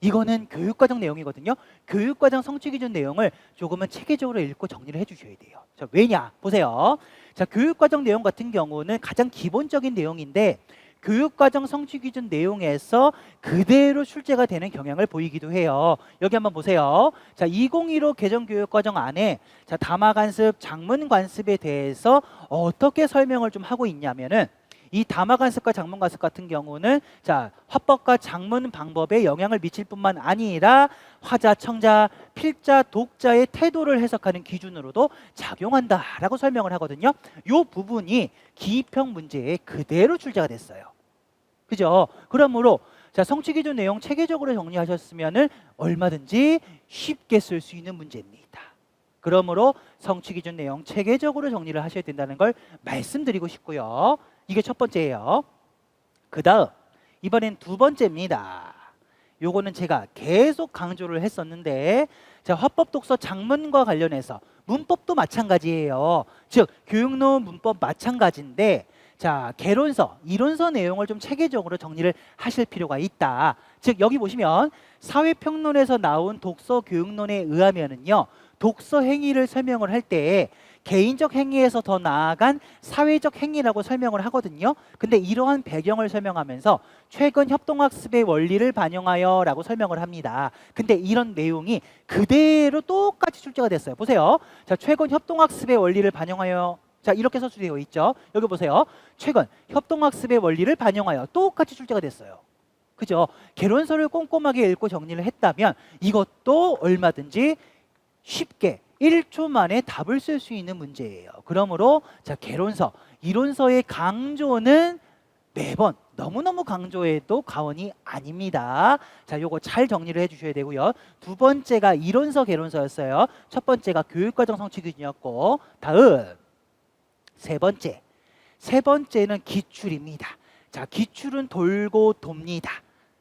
이거는 교육과정 내용이거든요. 교육과정 성취기준 내용을 조금은 체계적으로 읽고 정리를 해주셔야 돼요. 자, 왜냐? 보세요. 자, 교육과정 내용 같은 경우는 가장 기본적인 내용인데 교육과정 성취기준 내용에서 그대로 출제가 되는 경향을 보이기도 해요. 여기 한번 보세요. 자, 2015 개정교육과정 안에 자, 담화관습, 장문관습에 대해서 어떻게 설명을 좀 하고 있냐면은 이 담화관습과 작문관습 같은 경우는 자, 화법과 작문 방법에 영향을 미칠 뿐만 아니라 화자, 청자, 필자, 독자의 태도를 해석하는 기준으로도 작용한다라고 설명을 하거든요. 이 부분이 기입형 문제에 그대로 출제가 됐어요. 그죠? 그러므로 자, 성취 기준 내용 체계적으로 정리하셨으면은 얼마든지 쉽게 쓸 수 있는 문제입니다. 그러므로 성취 기준 내용 체계적으로 정리를 하셔야 된다는 걸 말씀드리고 싶고요. 이게 첫 번째예요. 그 다음 이번엔 두 번째입니다. 요거는 제가 계속 강조를 했었는데 자, 화법 독서 작문과 관련해서 문법도 마찬가지예요. 즉 교육론 문법 마찬가지인데 자, 개론서, 이론서 내용을 좀 체계적으로 정리를 하실 필요가 있다. 즉 여기 보시면 사회평론에서 나온 독서 교육론에 의하면은요, 독서 행위를 설명을 할 때 개인적 행위에서 더 나아간 사회적 행위라고 설명을 하거든요. 근데 이러한 배경을 설명하면서 최근 협동학습의 원리를 반영하여 라고 설명을 합니다. 근데 이런 내용이 그대로 똑같이 출제가 됐어요. 보세요. 자, 최근 협동학습의 원리를 반영하여, 자, 이렇게 서술되어 있죠. 여기 보세요. 최근 협동학습의 원리를 반영하여 똑같이 출제가 됐어요. 그죠? 개론서를 꼼꼼하게 읽고 정리를 했다면 이것도 얼마든지 쉽게 1초 만에 답을 쓸 수 있는 문제예요. 그러므로 자, 개론서, 이론서의 강조는 매번 너무너무 강조해도 과언이 아닙니다. 자, 요거 잘 정리를 해주셔야 되고요. 두 번째가 이론서, 개론서였어요. 첫 번째가 교육과정 성취 기준이었고, 다음 세 번째는 기출입니다. 자, 기출은 돌고 돕니다.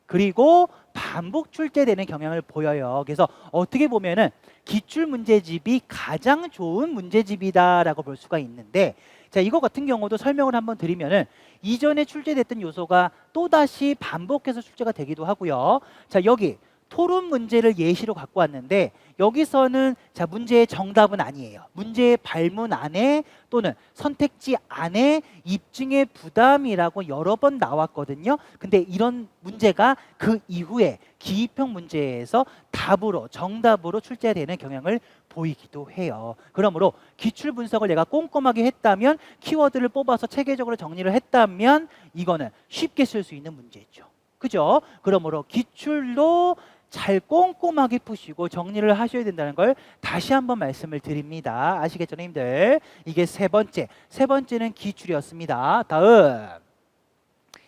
그리고 반복 출제되는 경향을 보여요. 그래서 어떻게 보면은 기출 문제집이 가장 좋은 문제집이다라고 볼 수가 있는데, 자, 이거 같은 경우도 설명을 한번 드리면은 이전에 출제됐던 요소가 또다시 반복해서 출제가 되기도 하고요. 자, 여기 토론 문제를 예시로 갖고 왔는데 여기서는 자, 문제의 정답은 아니에요. 문제의 발문 안에 또는 선택지 안에 입증의 부담이라고 여러 번 나왔거든요. 근데 이런 문제가 그 이후에 기입형 문제에서 답으로, 정답으로 출제되는 경향을 보이기도 해요. 그러므로 기출 분석을 내가 꼼꼼하게 했다면, 키워드를 뽑아서 체계적으로 정리를 했다면 이거는 쉽게 쓸 수 있는 문제죠. 그죠? 그러므로 기출도 잘 꼼꼼하게 푸시고 정리를 하셔야 된다는 걸 다시 한번 말씀을 드립니다. 아시겠죠, 선생님들? 이게 세 번째는 기출이었습니다. 다음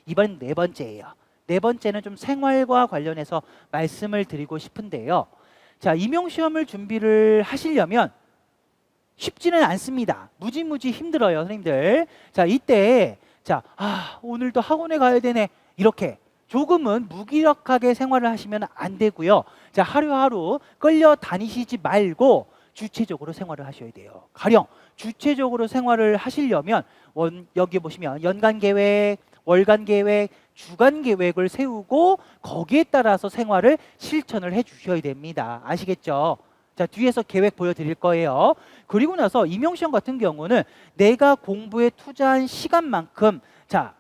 이번 네 번째예요. 네 번째는 좀 생활과 관련해서 말씀을 드리고 싶은데요. 자, 임용시험을 준비를 하시려면 쉽지는 않습니다. 무지무지 힘들어요, 선생님들. 자, 이때 자, 오늘도 학원에 가야 되네, 이렇게 조금은 무기력하게 생활을 하시면 안 되고요. 자, 하루하루 끌려 다니시지 말고 주체적으로 생활을 하셔야 돼요. 가령 주체적으로 생활을 하시려면 여기 보시면 연간 계획, 월간 계획, 주간 계획을 세우고 거기에 따라서 생활을 실천을 해 주셔야 됩니다. 아시겠죠? 자, 뒤에서 계획 보여드릴 거예요. 그리고 나서 임용시험 같은 경우는 내가 공부에 투자한 시간만큼 자,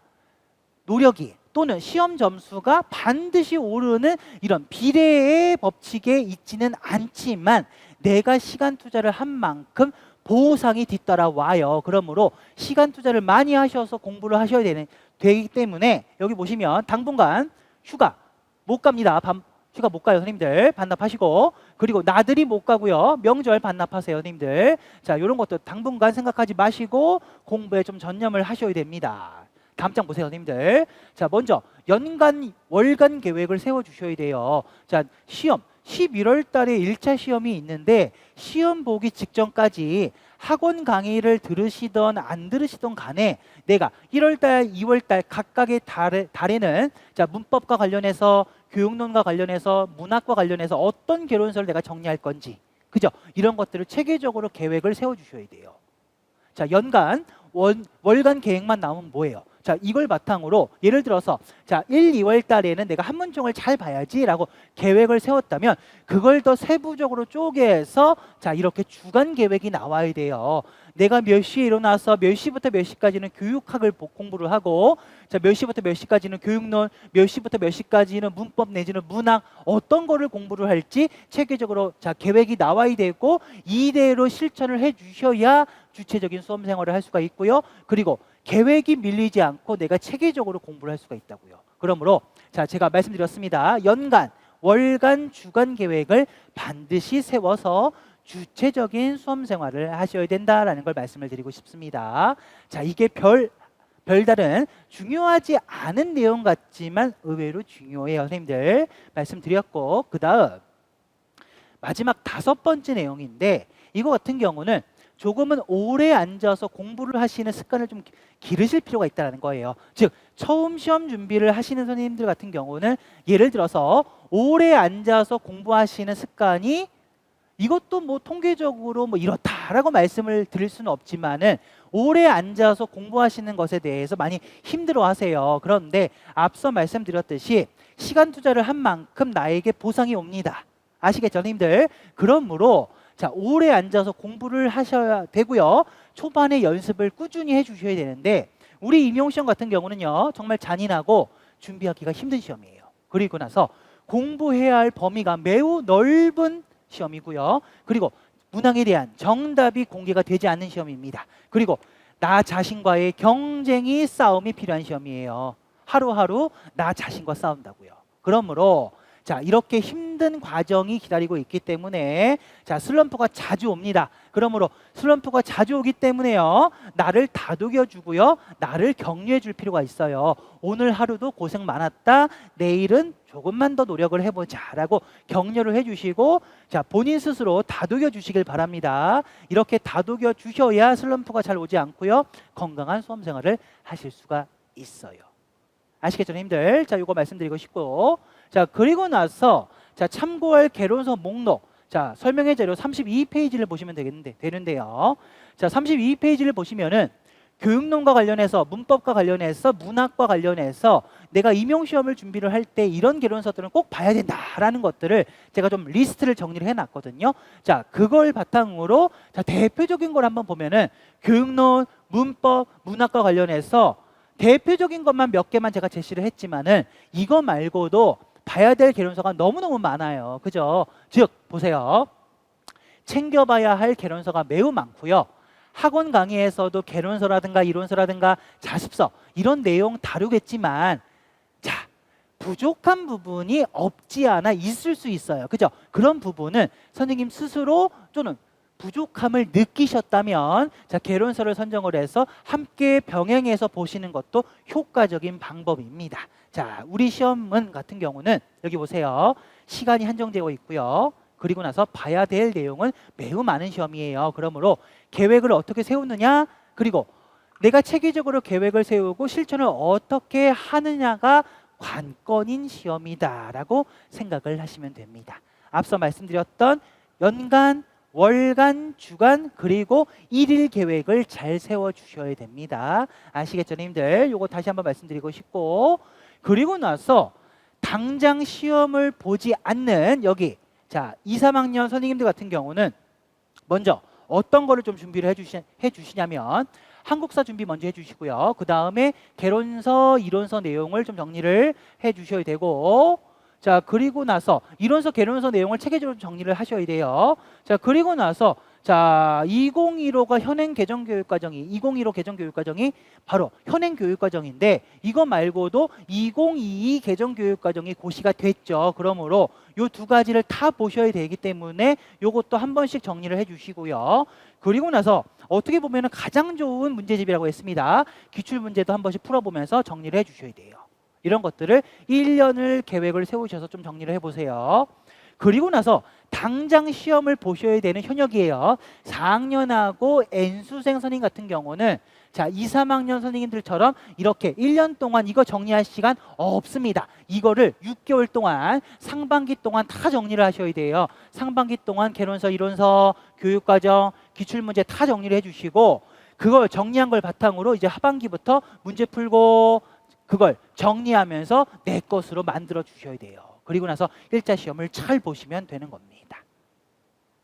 노력이 또는 시험 점수가 반드시 오르는 이런 비례의 법칙에 있지는 않지만 내가 시간 투자를 한 만큼 보상이 뒤따라와요. 그러므로 시간 투자를 많이 하셔서 공부를 하셔야 되기 때문에 여기 보시면 당분간 휴가 못 갑니다. 휴가 못 가요, 선생님들. 반납하시고. 그리고 나들이 못 가고요. 명절 반납하세요, 선생님들. 자, 이런 것도 당분간 생각하지 마시고 공부에 좀 전념을 하셔야 됩니다. 다음 장 보세요, 선생님들. 자, 먼저 연간, 월간 계획을 세워주셔야 돼요. 자, 시험 11월 달에 1차 시험이 있는데 시험 보기 직전까지 학원 강의를 들으시던 안 들으시던 간에 내가 1월 달, 2월 달 각각의 달에는 자, 문법과 관련해서, 교육론과 관련해서, 문학과 관련해서 어떤 개론서를 내가 정리할 건지, 그죠? 이런 것들을 체계적으로 계획을 세워주셔야 돼요. 자, 연간, 월간 계획만 나오면 뭐예요? 자, 이걸 바탕으로 예를 들어서 자, 1, 2월 달에는 내가 한문총을 잘 봐야지라고 계획을 세웠다면 그걸 더 세부적으로 쪼개서 자, 이렇게 주간 계획이 나와야 돼요. 내가 몇 시에 일어나서 몇 시부터 몇 시까지는 교육학을 공부를 하고 자, 몇 시부터 몇 시까지는 교육론, 몇 시부터 몇 시까지는 문법 내지는 문학, 어떤 거를 공부를 할지 체계적으로 자, 계획이 나와야 되고 이대로 실천을 해 주셔야 주체적인 수험 생활을 할 수가 있고요. 그리고 계획이 밀리지 않고 내가 체계적으로 공부를 할 수가 있다고요. 그러므로 자, 제가 말씀드렸습니다. 연간, 월간, 주간 계획을 반드시 세워서 주체적인 수험 생활을 하셔야 된다라는 걸 말씀을 드리고 싶습니다. 자, 이게 별다른 중요하지 않은 내용 같지만 의외로 중요해요. 선생님들 말씀드렸고, 그 다음 마지막 5번째 내용인데, 이거 같은 경우는 조금은 오래 앉아서 공부를 하시는 습관을 좀 기르실 필요가 있다는 거예요. 즉 처음 시험 준비를 하시는 선생님들 같은 경우는 예를 들어서 오래 앉아서 공부하시는 습관이, 이것도 뭐 통계적으로 뭐 이렇다라고 말씀을 드릴 수는 없지만은 오래 앉아서 공부하시는 것에 대해서 많이 힘들어하세요. 그런데 앞서 말씀드렸듯이 시간 투자를 한 만큼 나에게 보상이 옵니다. 아시겠죠, 선생님들? 그러므로 자, 오래 앉아서 공부를 하셔야 되고요. 초반에 연습을 꾸준히 해주셔야 되는데, 우리 임용시험 같은 경우는요, 정말 잔인하고 준비하기가 힘든 시험이에요. 그리고 나서 공부해야 할 범위가 매우 넓은 시험이고요. 그리고 문항에 대한 정답이 공개가 되지 않는 시험입니다. 그리고 나 자신과의 경쟁이, 싸움이 필요한 시험이에요. 하루하루 나 자신과 싸운다고요. 그러므로 자, 이렇게 힘든 과정이 기다리고 있기 때문에 자, 슬럼프가 자주 옵니다. 그러므로 슬럼프가 자주 오기 때문에요, 나를 다독여 주고요, 나를 격려해 줄 필요가 있어요. 오늘 하루도 고생 많았다, 내일은 조금만 더 노력을 해보자 라고 격려를 해주시고, 자, 본인 스스로 다독여 주시길 바랍니다. 이렇게 다독여 주셔야 슬럼프가 잘 오지 않고요, 건강한 수험 생활을 하실 수가 있어요. 아시겠죠, 선생님들? 자, 이거 말씀드리고 싶고, 자, 그리고 나서 자, 참고할 개론서 목록, 자, 설명의 자료 32페이지를 보시면 되는데요. 자, 32페이지를 보시면은 교육론과 관련해서, 문법과 관련해서, 문학과 관련해서 내가 임용시험을 준비를 할 때 이런 개론서들은 꼭 봐야 된다라는 것들을 제가 좀 리스트를 정리를 해놨거든요. 자, 그걸 바탕으로 자, 대표적인 걸 한번 보면은 교육론, 문법, 문학과 관련해서 대표적인 것만 몇 개만 제가 제시를 했지만은 이거 말고도 봐야 될 개론서가 너무너무 많아요. 그죠? 즉 보세요. 챙겨봐야 할 개론서가 매우 많고요. 학원 강의에서도 개론서라든가 이론서라든가 자습서 이런 내용 다루겠지만, 자, 부족한 부분이 없지 않아 있을 수 있어요. 그죠? 그런 부분은 선생님 스스로 또는 부족함을 느끼셨다면 자, 개론서를 선정을 해서 함께 병행해서 보시는 것도 효과적인 방법입니다. 자, 우리 시험은 같은 경우는 여기 보세요. 시간이 한정되어 있고요. 그리고 나서 봐야 될 내용은 매우 많은 시험이에요. 그러므로 계획을 어떻게 세우느냐, 그리고 내가 체계적으로 계획을 세우고 실천을 어떻게 하느냐가 관건인 시험이다라고 생각을 하시면 됩니다. 앞서 말씀드렸던 연간, 월간, 주간, 그리고 일일 계획을 잘 세워주셔야 됩니다. 아시겠죠, 님들? 요거 다시 한번 말씀드리고 싶고, 그리고 나서 당장 시험을 보지 않는 여기 자, 2, 3학년 선생님들 같은 경우는 먼저 어떤 거를 좀 준비를 해주시냐면 한국사 준비 먼저 해주시고요. 그 다음에 개론서, 이론서 내용을 좀 정리를 해주셔야 되고, 자, 그리고 나서 이론서, 개론서 내용을 체계적으로 정리를 하셔야 돼요. 자, 그리고 나서 자, 2015가 현행 개정교육과정이 2015 개정교육과정이 바로 현행 교육과정인데, 이거 말고도 2022 개정교육과정이 고시가 됐죠. 그러므로 요 두 가지를 다 보셔야 되기 때문에 요것도 한 번씩 정리를 해주시고요. 그리고 나서 어떻게 보면 가장 좋은 문제집이라고 했습니다. 기출문제도 한 번씩 풀어보면서 정리를 해주셔야 돼요. 이런 것들을 1년을 계획을 세우셔서 좀 정리를 해보세요. 그리고 나서 당장 시험을 보셔야 되는 현역이에요. 4학년하고 N수생 선생님 같은 경우는 자, 2, 3학년 선생님들처럼 이렇게 1년 동안 이거 정리할 시간 없습니다. 이거를 6개월 동안 상반기 동안 다 정리를 하셔야 돼요. 상반기 동안 개론서, 이론서, 교육과정, 기출문제 다 정리를 해주시고, 그걸 정리한 걸 바탕으로 이제 하반기부터 문제 풀고 그걸 정리하면서 내 것으로 만들어 주셔야 돼요. 그리고 나서 1차 시험을 잘 보시면 되는 겁니다.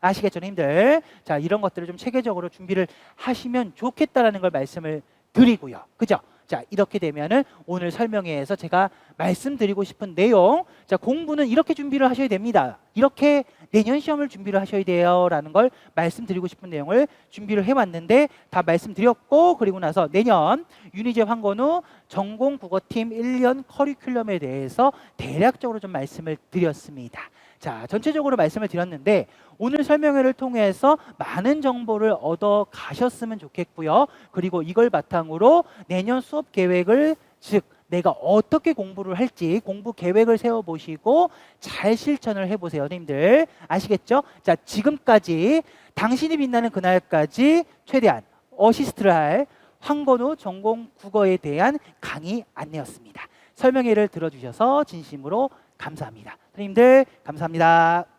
아시겠죠, 님들? 자, 이런 것들을 좀 체계적으로 준비를 하시면 좋겠다라는 걸 말씀을 드리고요. 그죠? 자, 이렇게 되면은 오늘 설명회에서 제가 말씀드리고 싶은 내용, 자, 공부는 이렇게 준비를 하셔야 됩니다. 이렇게 내년 시험을 준비를 하셔야 돼요라는 걸 말씀드리고 싶은 내용을 준비를 해왔는데 다 말씀드렸고, 그리고 나서 내년 윤희재 황건우 전공 국어팀 1년 커리큘럼에 대해서 대략적으로 좀 말씀을 드렸습니다. 자, 전체적으로 말씀을 드렸는데 오늘 설명회를 통해서 많은 정보를 얻어 가셨으면 좋겠고요. 그리고 이걸 바탕으로 내년 수업 계획을, 즉 내가 어떻게 공부를 할지 공부 계획을 세워보시고 잘 실천을 해보세요. 선생님들 아시겠죠? 자, 지금까지 당신이 빛나는 그날까지 최대한 어시스트를 할 황건우 전공 국어에 대한 강의 안내였습니다. 설명회를 들어주셔서 진심으로 감사합니다. 선생님들 감사합니다.